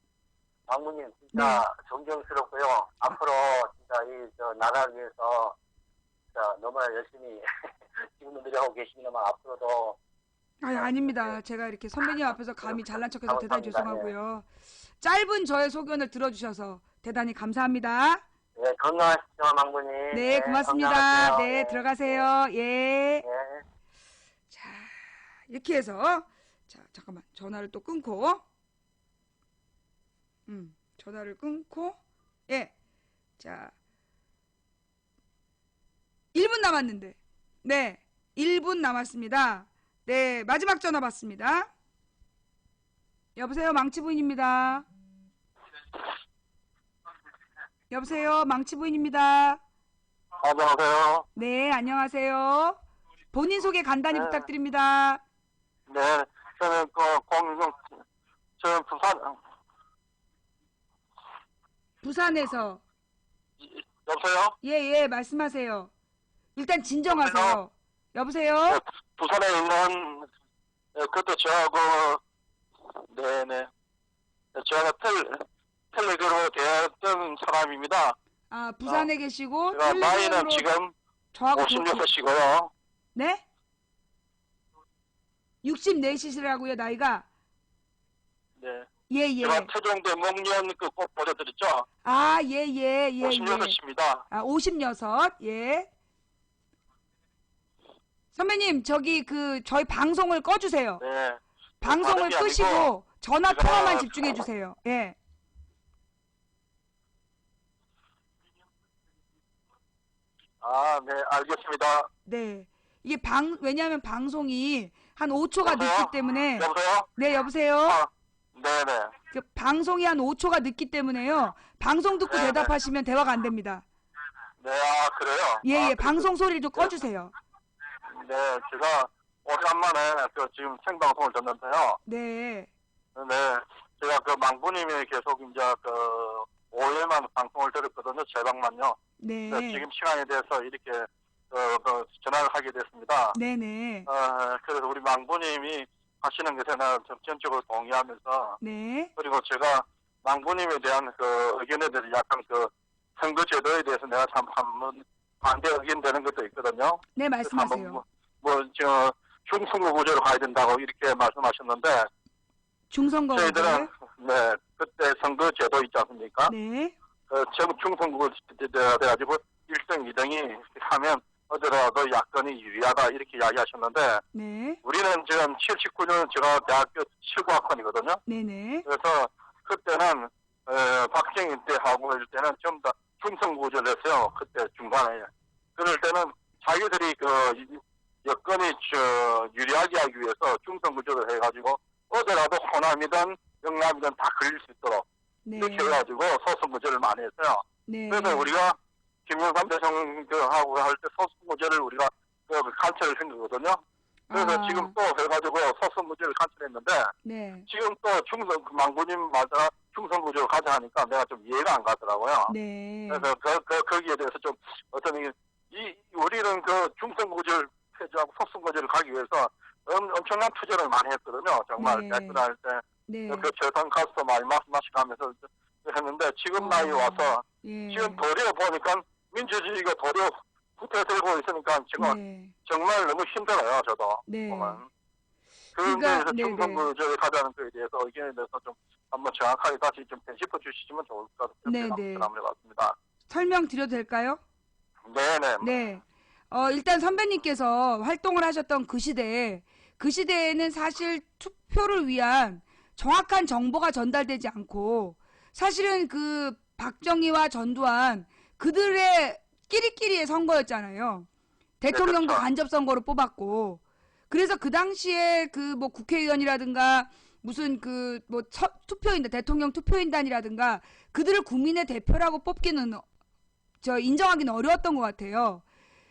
Speaker 2: 장모님
Speaker 1: 네.
Speaker 2: 진짜 존경스럽고요. 앞으로 진짜 나라를 위해서 진짜 너무나 열심히 지금도 노력하고 계시지만 앞으로도
Speaker 1: 아닙니다. 제가 이렇게 선배님 앞에서 감히 잘난 척해서 대단히
Speaker 2: 감사합니다.
Speaker 1: 죄송하고요. 짧은 저의 소견을 들어주셔서 대단히 감사합니다.
Speaker 2: 네, 건강하십시오, 망부님.
Speaker 1: 네, 고맙습니다.
Speaker 2: 건강하세요.
Speaker 1: 네, 들어가세요. 예.
Speaker 2: 네.
Speaker 1: 자, 이렇게 해서 자, 잠깐만. 전화를 또 끊고 전화를 끊고 예. 자, 1분 남았는데. 네. 1분 남았습니다. 네. 마지막 전화 받습니다. 여보세요. 망치부인입니다. 여보세요. 망치부인입니다.
Speaker 2: 안녕하세요.
Speaker 1: 네. 안녕하세요. 본인 소개 간단히
Speaker 2: 네.
Speaker 1: 부탁드립니다.
Speaker 2: 네, 저는 저는
Speaker 1: 부산에서.
Speaker 2: 여보세요?
Speaker 1: 예, 말씀하세요. 일단 진정하세요. 여보세요?
Speaker 2: 네, 부산에 있는, 그때 저하고, 네네. 제가 텔레그로 대했던 사람입니다.
Speaker 1: 아, 부산에 계시고
Speaker 2: 제가 나이는
Speaker 1: 텔레그램으로
Speaker 2: 지금
Speaker 1: 저하고
Speaker 2: 56이시고요.
Speaker 1: 네? 64시라고요, 나이가?
Speaker 2: 네.
Speaker 1: 예.
Speaker 2: 제가 태종대 목련 그 꼭 보여드렸죠?
Speaker 1: 아, 예.
Speaker 2: 56입니다.
Speaker 1: 아, 56. 예. 선배님, 저희 방송을 꺼주세요.
Speaker 2: 네.
Speaker 1: 방송을
Speaker 2: 다른 게
Speaker 1: 끄시고
Speaker 2: 아니고
Speaker 1: 전화
Speaker 2: 제가
Speaker 1: 통화만 집중해 주세요. 예.
Speaker 2: 아, 네, 알겠습니다.
Speaker 1: 네. 이게 왜냐하면 방송이 한 5초가
Speaker 2: 여보세요?
Speaker 1: 늦기 때문에.
Speaker 2: 여보세요?
Speaker 1: 네, 여보세요?
Speaker 2: 아, 네네.
Speaker 1: 그 방송이 한 5초가 늦기 때문에요. 방송 듣고
Speaker 2: 네,
Speaker 1: 대답하시면 대화가 안 됩니다.
Speaker 2: 네, 아, 그래요?
Speaker 1: 예.
Speaker 2: 아,
Speaker 1: 방송 소리를 좀 꺼주세요.
Speaker 2: 네, 제가 오랜만에 지금 생방송을 듣는데요.
Speaker 1: 네.
Speaker 2: 네, 제가 망부님이 계속 이제 5일만 방송을 들었거든요. 제 방만요.
Speaker 1: 네.
Speaker 2: 지금 시간에 대해서 이렇게 전화를 하게 됐습니다.
Speaker 1: 네네.
Speaker 2: 그래서 우리 망부님이 하시는 것에 는 전적으로 동의하면서,
Speaker 1: 네.
Speaker 2: 그리고 제가 망부님에 대한 의견에 대해서 약간 선거제도에 대해서 내가 참 한번 반대 의견 되는 것도 있거든요.
Speaker 1: 네, 말씀하세요.
Speaker 2: 중선거 구조로 가야 된다고 이렇게 말씀하셨는데,
Speaker 1: 중선거.
Speaker 2: 저희들은, 네, 그때 선거제도 있지 않습니까?
Speaker 1: 네.
Speaker 2: 중선거 돼가지고 1등, 2등이 하면 어디라도 야권이 유리하다 이렇게 이야기하셨는데,
Speaker 1: 네.
Speaker 2: 우리는 지금 79년 제가 대학교 7구학번이거든요.
Speaker 1: 네네.
Speaker 2: 그래서 그때는 박정희 때하고 이럴 때는 좀 더 중성구조를 했어요. 그때 중간에. 그럴 때는 자기들이 여건이 유리하게 하기 위해서 중성구조를 해가지고 어디라도 호남이든 영남이든 다 걸릴 수 있도록
Speaker 1: 네.
Speaker 2: 이렇게 해가지고 소선구조를 많이 했어요.
Speaker 1: 네.
Speaker 2: 그래서 우리가 김영삼 대통령하고 할 때 소선구조를 우리가 간철을 한 거거든요. 그래서
Speaker 1: 아.
Speaker 2: 지금 또 해가지고 소선구조를 간철했는데,
Speaker 1: 네.
Speaker 2: 지금 또 망부님 말자 충성구조를 가자 하니까 내가 좀 이해가 안 가더라고요.
Speaker 1: 네.
Speaker 2: 그래서 거기에 대해서 좀 우리는 중성구조를 폐지하고 소선구조를 가기 위해서 엄청난 투자를 많이 했거든요. 정말
Speaker 1: 네.
Speaker 2: 대학교 다닐 때
Speaker 1: 네.
Speaker 2: 재산 가서도 많이 마시면서 했는데, 지금 나이 와서
Speaker 1: 예.
Speaker 2: 지금 도리어 보니까 민주주의가 도리어 후퇴되고 있으니까 지금
Speaker 1: 네.
Speaker 2: 정말 너무 힘들어요. 저도
Speaker 1: 네.
Speaker 2: 보면.
Speaker 1: 그러니까,
Speaker 2: 그런데
Speaker 1: 네네.
Speaker 2: 중성구조에 가자는 거에 대해서 의견에 대해서 좀 한번 정확하게 다시 좀 짚어 주시면 좋을 것 같아요.
Speaker 1: 네네.
Speaker 2: 같습니다.
Speaker 1: 설명드려도 될까요?
Speaker 2: 네네.
Speaker 1: 네. 일단 선배님께서 활동을 하셨던 그 시대에는 사실 투표를 위한 정확한 정보가 전달되지 않고, 사실은 박정희와 전두환 그들의 끼리끼리의 선거였잖아요. 대통령도
Speaker 2: 그렇죠.
Speaker 1: 간접 선거로 뽑았고, 그래서 그 당시에 국회의원이라든가 무슨 투표인단, 대통령 투표인단이라든가 그들을 국민의 대표라고 뽑기는 인정하기는 어려웠던 것 같아요.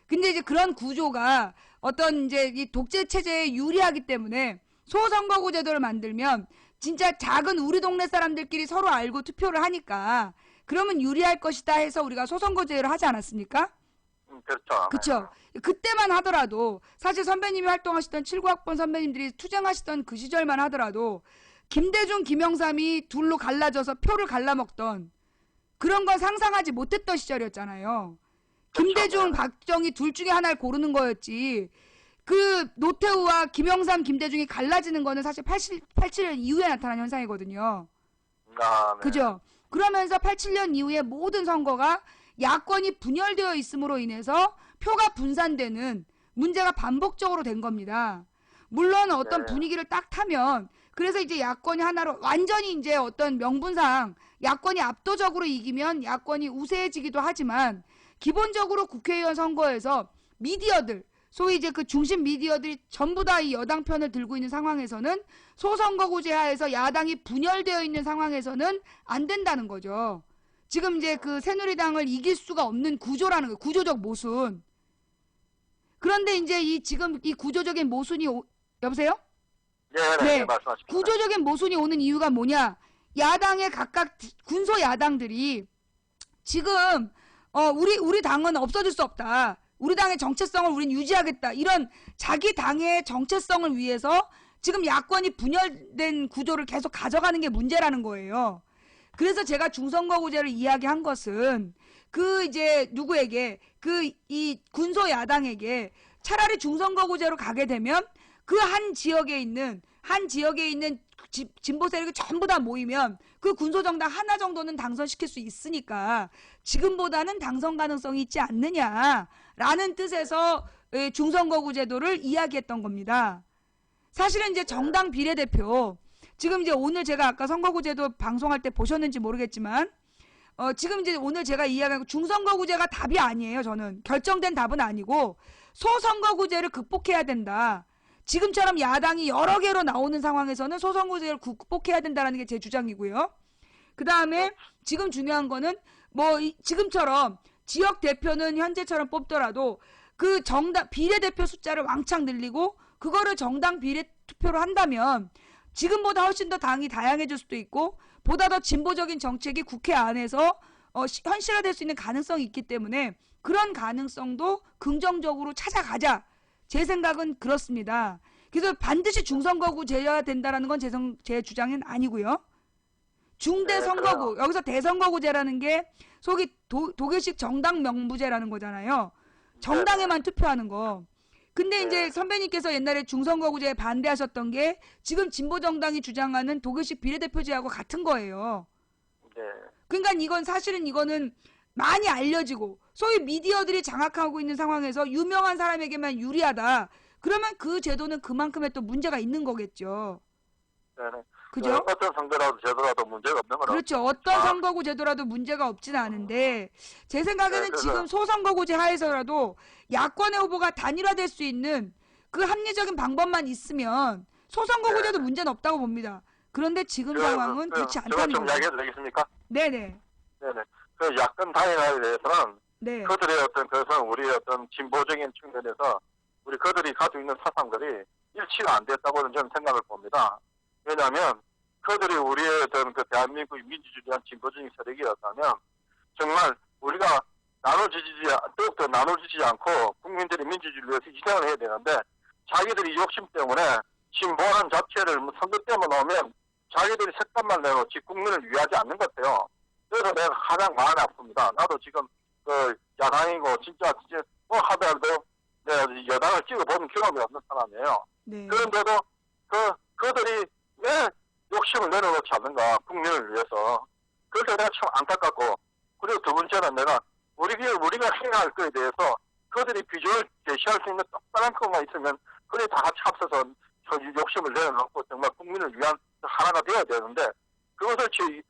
Speaker 1: 근데 이제 그런 구조가 어떤 이제 이 독재 체제에 유리하기 때문에 소선거구 제도를 만들면 진짜 작은 우리 동네 사람들끼리 서로 알고 투표를 하니까 그러면 유리할 것이다 해서 우리가 소선거제를 하지 않았습니까?
Speaker 2: 그렇죠.
Speaker 1: 그쵸. 그때만 하더라도 사실 선배님이 활동하시던 79학번 선배님들이 투쟁하시던 그 시절만 하더라도 김대중, 김영삼이 둘로 갈라져서 표를 갈라먹던 그런 건 상상하지 못했던 시절이었잖아요. 김대중, 박정희 둘 중에 하나를 고르는 거였지. 노태우와 김영삼, 김대중이 갈라지는 거는 사실 87년 이후에 나타난 현상이거든요.
Speaker 2: 아, 네.
Speaker 1: 그죠? 그러면서 87년 이후에 모든 선거가 야권이 분열되어 있음으로 인해서 표가 분산되는 문제가 반복적으로 된 겁니다. 물론 어떤
Speaker 2: 네.
Speaker 1: 분위기를 딱 타면, 그래서 이제 야권이 하나로 완전히 이제 어떤 명분상 야권이 압도적으로 이기면 야권이 우세해지기도 하지만, 기본적으로 국회의원 선거에서 미디어들, 소위 이제 그 중심 미디어들이 전부 다 이 여당 편을 들고 있는 상황에서는 소선거구제 하에서 야당이 분열되어 있는 상황에서는 안 된다는 거죠. 지금 이제 그 새누리당을 이길 수가 없는 구조라는 거예요. 구조적 모순. 그런데 이제 이 지금 이 구조적인 모순이 여보세요?
Speaker 2: 네, 말씀하십시오.
Speaker 1: 구조적인 모순이 오는 이유가 뭐냐? 야당의 각각 군소 야당들이 지금 우리 당은 없어질 수 없다. 우리 당의 정체성을 우린 유지하겠다. 이런 자기 당의 정체성을 위해서 지금 야권이 분열된 구조를 계속 가져가는 게 문제라는 거예요. 그래서 제가 중선거구제를 이야기한 것은 그 이제 누구에게 그 이 군소 야당에게 차라리 중선거구제로 가게 되면 그 한 지역에 있는 진보 세력이 전부 다 모이면 그 군소정당 하나 정도는 당선시킬 수 있으니까 지금보다는 당선 가능성이 있지 않느냐라는 뜻에서 중선거구 제도를 이야기했던 겁니다. 사실은 이제 정당 비례대표 지금 이제 오늘 제가 아까 선거구 제도 방송할 때 보셨는지 모르겠지만 지금 이제 오늘 제가 이야기한 중선거구제가 답이 아니에요. 저는 결정된 답은 아니고 소선거구제를 극복해야 된다. 지금처럼 야당이 여러 개로 나오는 상황에서는 소선거구제를 극복해야 된다는 게 제 주장이고요. 그 다음에 지금 중요한 거는 뭐 지금처럼 지역 대표는 현재처럼 뽑더라도 그 정당 비례대표 숫자를 왕창 늘리고 그거를 정당 비례 투표로 한다면 지금보다 훨씬 더 당이 다양해질 수도 있고 보다 더 진보적인 정책이 국회 안에서 현실화될 수 있는 가능성이 있기 때문에 그런 가능성도 긍정적으로 찾아가자. 제 생각은 그렇습니다. 그래서 반드시 중선거구제여야 된다는 건 제 주장은 아니고요. 중대 선거구, 여기서 대선거구제라는 게 속이 독일식 정당 명부제라는 거잖아요. 정당에만 투표하는 거. 근데 이제 선배님께서 옛날에 중선거구제에 반대하셨던 게 지금 진보정당이 주장하는 독일식 비례대표제하고 같은 거예요.
Speaker 2: 네.
Speaker 1: 그러니까 이거는 많이 알려지고 소위 미디어들이 장악하고 있는 상황에서 유명한 사람에게만 유리하다. 그러면 그 제도는 그만큼의 또 문제가 있는 거겠죠.
Speaker 2: 네네.
Speaker 1: 그죠?
Speaker 2: 어떤 선거라도 제도라도 문제가 없는 거라.
Speaker 1: 그렇죠. 어떤 선거구 제도라도 문제가 없지는 않은데 제 생각에는
Speaker 2: 네,
Speaker 1: 지금 소선거구제 하에서라도 야권의 후보가 단일화될 수 있는 그 합리적인 방법만 있으면 소선거구제도 문제는 없다고 봅니다. 그런데 지금 상황은 그렇지 않다는
Speaker 2: 제가 좀
Speaker 1: 거죠.
Speaker 2: 이야기해도 되겠습니까?
Speaker 1: 네네.
Speaker 2: 네네. 그 야권 단일화에 대해서는
Speaker 1: 네.
Speaker 2: 그들의 그래서 우리 진보적인 측면에서 그들이 가지고 있는 사상들이 일치가 안 됐다고는 저는 생각을 봅니다. 왜냐하면 그들이 우리의 그 대한민국의 민주주의한 진보적인 세력이었다면 정말 우리가 더욱더 나눠지지 않고 국민들이 민주주의를 위해서 희생을 해야 되는데 자기들이 욕심 때문에 진보하는 자체를 선거 때만 나오면 자기들이 색깔만 내놓지 국민을 위하지 않는 것 같아요. 그래서 내가 가장 마음이 아픕니다. 나도 지금 야당이고 진짜 뭐 하더라도 내가 여당을 찍어본 경험이 없는 사람이에요.
Speaker 1: 네.
Speaker 2: 그런데도 그들이 왜 욕심을 내려놓지 않는가 국민을 위해서. 그래서 내가 참 안타깝고 그리고 두 번째는 내가 우리가 해야 할 것에 대해서 그들이 비전을 제시할 수 있는 똑바른 것만 있으면 그들이 다 같이 합쳐서 욕심을 내려놓고 정말 국민을 위한 하나가 되어야 되는데 그것을 지금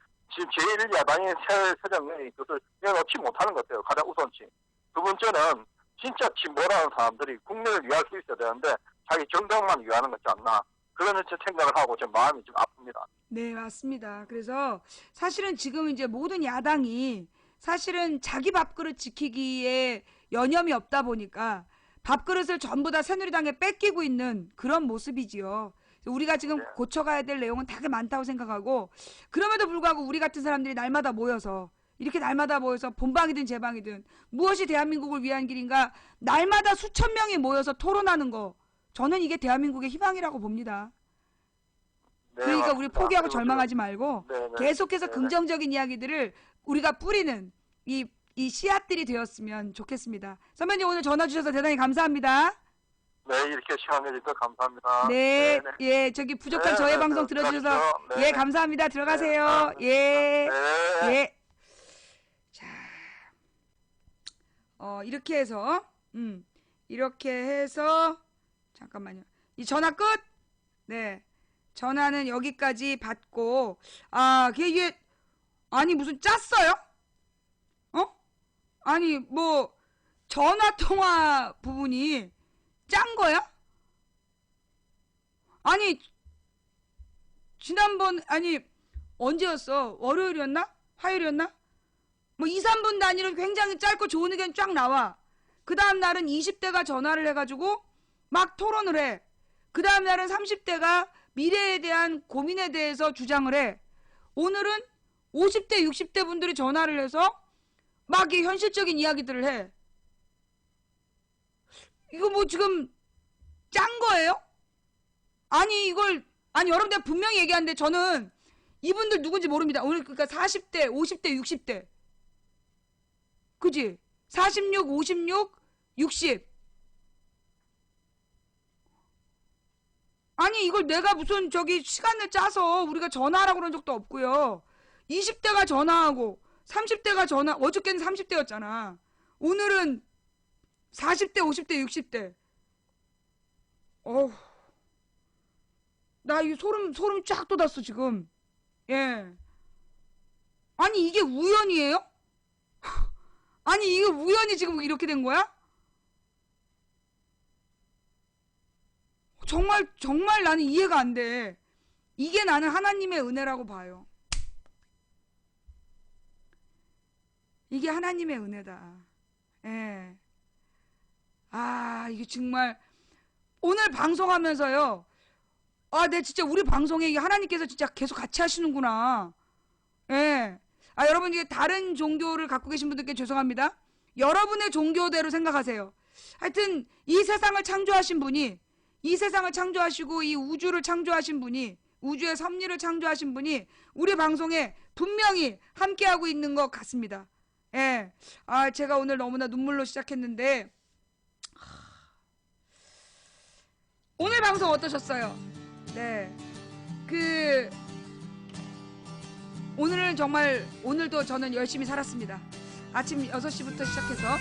Speaker 2: 제1야당의 세력이 그것을 내놓지 못하는 것 같아요. 가장 우선치. 두 번째는 진짜 진보라는 사람들이 국민을 위할 수 있어야 되는데 자기 정당만 위하는 거지 않나. 그런 생각을 하고 제 마음이 좀 아픕니다.
Speaker 1: 네, 맞습니다. 그래서 사실은 지금 이제 모든 야당이 사실은 자기 밥그릇 지키기에 여념이 없다 보니까 밥그릇을 전부 다 새누리당에 뺏기고 있는 그런 모습이지요. 우리가 지금 고쳐가야 될 내용은 되게 많다고 생각하고 그럼에도 불구하고 우리 같은 사람들이 날마다 모여서 이렇게 날마다 모여서 본방이든 제방이든 무엇이 대한민국을 위한 길인가 날마다 수천 명이 모여서 토론하는 거 저는 이게 대한민국의 희망이라고 봅니다.
Speaker 2: 네,
Speaker 1: 그러니까
Speaker 2: 맞습니다.
Speaker 1: 우리 포기하고 절망하지 말고
Speaker 2: 네네.
Speaker 1: 계속해서
Speaker 2: 네네.
Speaker 1: 긍정적인 이야기들을 우리가 뿌리는 이 씨앗들이 되었으면 좋겠습니다. 선배님 오늘 전화 주셔서 대단히 감사합니다.
Speaker 2: 네, 이렇게 시간 내주셔서 감사합니다.
Speaker 1: 네,
Speaker 2: 네네.
Speaker 1: 예, 저기 부족한
Speaker 2: 네,
Speaker 1: 저의
Speaker 2: 네,
Speaker 1: 방송
Speaker 2: 네,
Speaker 1: 들어주셔서
Speaker 2: 들어가십시오.
Speaker 1: 예,
Speaker 2: 네.
Speaker 1: 감사합니다. 들어가세요.
Speaker 2: 네,
Speaker 1: 예,
Speaker 2: 네.
Speaker 1: 예. 자, 이렇게 해서 잠깐만요. 이 전화 끝. 네, 전화는 여기까지 받고 이게 아니 무슨 짰어요? 아니 뭐 전화 통화 부분이 짠 거야? 아니 지난번 아니 언제였어? 월요일이었나? 화요일이었나? 뭐 2, 3분 단위로 굉장히 짧고 좋은 의견 쫙 나와. 그 다음 날은 20대가 전화를 해가지고 막 토론을 해. 그 다음 날은 30대가 미래에 대한 고민에 대해서 주장을 해. 오늘은 50대, 60대 분들이 전화를 해서 막 이 현실적인 이야기들을 해. 이거 뭐 지금 짠 거예요? 아니 이걸 아니 여러분들 분명히 얘기하는데 저는 이분들 누군지 모릅니다. 오늘 그러니까 40대, 50대, 60대. 그지? 46, 56, 60. 아니 이걸 내가 무슨 저기 시간을 짜서 우리가 전화하라고 그런 적도 없고요. 20대가 전화하고 30대가 전화 어저께는 30대였잖아. 오늘은 40대, 50대, 60대. 어우. 나 이 소름 쫙 돋았어 지금. 예. 아니 이게 우연이에요? 아니 이게 우연히 지금 이렇게 된 거야? 정말 나는 이해가 안 돼. 이게 나는 하나님의 은혜라고 봐요. 이게 하나님의 은혜다. 예. 아, 이게 정말 오늘 방송하면서요. 아, 내 진짜 우리 방송에 이게 하나님께서 진짜 계속 같이 하시는구나. 예. 아, 여러분 이게 다른 종교를 갖고 계신 분들께 죄송합니다. 여러분의 종교대로 생각하세요. 하여튼 이 세상을 창조하신 분이 이 세상을 창조하시고 이 우주를 창조하신 분이 우주의 섭리를 창조하신 분이 우리 방송에 분명히 함께하고 있는 것 같습니다. 예. 아, 제가 오늘 너무나 눈물로 시작했는데 오늘 방송 어떠셨어요? 네. 오늘은 정말 오늘도 저는 열심히 살았습니다. 아침 6시부터 시작해서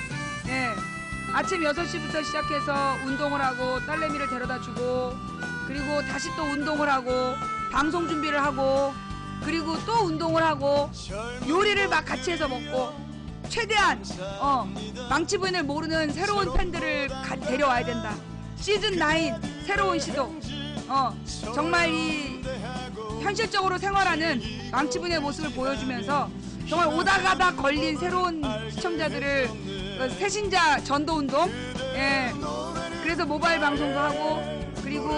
Speaker 1: 예. 아침 6시부터 시작해서 운동을 하고 딸내미를 데려다 주고 그리고 다시 또 운동을 하고 방송 준비를 하고 그리고 또 운동을 하고 요리를 막 같이 해서 먹고 최대한 망치 부인을 모르는 새로운 팬들을 데려와야 된다. 시즌 9 새로운 시도 정말 이 현실적으로 생활하는 망치 부인의 모습을 보여주면서 정말 오다 가다 걸린 새로운 시청자들을 새신자 전도운동 예. 그래서 모바일 방송도 하고 그리고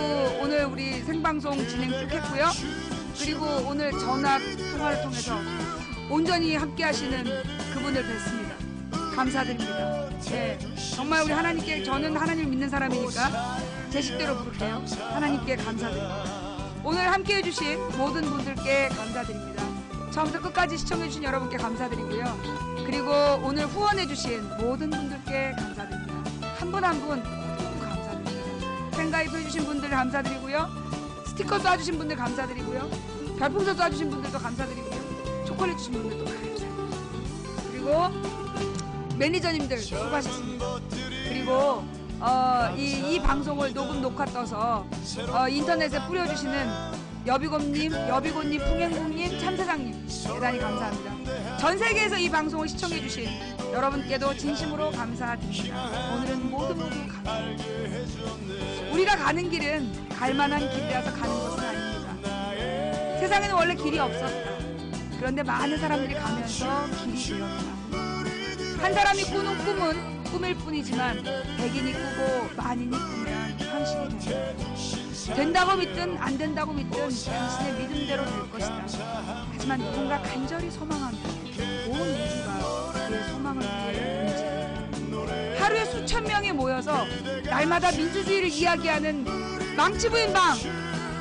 Speaker 1: 오늘 우리 생방송 진행 쭉 했고요. 그리고 오늘 전화 통화를 통해서 온전히 함께 하시는 그분을 뵀습니다. 감사드립니다. 예. 정말 우리 하나님께 저는 하나님을 믿는 사람이니까 제 식대로 부를게요. 하나님께 감사드립니다. 오늘 함께 해주신 모든 분들께 감사드립니다. 처음부터 끝까지 시청해주신 여러분께 감사드리고요. 그리고 오늘 후원해주신 모든 분들께 감사드립니다. 한 분 한 분 모두 감사드립니다. 팬가입해주신 분들 감사드리고요. 스티커 쏴주신 분들 감사드리고요. 별풍선 쏴주신 분들도 감사드리고요. 초콜릿 주신 분들도 감사드립니다. 그리고 매니저님들 수고하셨습니다. 그리고 이 방송을 녹음 녹화 떠서 인터넷에 뿌려주시는 여비곰님, 풍행국님, 참사장님 대단히 감사합니다. 전 세계에서 이 방송을 시청해주신 여러분께도 진심으로 감사드립니다. 오늘은 모두 감사합니다. 우리가 가는 길은 갈만한 길이라서 가는 것은 아닙니다. 세상에는 원래 길이 없었다. 그런데 많은 사람들이 가면서 길이 되었다. 한 사람이 꾸는 꿈은 꿈일 뿐이지만 백인이 꾸고 만인이 꾸면 현실이 된다. 된다고 믿든 안 된다고 믿든 당신의 믿음대로 될 것이다. 하지만 누군가 간절히 소망한다. 온 우주가 그의 소망을 위해 움직인다. 하루에 수천 명이 모여서 날마다 민주주의를 이야기하는 망치부인방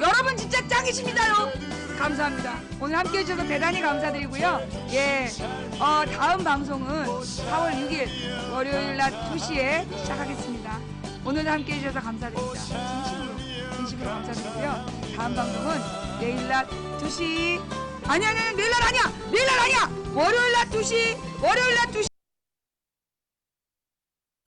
Speaker 1: 여러분 진짜 짱이십니다요. 감사합니다. 오늘 함께 해주셔서 대단히 감사드리고요. 예, 다음 방송은 4월 6일 월요일 낮 2시에 시작하겠습니다. 오늘도 함께 해주셔서 감사드립니다. 진심으로 감사드리고요. 다음 방송은 내일 낮 2시 아니 내일 낮 아니야 월요일 낮 2시